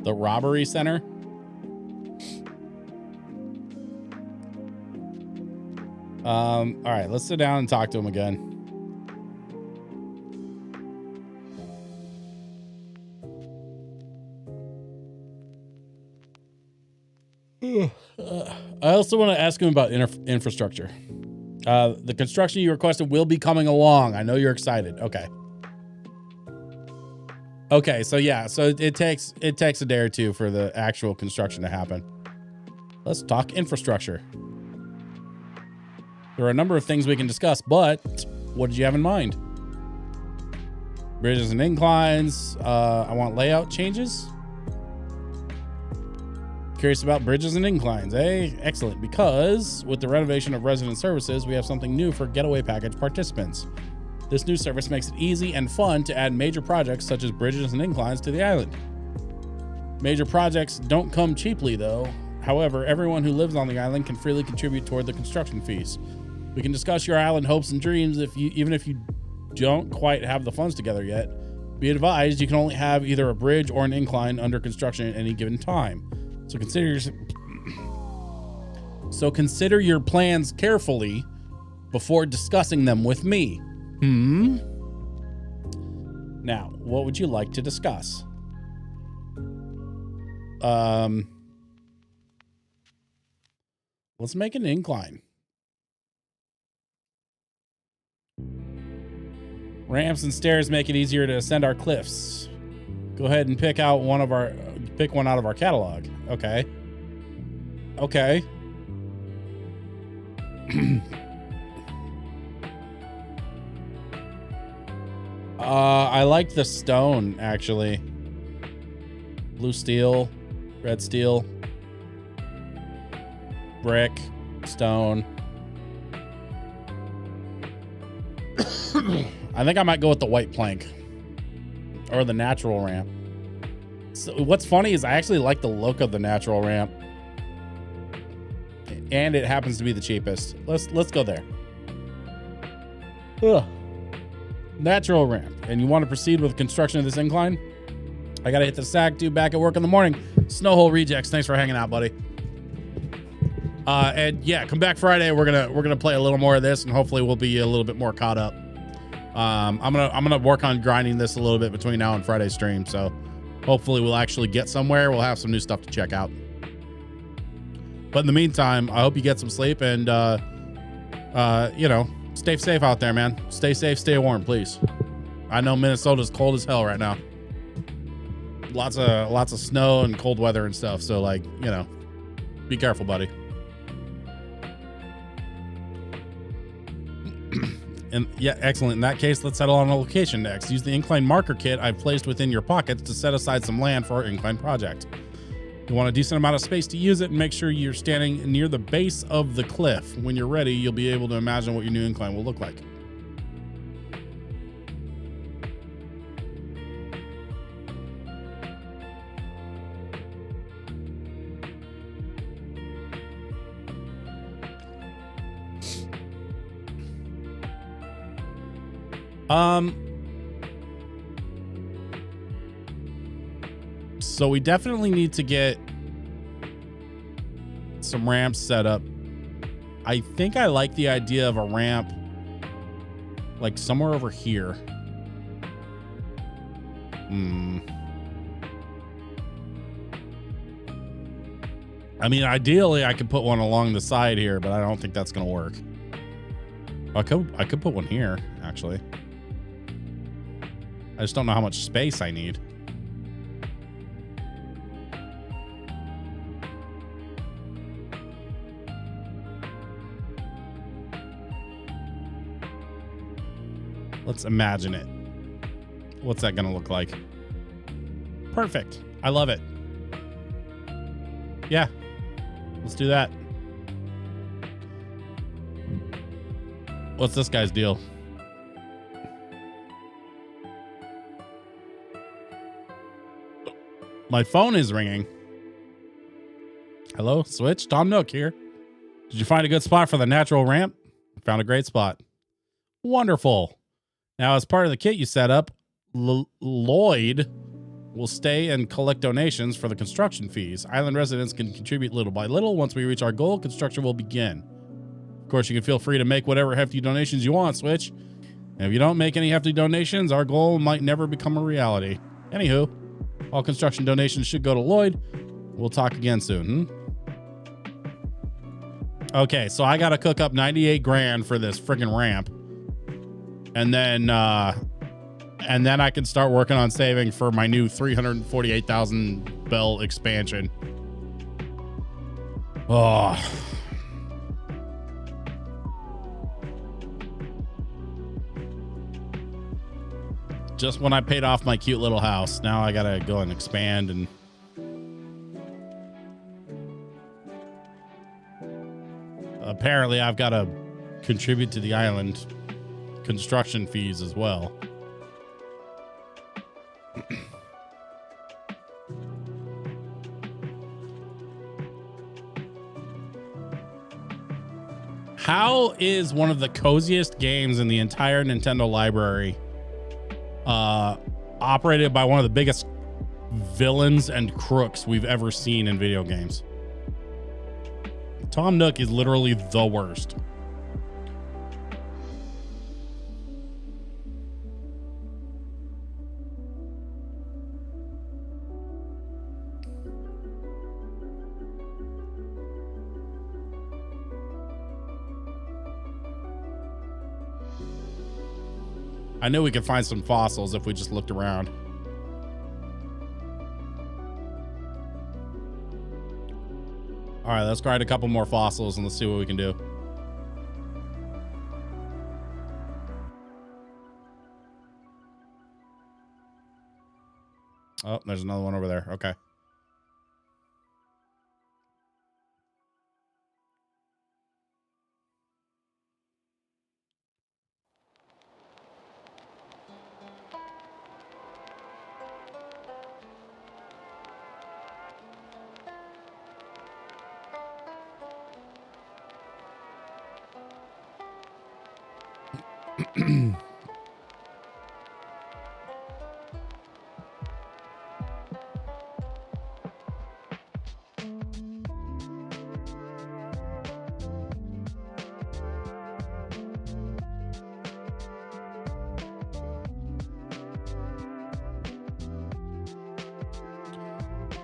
The robbery center. All right, let's sit down and talk to him again. I also want to ask him about infrastructure. The construction you requested will be coming along. I know you're excited. Okay, so yeah, so it takes a day or two for the actual construction to happen. Let's talk infrastructure. There are a number of things we can discuss, but what did you have in mind? Bridges and inclines. I want layout changes. Curious about bridges and inclines, eh? Excellent, because with the renovation of resident services, we have something new for Getaway Package participants. This new service makes it easy and fun to add major projects such as bridges and inclines to the island. Major projects don't come cheaply though. However, everyone who lives on the island can freely contribute toward the construction fees. We can discuss your island hopes and dreams even if you don't quite have the funds together yet. Be advised, you can only have either a bridge or an incline under construction at any given time. So consider your plans carefully before discussing them with me. Now, what would you like to discuss? Let's make an incline. Ramps and stairs make it easier to ascend our cliffs. Go ahead and pick one out of our catalog. Okay. I like the stone, actually. Blue steel, red steel, brick, stone. I think I might go with the white plank or the natural ramp. So what's funny is I actually like the look of the natural ramp, and it happens to be the cheapest. Let's go there. Ugh. Natural ramp. And you want to proceed with construction of this incline? I gotta hit the sack, back at work in the morning. Snowhole Rejects, thanks for hanging out, buddy. And yeah, come back Friday. We're gonna play a little more of this, and hopefully we'll be a little bit more caught up. I'm gonna work on grinding this a little bit between now and Friday's stream. So hopefully we'll actually get somewhere. We'll have some new stuff to check out. But in the meantime, I hope you get some sleep and you know, stay safe out there, man. Stay safe, stay warm, please. I know Minnesota's cold as hell right now. Lots of snow and cold weather and stuff. So like, you know, be careful, buddy. And yeah, excellent. In that case, let's settle on a location next. Use the incline marker kit I've placed within your pockets to set aside some land for our incline project. You want a decent amount of space to use it, and make sure you're standing near the base of the cliff. When you're ready, you'll be able to imagine what your new incline will look like. So we definitely need to get some ramps set up. I think I like the idea of a ramp like somewhere over here. I mean, ideally I could put one along the side here, but I don't think that's gonna work. I could put one here, actually. I just don't know how much space I need. Let's imagine it. What's that gonna look like? Perfect. I love it. Yeah, let's do that. What's this guy's deal? My phone is ringing. Hello, Switch? Tom Nook here. Did you find a good spot for the natural ramp? Found a great spot. Wonderful. Now, as part of the kit you set up, Lloyd will stay and collect donations for the construction fees. Island residents can contribute little by little. Once we reach our goal, construction will begin. Of course, you can feel free to make whatever hefty donations you want, Switch. And if you don't make any hefty donations, our goal might never become a reality. Anywho, all construction donations should go to Lloyd. We'll talk again soon. Okay, so I got to cook up 98 grand for this freaking ramp. And then I can start working on saving for my new 348,000 bell expansion. Oh. Just when I paid off my cute little house, now I gotta go and expand and apparently I've got to contribute to the island construction fees as well. How is one of the coziest games in the entire Nintendo library operated by one of the biggest villains and crooks we've ever seen in video games? Tom Nook is literally the worst. I knew we could find some fossils if we just looked around. All right, let's grind a couple more fossils and let's see what we can do. Oh, there's another one over there. Okay.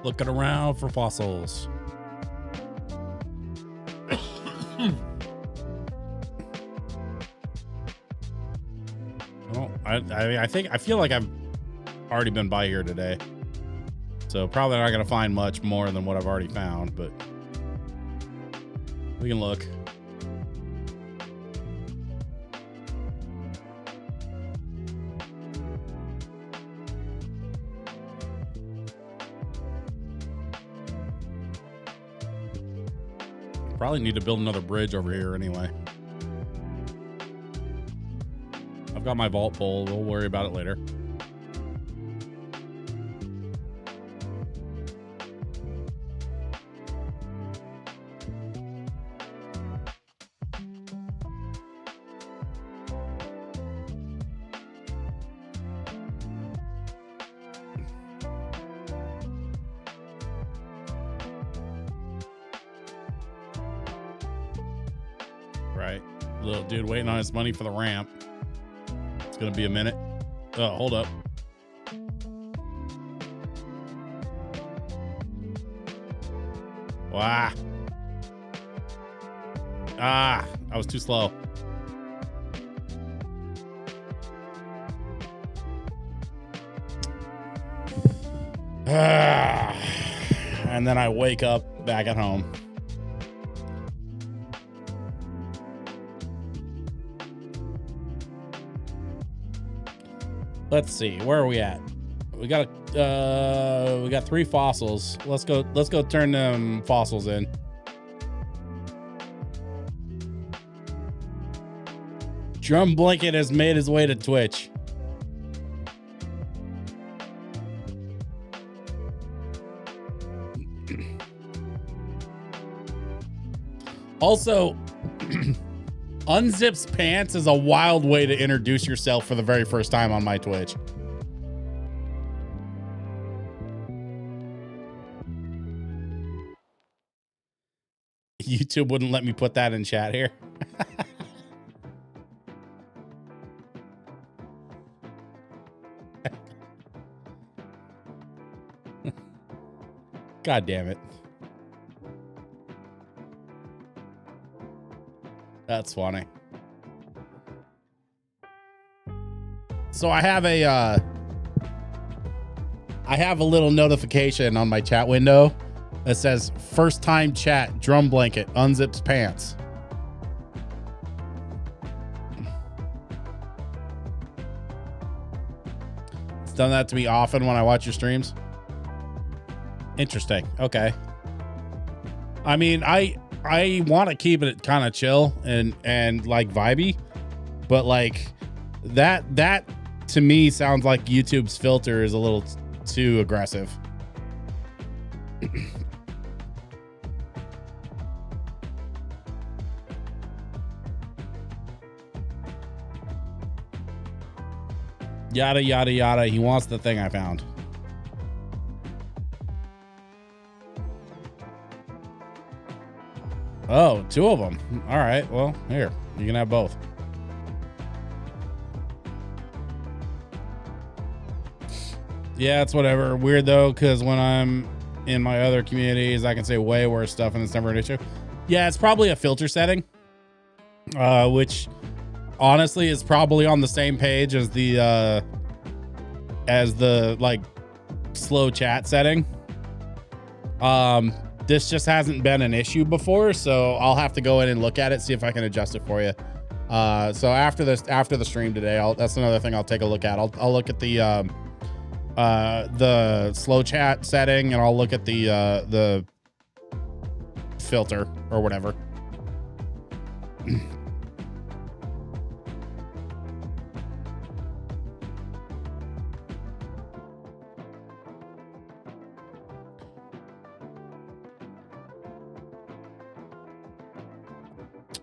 Looking around for fossils. Well, I feel like I've already been by here today, so probably not gonna find much more than what I've already found, but we can look. Probably need to build another bridge over here anyway. I've got my vault pole. We'll worry about it later. Right. Little dude waiting on his money for the ramp. It's going to be a minute. Oh, hold up. Wow. Ah, I was too slow. And then I wake up back at home. Let's see, where are we at? We got 3 fossils. Let's go turn them fossils in. Drum Blanket has made his way to Twitch. Also, Unzips Pants is a wild way to introduce yourself for the very first time on my Twitch. YouTube wouldn't let me put that in chat here. God damn it. That's funny. So I have a little notification on my chat window that says first time chat, Drum Blanket, Unzips Pants. It's done that to me often when I watch your streams. Interesting. Okay. I mean, I want to keep it kind of chill and like vibey, but like that to me sounds like YouTube's filter is a little too aggressive. Yada, yada, yada. He wants the thing I found. Oh, 2 of them. All right. Well, here, you can have both. Yeah, it's whatever. Weird though, because when I'm in my other communities, I can say way worse stuff and it's never an issue. Yeah, it's probably a filter setting, which honestly is probably on the same page as the like slow chat setting. This just hasn't been an issue before, so I'll have to go in and look at it, see if I can adjust it for you. So after the stream today, that's another thing I'll take a look at. I'll look at the slow chat setting, and I'll look at the filter or whatever.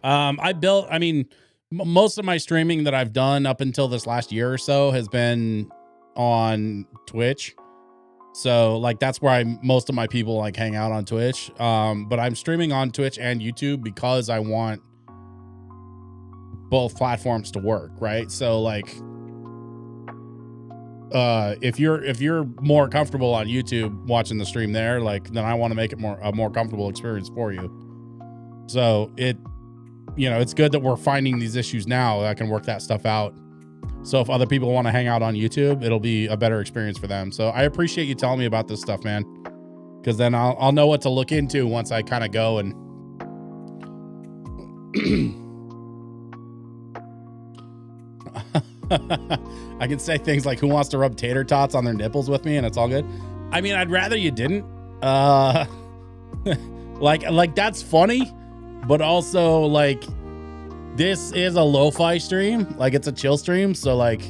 I mean, most of my streaming that I've done up until this last year or so has been on Twitch. So like, that's where most of my people like hang out on Twitch. But I'm streaming on Twitch and YouTube because I want both platforms to work. Right. So like, if you're more comfortable on YouTube watching the stream there, like, then I want to make it a more comfortable experience for you. So it's good that we're finding these issues now that I can work that stuff out. So if other people want to hang out on YouTube, it'll be a better experience for them. So I appreciate you telling me about this stuff, man, because then I'll know what to look into once I kind of go and I can say things like, who wants to rub tater tots on their nipples with me, and it's all good. I mean, I'd rather you didn't. Like that's funny, but also like this is a lo-fi stream, like it's a chill stream, so like,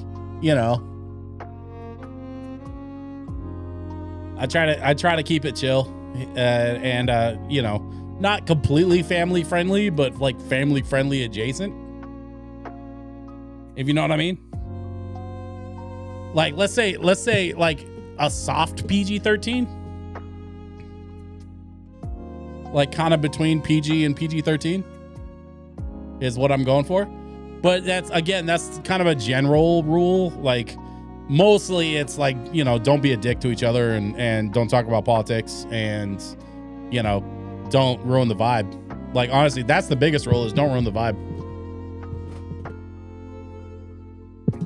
I try to keep it chill, and not completely family friendly, but like family friendly adjacent, if you know what I mean. Like let's say like a soft PG-13, like kind of between PG and PG-13 is what I'm going for. But that's kind of a general rule. Like mostly it's like, don't be a dick to each other, and don't talk about politics, and don't ruin the vibe. Like honestly, that's the biggest rule, is don't ruin the vibe.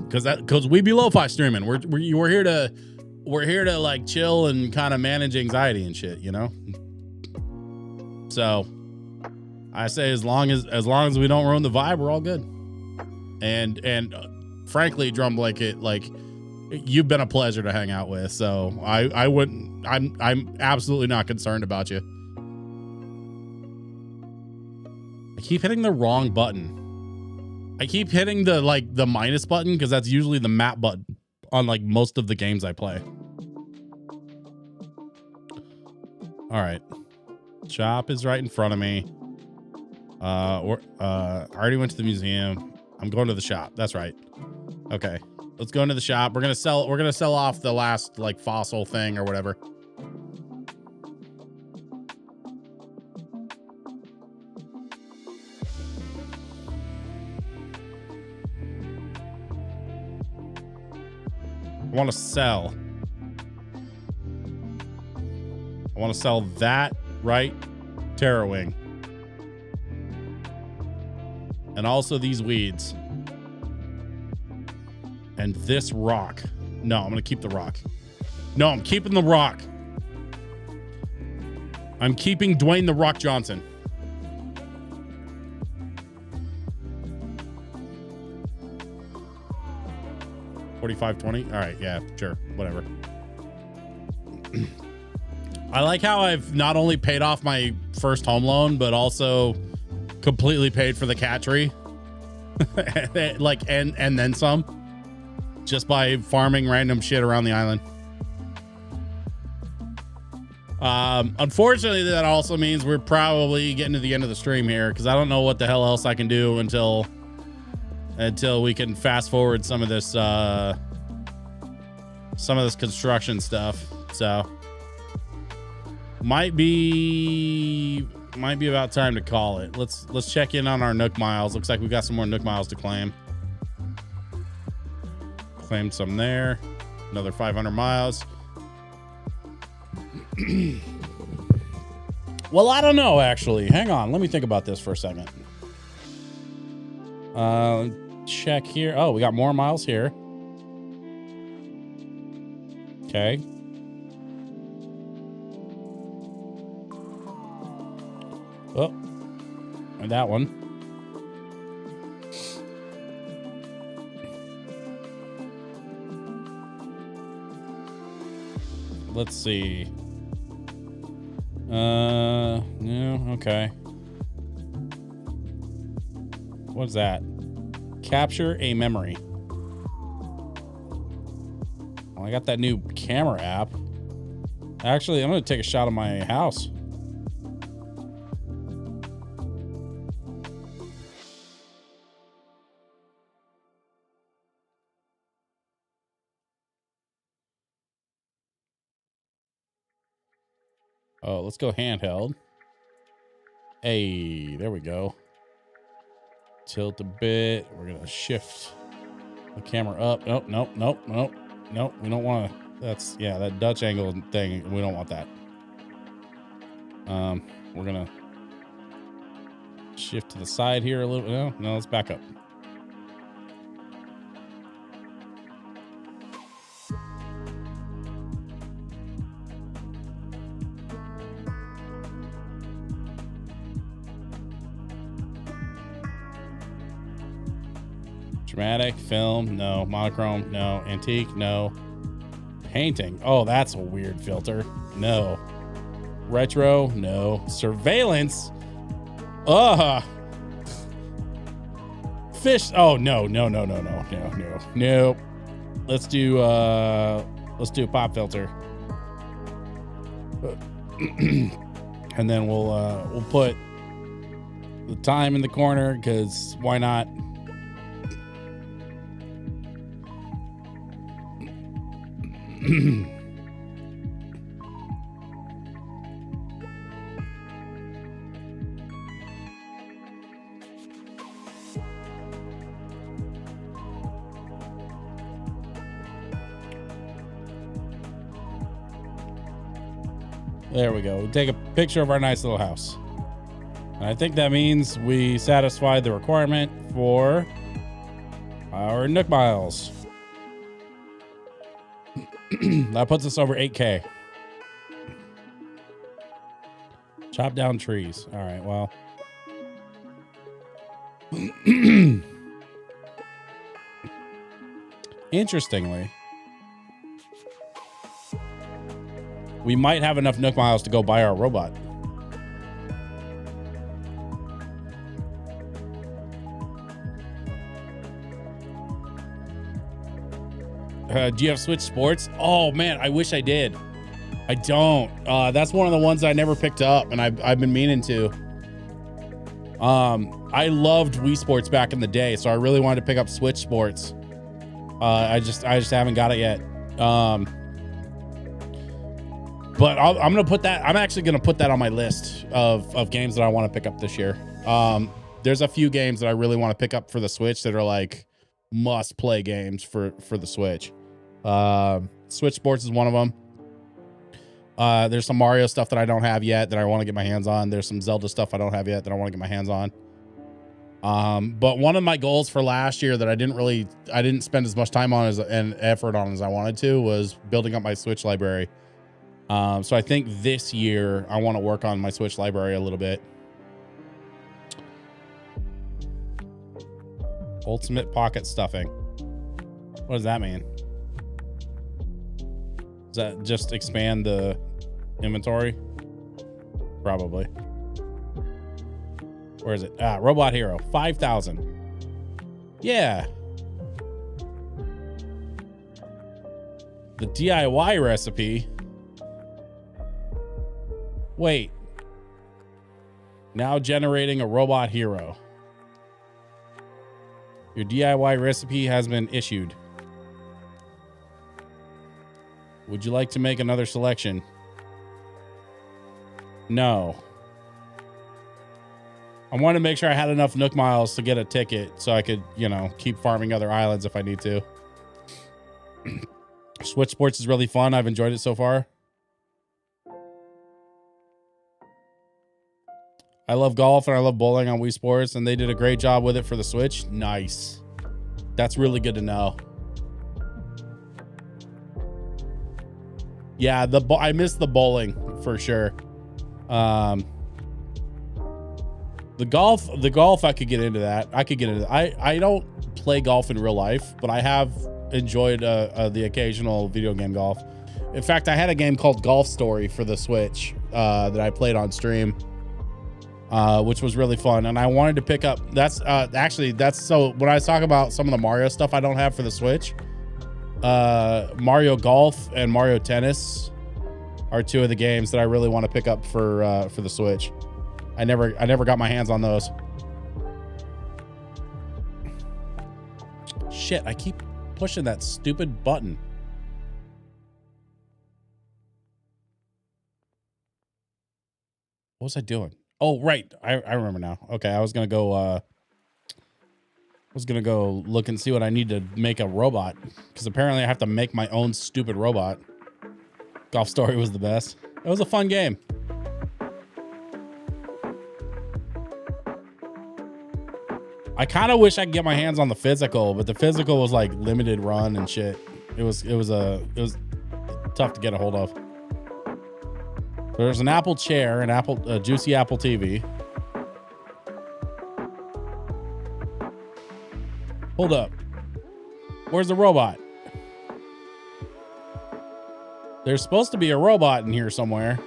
Because we be lo-fi streaming. We're here to like chill and kind of manage anxiety and shit, So I say as long as we don't ruin the vibe, we're all good. And frankly, Drum Blanket, like, you've been a pleasure to hang out with. So I'm absolutely not concerned about you. I keep hitting the wrong button. I keep hitting the minus button because that's usually the map button on like most of the games I play. All right. Shop is right in front of me. I already went to the museum. I'm going to the shop. That's right. Okay. Let's go into the shop. We're going to sell off the last like fossil thing or whatever. I want to sell that right Terror Wing, and also these weeds, and this rock. No, I'm gonna keep the rock. No, I'm keeping the rock. I'm keeping Dwayne The Rock Johnson. $45.20. All right, yeah, sure, whatever. I like how I've not only paid off my first home loan, but also completely paid for the cat tree, like and then some, just by farming random shit around the island. Unfortunately, that also means we're probably getting to the end of the stream here, because I don't know what the hell else I can do until we can fast forward some of this construction stuff. So might be about time to call it. Let's check in on our Nook miles. Looks like we've got some more Nook miles to claim. Claimed some there. Another 500 miles. Well, I don't know, actually. Hang on. Let me think about this for a second. Check here. Oh, we got more miles here. Okay. Oh, and that one. Let's see. No, okay. What's that? Capture a memory. Well, I got that new camera app. Actually, I'm going to take a shot of my house. Oh, let's go handheld. Hey, there we go. Tilt a bit. We're going to shift the camera up. Nope. Nope, we don't want to. That's, yeah, that Dutch angle thing. We don't want that. We're going to shift to the side here a little. No, let's back up. Dramatic, film, no. Monochrome, no. Antique, no. Painting, oh, that's a weird filter. No. Retro, no. Surveillance, fish, oh, no. Let's do pop filter. And then we'll put the time in the corner, because why not? There we go. We take a picture of our nice little house. And I think that means we satisfied the requirement for our Nook Miles. That puts us over 8K. Chop down trees. All right, well. Interestingly, we might have enough Nook Miles to go buy our robot. Do you have Switch Sports? Oh man, I wish I did. I don't. That's one of the ones I never picked up, and I've been meaning to. I loved Wii Sports back in the day, so I really wanted to pick up Switch Sports. I just haven't got it yet. But I'm gonna put that. I'm actually gonna put that on my list of games that I want to pick up this year. There's a few games that I really want to pick up for the Switch that are like must play games for the Switch. Switch Sports is one of them. There's some Mario stuff that I don't have yet that I want to get my hands on. There's some Zelda stuff I don't have yet that I want to get my hands on. But one of my goals for last year that I didn't spend as much time on and effort on as I wanted to was building up my Switch library. So I think this year I want to work on my Switch library a little bit. Ultimate pocket stuffing. What does that mean? Does that just expand the inventory? Probably. Where is it? Robot Hero, 5,000. Yeah. The DIY recipe. Wait. Now generating a Robot Hero. Your DIY recipe has been issued. Would you like to make another selection? No. I wanted to make sure I had enough Nook Miles to get a ticket so I could, keep farming other islands if I need to. Switch Sports is really fun. I've enjoyed it so far. I love golf and I love bowling on Wii Sports, and they did a great job with it for the Switch. Nice. That's really good to know. Yeah, I missed the bowling for sure. The golf I could get into that. I don't play golf in real life, but I have enjoyed the occasional video game golf. In fact, I had a game called Golf Story for the Switch that I played on stream, which was really fun. And I wanted to pick up, so when I talk about some of the Mario stuff I don't have for the Switch, Mario Golf and Mario Tennis are two of the games that I really want to pick up for the Switch. I never got my hands on those. Shit, I keep pushing that stupid button. What was I doing? Oh, right. I remember now. Okay, I was gonna go was gonna go look and see what I need to make a robot, because apparently I have to make my own stupid robot. Golf Story was the best. It was a fun game. I kind of wish I could get my hands on the physical, but the physical was like limited run and shit. It was tough to get a hold of. There's an Apple chair, a juicy Apple TV. Hold up. Where's the robot? There's supposed to be a robot in here somewhere.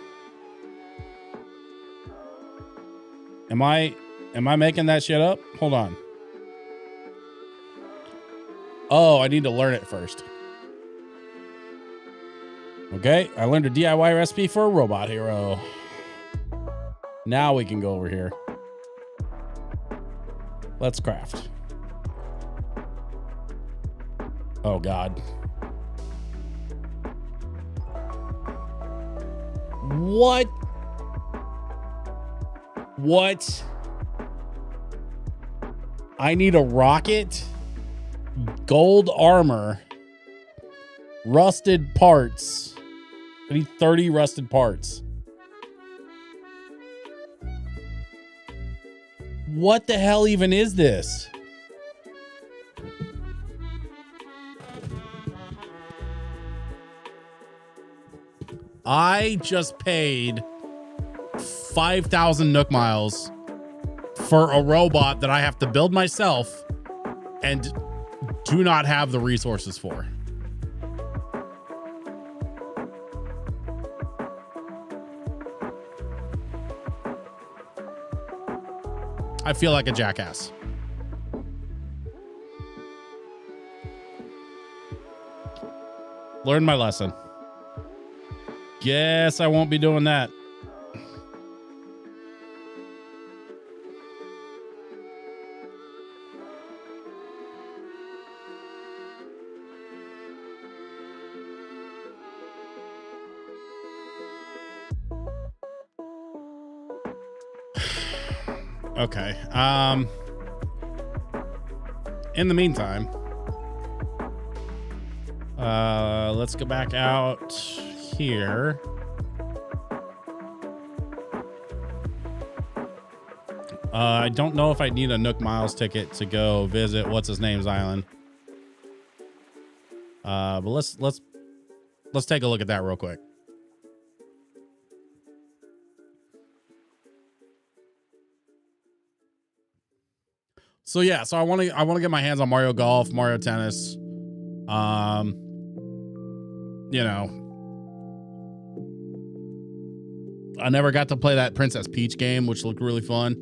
Am I making that shit up? Hold on. Oh, I need to learn it first. Okay, I learned a DIY recipe for a robot hero. Now we can go over here. Let's craft. Oh, God. What? What? I need a rocket, gold armor, rusted parts. I need 30 rusted parts. What the hell even is this? I just paid 5,000 Nook Miles for a robot that I have to build myself and do not have the resources for. I feel like a jackass. Learn my lesson. Guess I won't be doing that. Okay. In the meantime, let's go back out here. I don't know if I need a Nook Miles ticket to go visit what's his name's island. But let's take a look at that real quick. So yeah, so I want to get my hands on Mario Golf, Mario Tennis. You know, I never got to play that Princess Peach game, which looked really fun.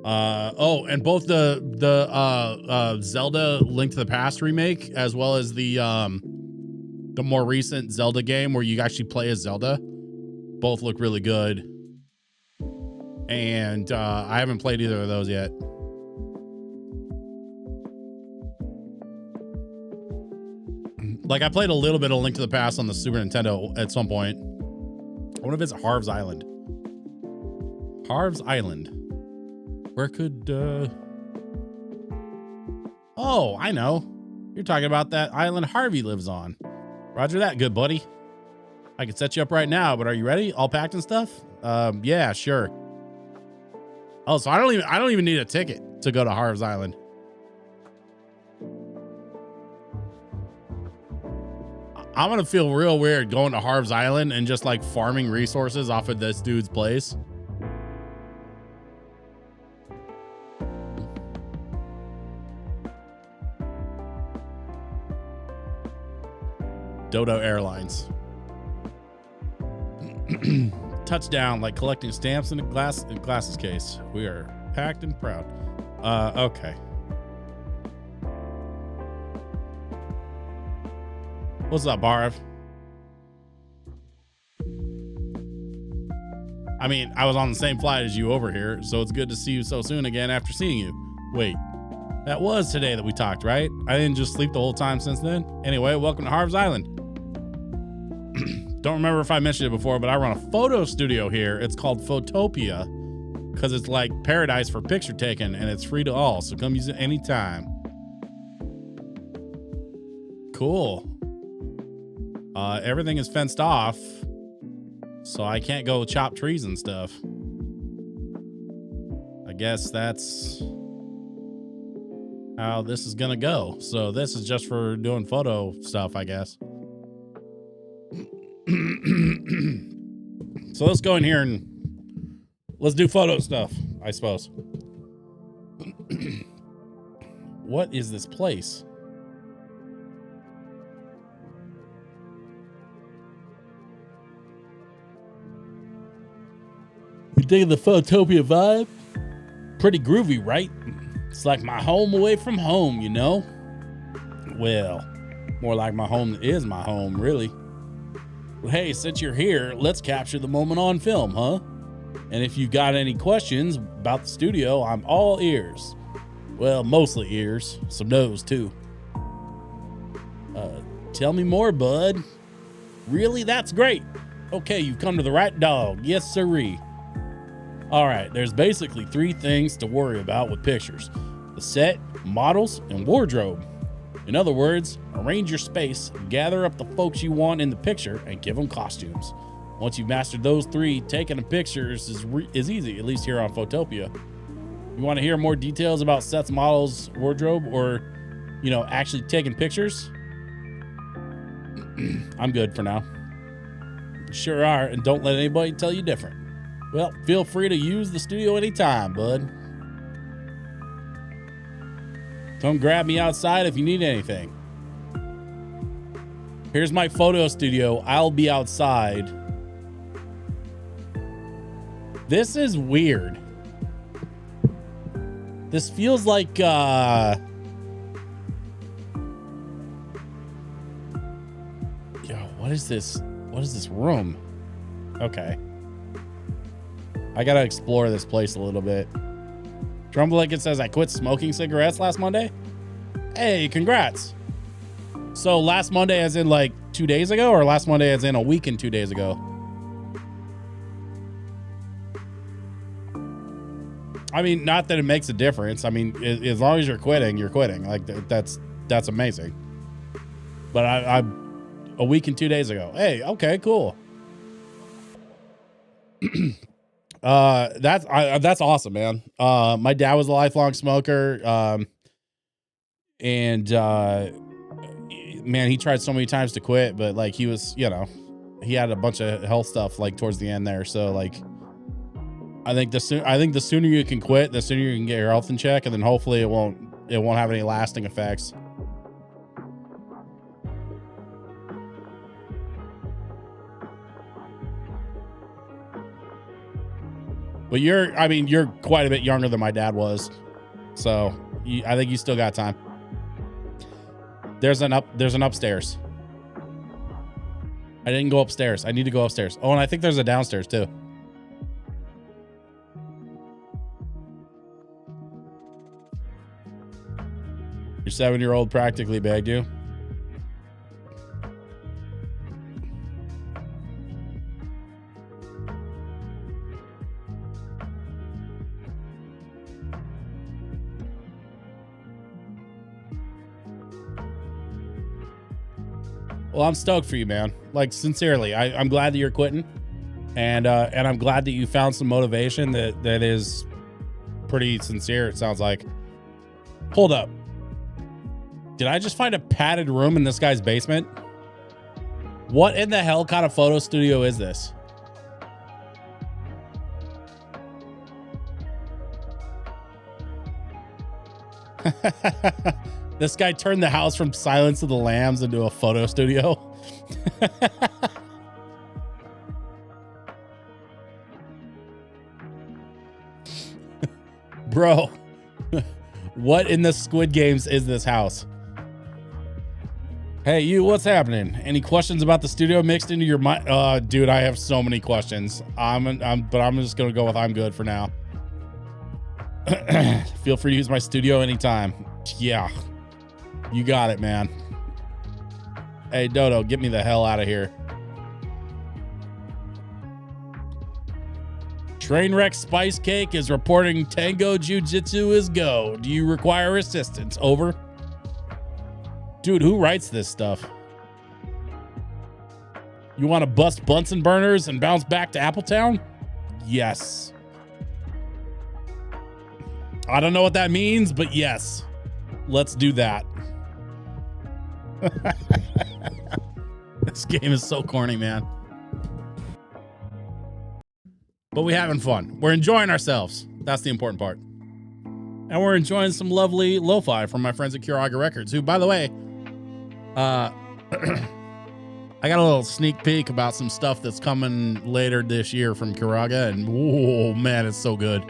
Oh, and both the Zelda Link to the Past remake, as well as the more recent Zelda game where you actually play as Zelda, both look really good. And I haven't played either of those yet. Like, I played a little bit of Link to the Past on the Super Nintendo at some point. I want to visit Harv's Island. Harv's Island. Where could, Oh, I know. You're talking about that island Harvey lives on. Roger that, good buddy. I could set you up right now, but are you ready? All packed and stuff? Yeah, sure. Oh, so I don't even need a ticket to go to Harv's Island. I'm gonna feel real weird going to Harv's Island and just like farming resources off of this dude's place. Dodo Airlines. Touchdown, like collecting stamps in a glasses case. We are packed and proud. Okay. What's up, Barv? I mean, I was on the same flight as you over here, so it's good to see you so soon again after seeing you. Wait, that was today that we talked, right? I didn't just sleep the whole time since then. Anyway, welcome to Harv's Island. Don't remember if I mentioned it before, but I run a photo studio here. It's called Photopia because it's like paradise for picture taking and it's free to all. So come use it anytime. Cool. Everything is fenced off, so I can't go chop trees and stuff. I guess that's how this is gonna go. So this is just for doing photo stuff, I guess. So let's go in here and let's do photo stuff, I suppose. What is this place? You digging the Photopia vibe? Pretty groovy, right? It's like my home away from home, you know? Well, more like my home is my home, really. Well, hey, since you're here, let's capture the moment on film, huh? And if you got any questions about the studio, I'm all ears. Well, mostly ears, some nose too. Tell me more, bud. Really? That's great. Okay, you've come to the right dog. Yes, sirree. All right, there's basically 3 things to worry about with pictures: the set, models, and wardrobe. In other words, arrange your space, gather up the folks you want in the picture, and give them costumes. Once you've mastered those 3, taking the pictures is easy, at least here on Photopia. You want to hear more details about sets, models, wardrobe, or, actually taking pictures? I'm good for now. You sure are, and don't let anybody tell you different. Well, feel free to use the studio anytime, bud. Come grab me outside if you need anything. Here's my photo studio. I'll be outside. This is weird. This feels like, what is this? What is this room? Okay. I gotta explore this place a little bit. Trumbull Lincoln says, I quit smoking cigarettes last Monday. Hey, congrats. So last Monday as in like 2 days ago, or last Monday as in a week and 2 days ago? I mean, not that it makes a difference. I mean, as long as you're quitting, you're quitting. Like that's amazing. But I a week and 2 days ago. Hey, okay, cool. That's awesome, man. My dad was a lifelong smoker. Man, he tried so many times to quit, but like he was, he had a bunch of health stuff like towards the end there. So like, I think the sooner you can quit, the sooner you can get your health in check, and then hopefully it won't have any lasting effects. But you're quite a bit younger than my dad was. So I think you still got time. There's an upstairs. I didn't go upstairs. I need to go upstairs. Oh, and I think there's a downstairs too. Your 7-year-old practically begged you. Well, I'm stoked for you, man. Like, sincerely, I'm glad that you're quitting, and I'm glad that you found some motivation that is pretty sincere. It sounds like. Hold up. Did I just find a padded room in this guy's basement? What in the hell kind of photo studio is this? This guy turned the house from Silence of the Lambs into a photo studio. Bro, what in the Squid Games is this house? Hey, you, what's happening? Any questions about the studio mixed into your mind? Dude, I have so many questions. But I'm just going to go with I'm good for now. Feel free to use my studio anytime. Yeah. You got it, man. Hey, Dodo, get me the hell out of here. Trainwreck Spice Cake is reporting Tango Jiu-Jitsu is go. Do you require assistance? Over. Dude, who writes this stuff? You want to bust Bunsen burners and bounce back to Appletown? Yes. I don't know what that means, but yes. Let's do that. This game is so corny, man. But we're having fun. We're enjoying ourselves. That's the important part. And we're enjoying some lovely lo-fi from my friends at Curaga Records, who, by the way, I got a little sneak peek about some stuff that's coming later this year from Curaga, and oh man, it's so good.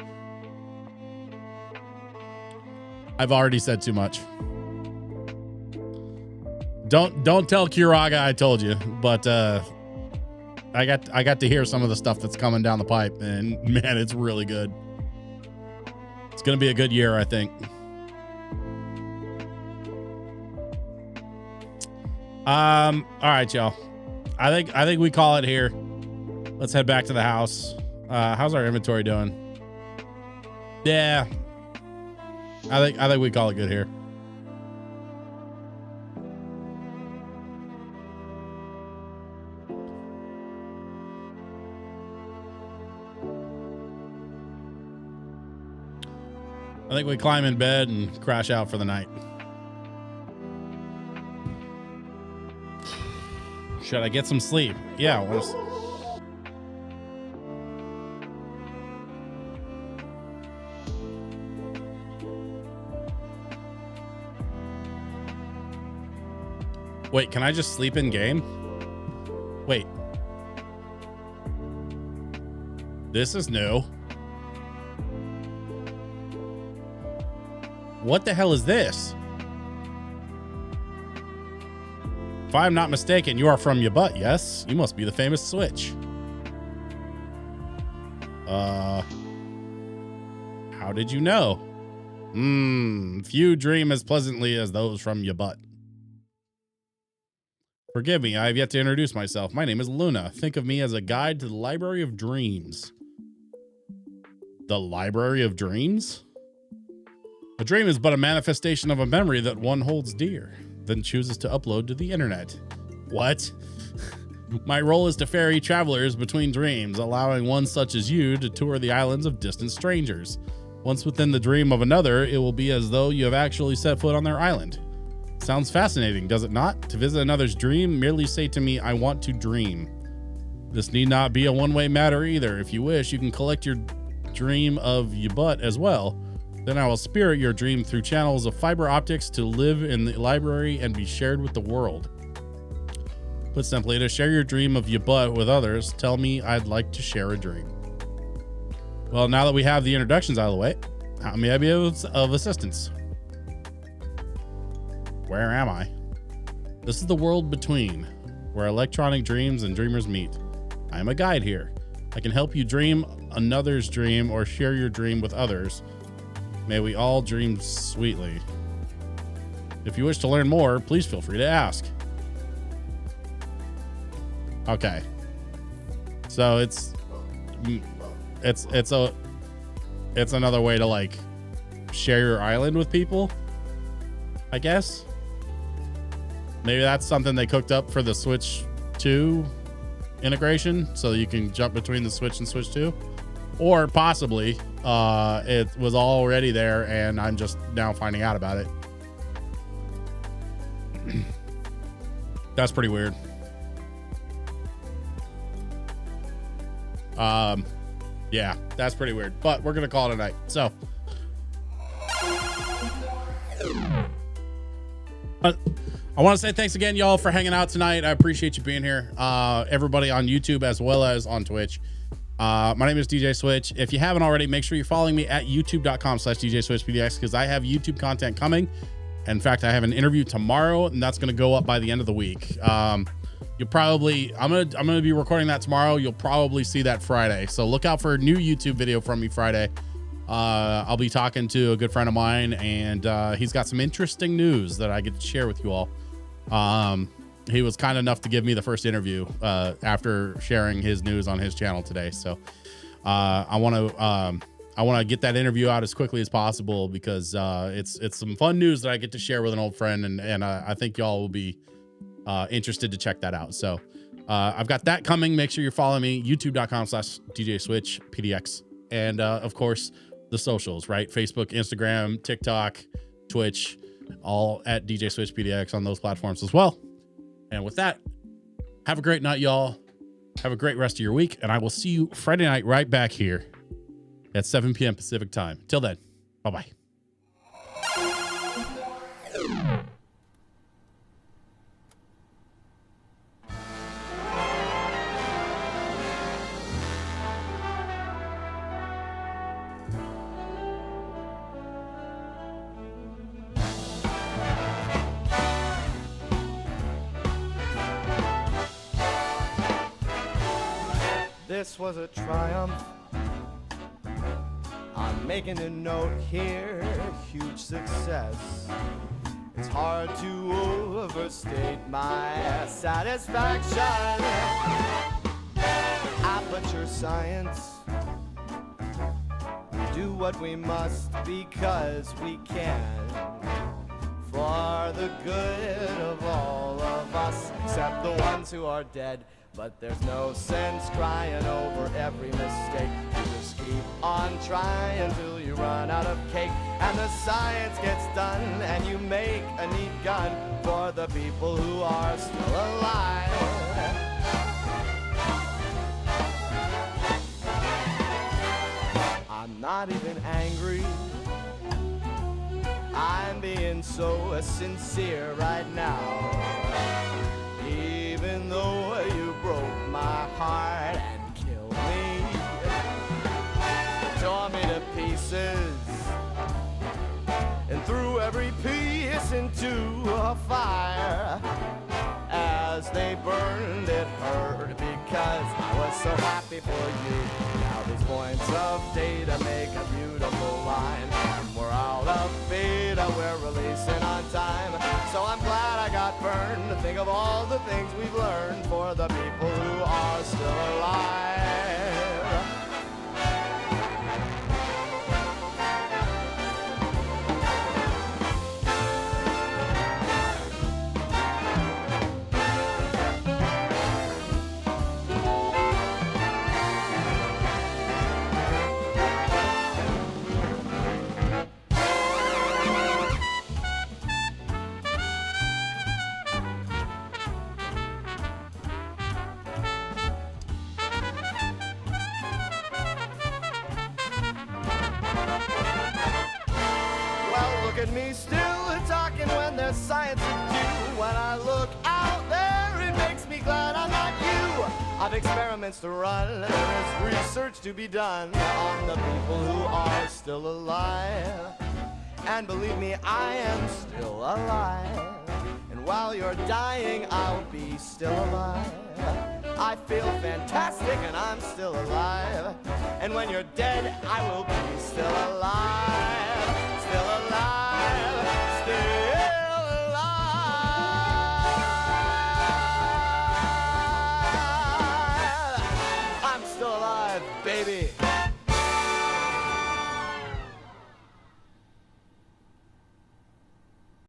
I've already said too much. Don't tell Curaga I told you, but I got to hear some of the stuff that's coming down the pipe, and man, it's really good. It's gonna be a good year, I think. All right, y'all. I think we call it here. Let's head back to the house. How's our inventory doing? Yeah. I think we call it good here. I think we climb in bed and crash out for the night. Should I get some sleep? Yeah. Wait, can I just sleep in game? Wait. This is new. What the hell is this? If I'm not mistaken, you are from your butt, yes? You must be the famous Switch. How did you know? Few dream as pleasantly as those from your butt. Forgive me, I have yet to introduce myself. My name is Luna. Think of me as a guide to the Library of Dreams. The Library of Dreams? A dream is but a manifestation of a memory that one holds dear, then chooses to upload to the internet. What? My role is to ferry travelers between dreams, allowing one such as you to tour the islands of distant strangers. Once within the dream of another, it will be as though you have actually set foot on their island. Sounds fascinating, does it not? To visit another's dream, merely say to me, I want to dream. This need not be a one-way matter either. If you wish, you can collect your dream of your butt as well. Then I will spirit your dream through channels of fiber optics to live in the library and be shared with the world. Put simply, to share your dream of your butt with others, tell me I'd like to share a dream. Well, now that we have the introductions out of the way, how may I be of assistance? Where am I? This is the world between, where electronic dreams and dreamers meet. I am a guide here. I can help you dream another's dream or share your dream with others. May we all dream sweetly. If you wish to learn more, please feel free to ask. Okay. So it's another way to like share your island with people, I guess. Maybe that's something they cooked up for the Switch 2 integration, so you can jump between the Switch and Switch 2. Or possibly it was already there and I'm just now finding out about it. That's pretty weird. Yeah, that's pretty weird, but we're gonna call it a night. So I want to say thanks again, y'all, for hanging out tonight. I appreciate you being here. Everybody on YouTube as well as on Twitch. My name is DJ Switch. If you haven't already, make sure you're following me at youtube.com/DJSwitchPDX because I have YouTube content coming. In fact, I have an interview tomorrow, and that's going to go up by the end of the week. You'll probably, I'm gonna be recording that tomorrow. You'll probably see that Friday. So look out for a new YouTube video from me Friday. I'll be talking to a good friend of mine, and he's got some interesting news that I get to share with you all. He was kind enough to give me the first interview after sharing his news on his channel today. So I want I want to get that interview out as quickly as possible because it's some fun news that I get to share with an old friend, and I think y'all will be interested to check that out. So I've got that coming. Make sure you're following me, youtube.com/DJ Switch PDX, and of course the socials, right? Facebook, Instagram, TikTok, Twitch, all at DJ Switch PDX on those platforms as well. And with that, have a great night, y'all. Have a great rest of your week, and I will see you Friday night right back here at 7 p.m. Pacific time. Till then, bye-bye. This was a triumph. I'm making a note here, huge success. It's hard to overstate my satisfaction. Aperture science. We do what we must because we can. For the good of all of us, except the ones who are dead. But there's no sense crying over every mistake. You just keep on trying till you run out of cake. And the science gets done and you make a neat gun for the people who are still alive. I'm not even angry. I'm being so sincere right now. Even though you broke my heart and killed me, tore me to pieces, and threw every piece into a fire. As they burned, it hurt because I was so happy for you. Now these points of data make a beautiful line. And we're out of beta, we're releasing on time. So I'm glad I got burned to think of all the things we've learned for the people who are still alive. Look at me still talking when there's science to do. When I look out there, it makes me glad I'm not you. I've experiments to run, there is research to be done on the people who are still alive. And believe me, I am still alive. And while you're dying, I'll be still alive. I feel fantastic and I'm still alive. And when you're dead, I will be still alive.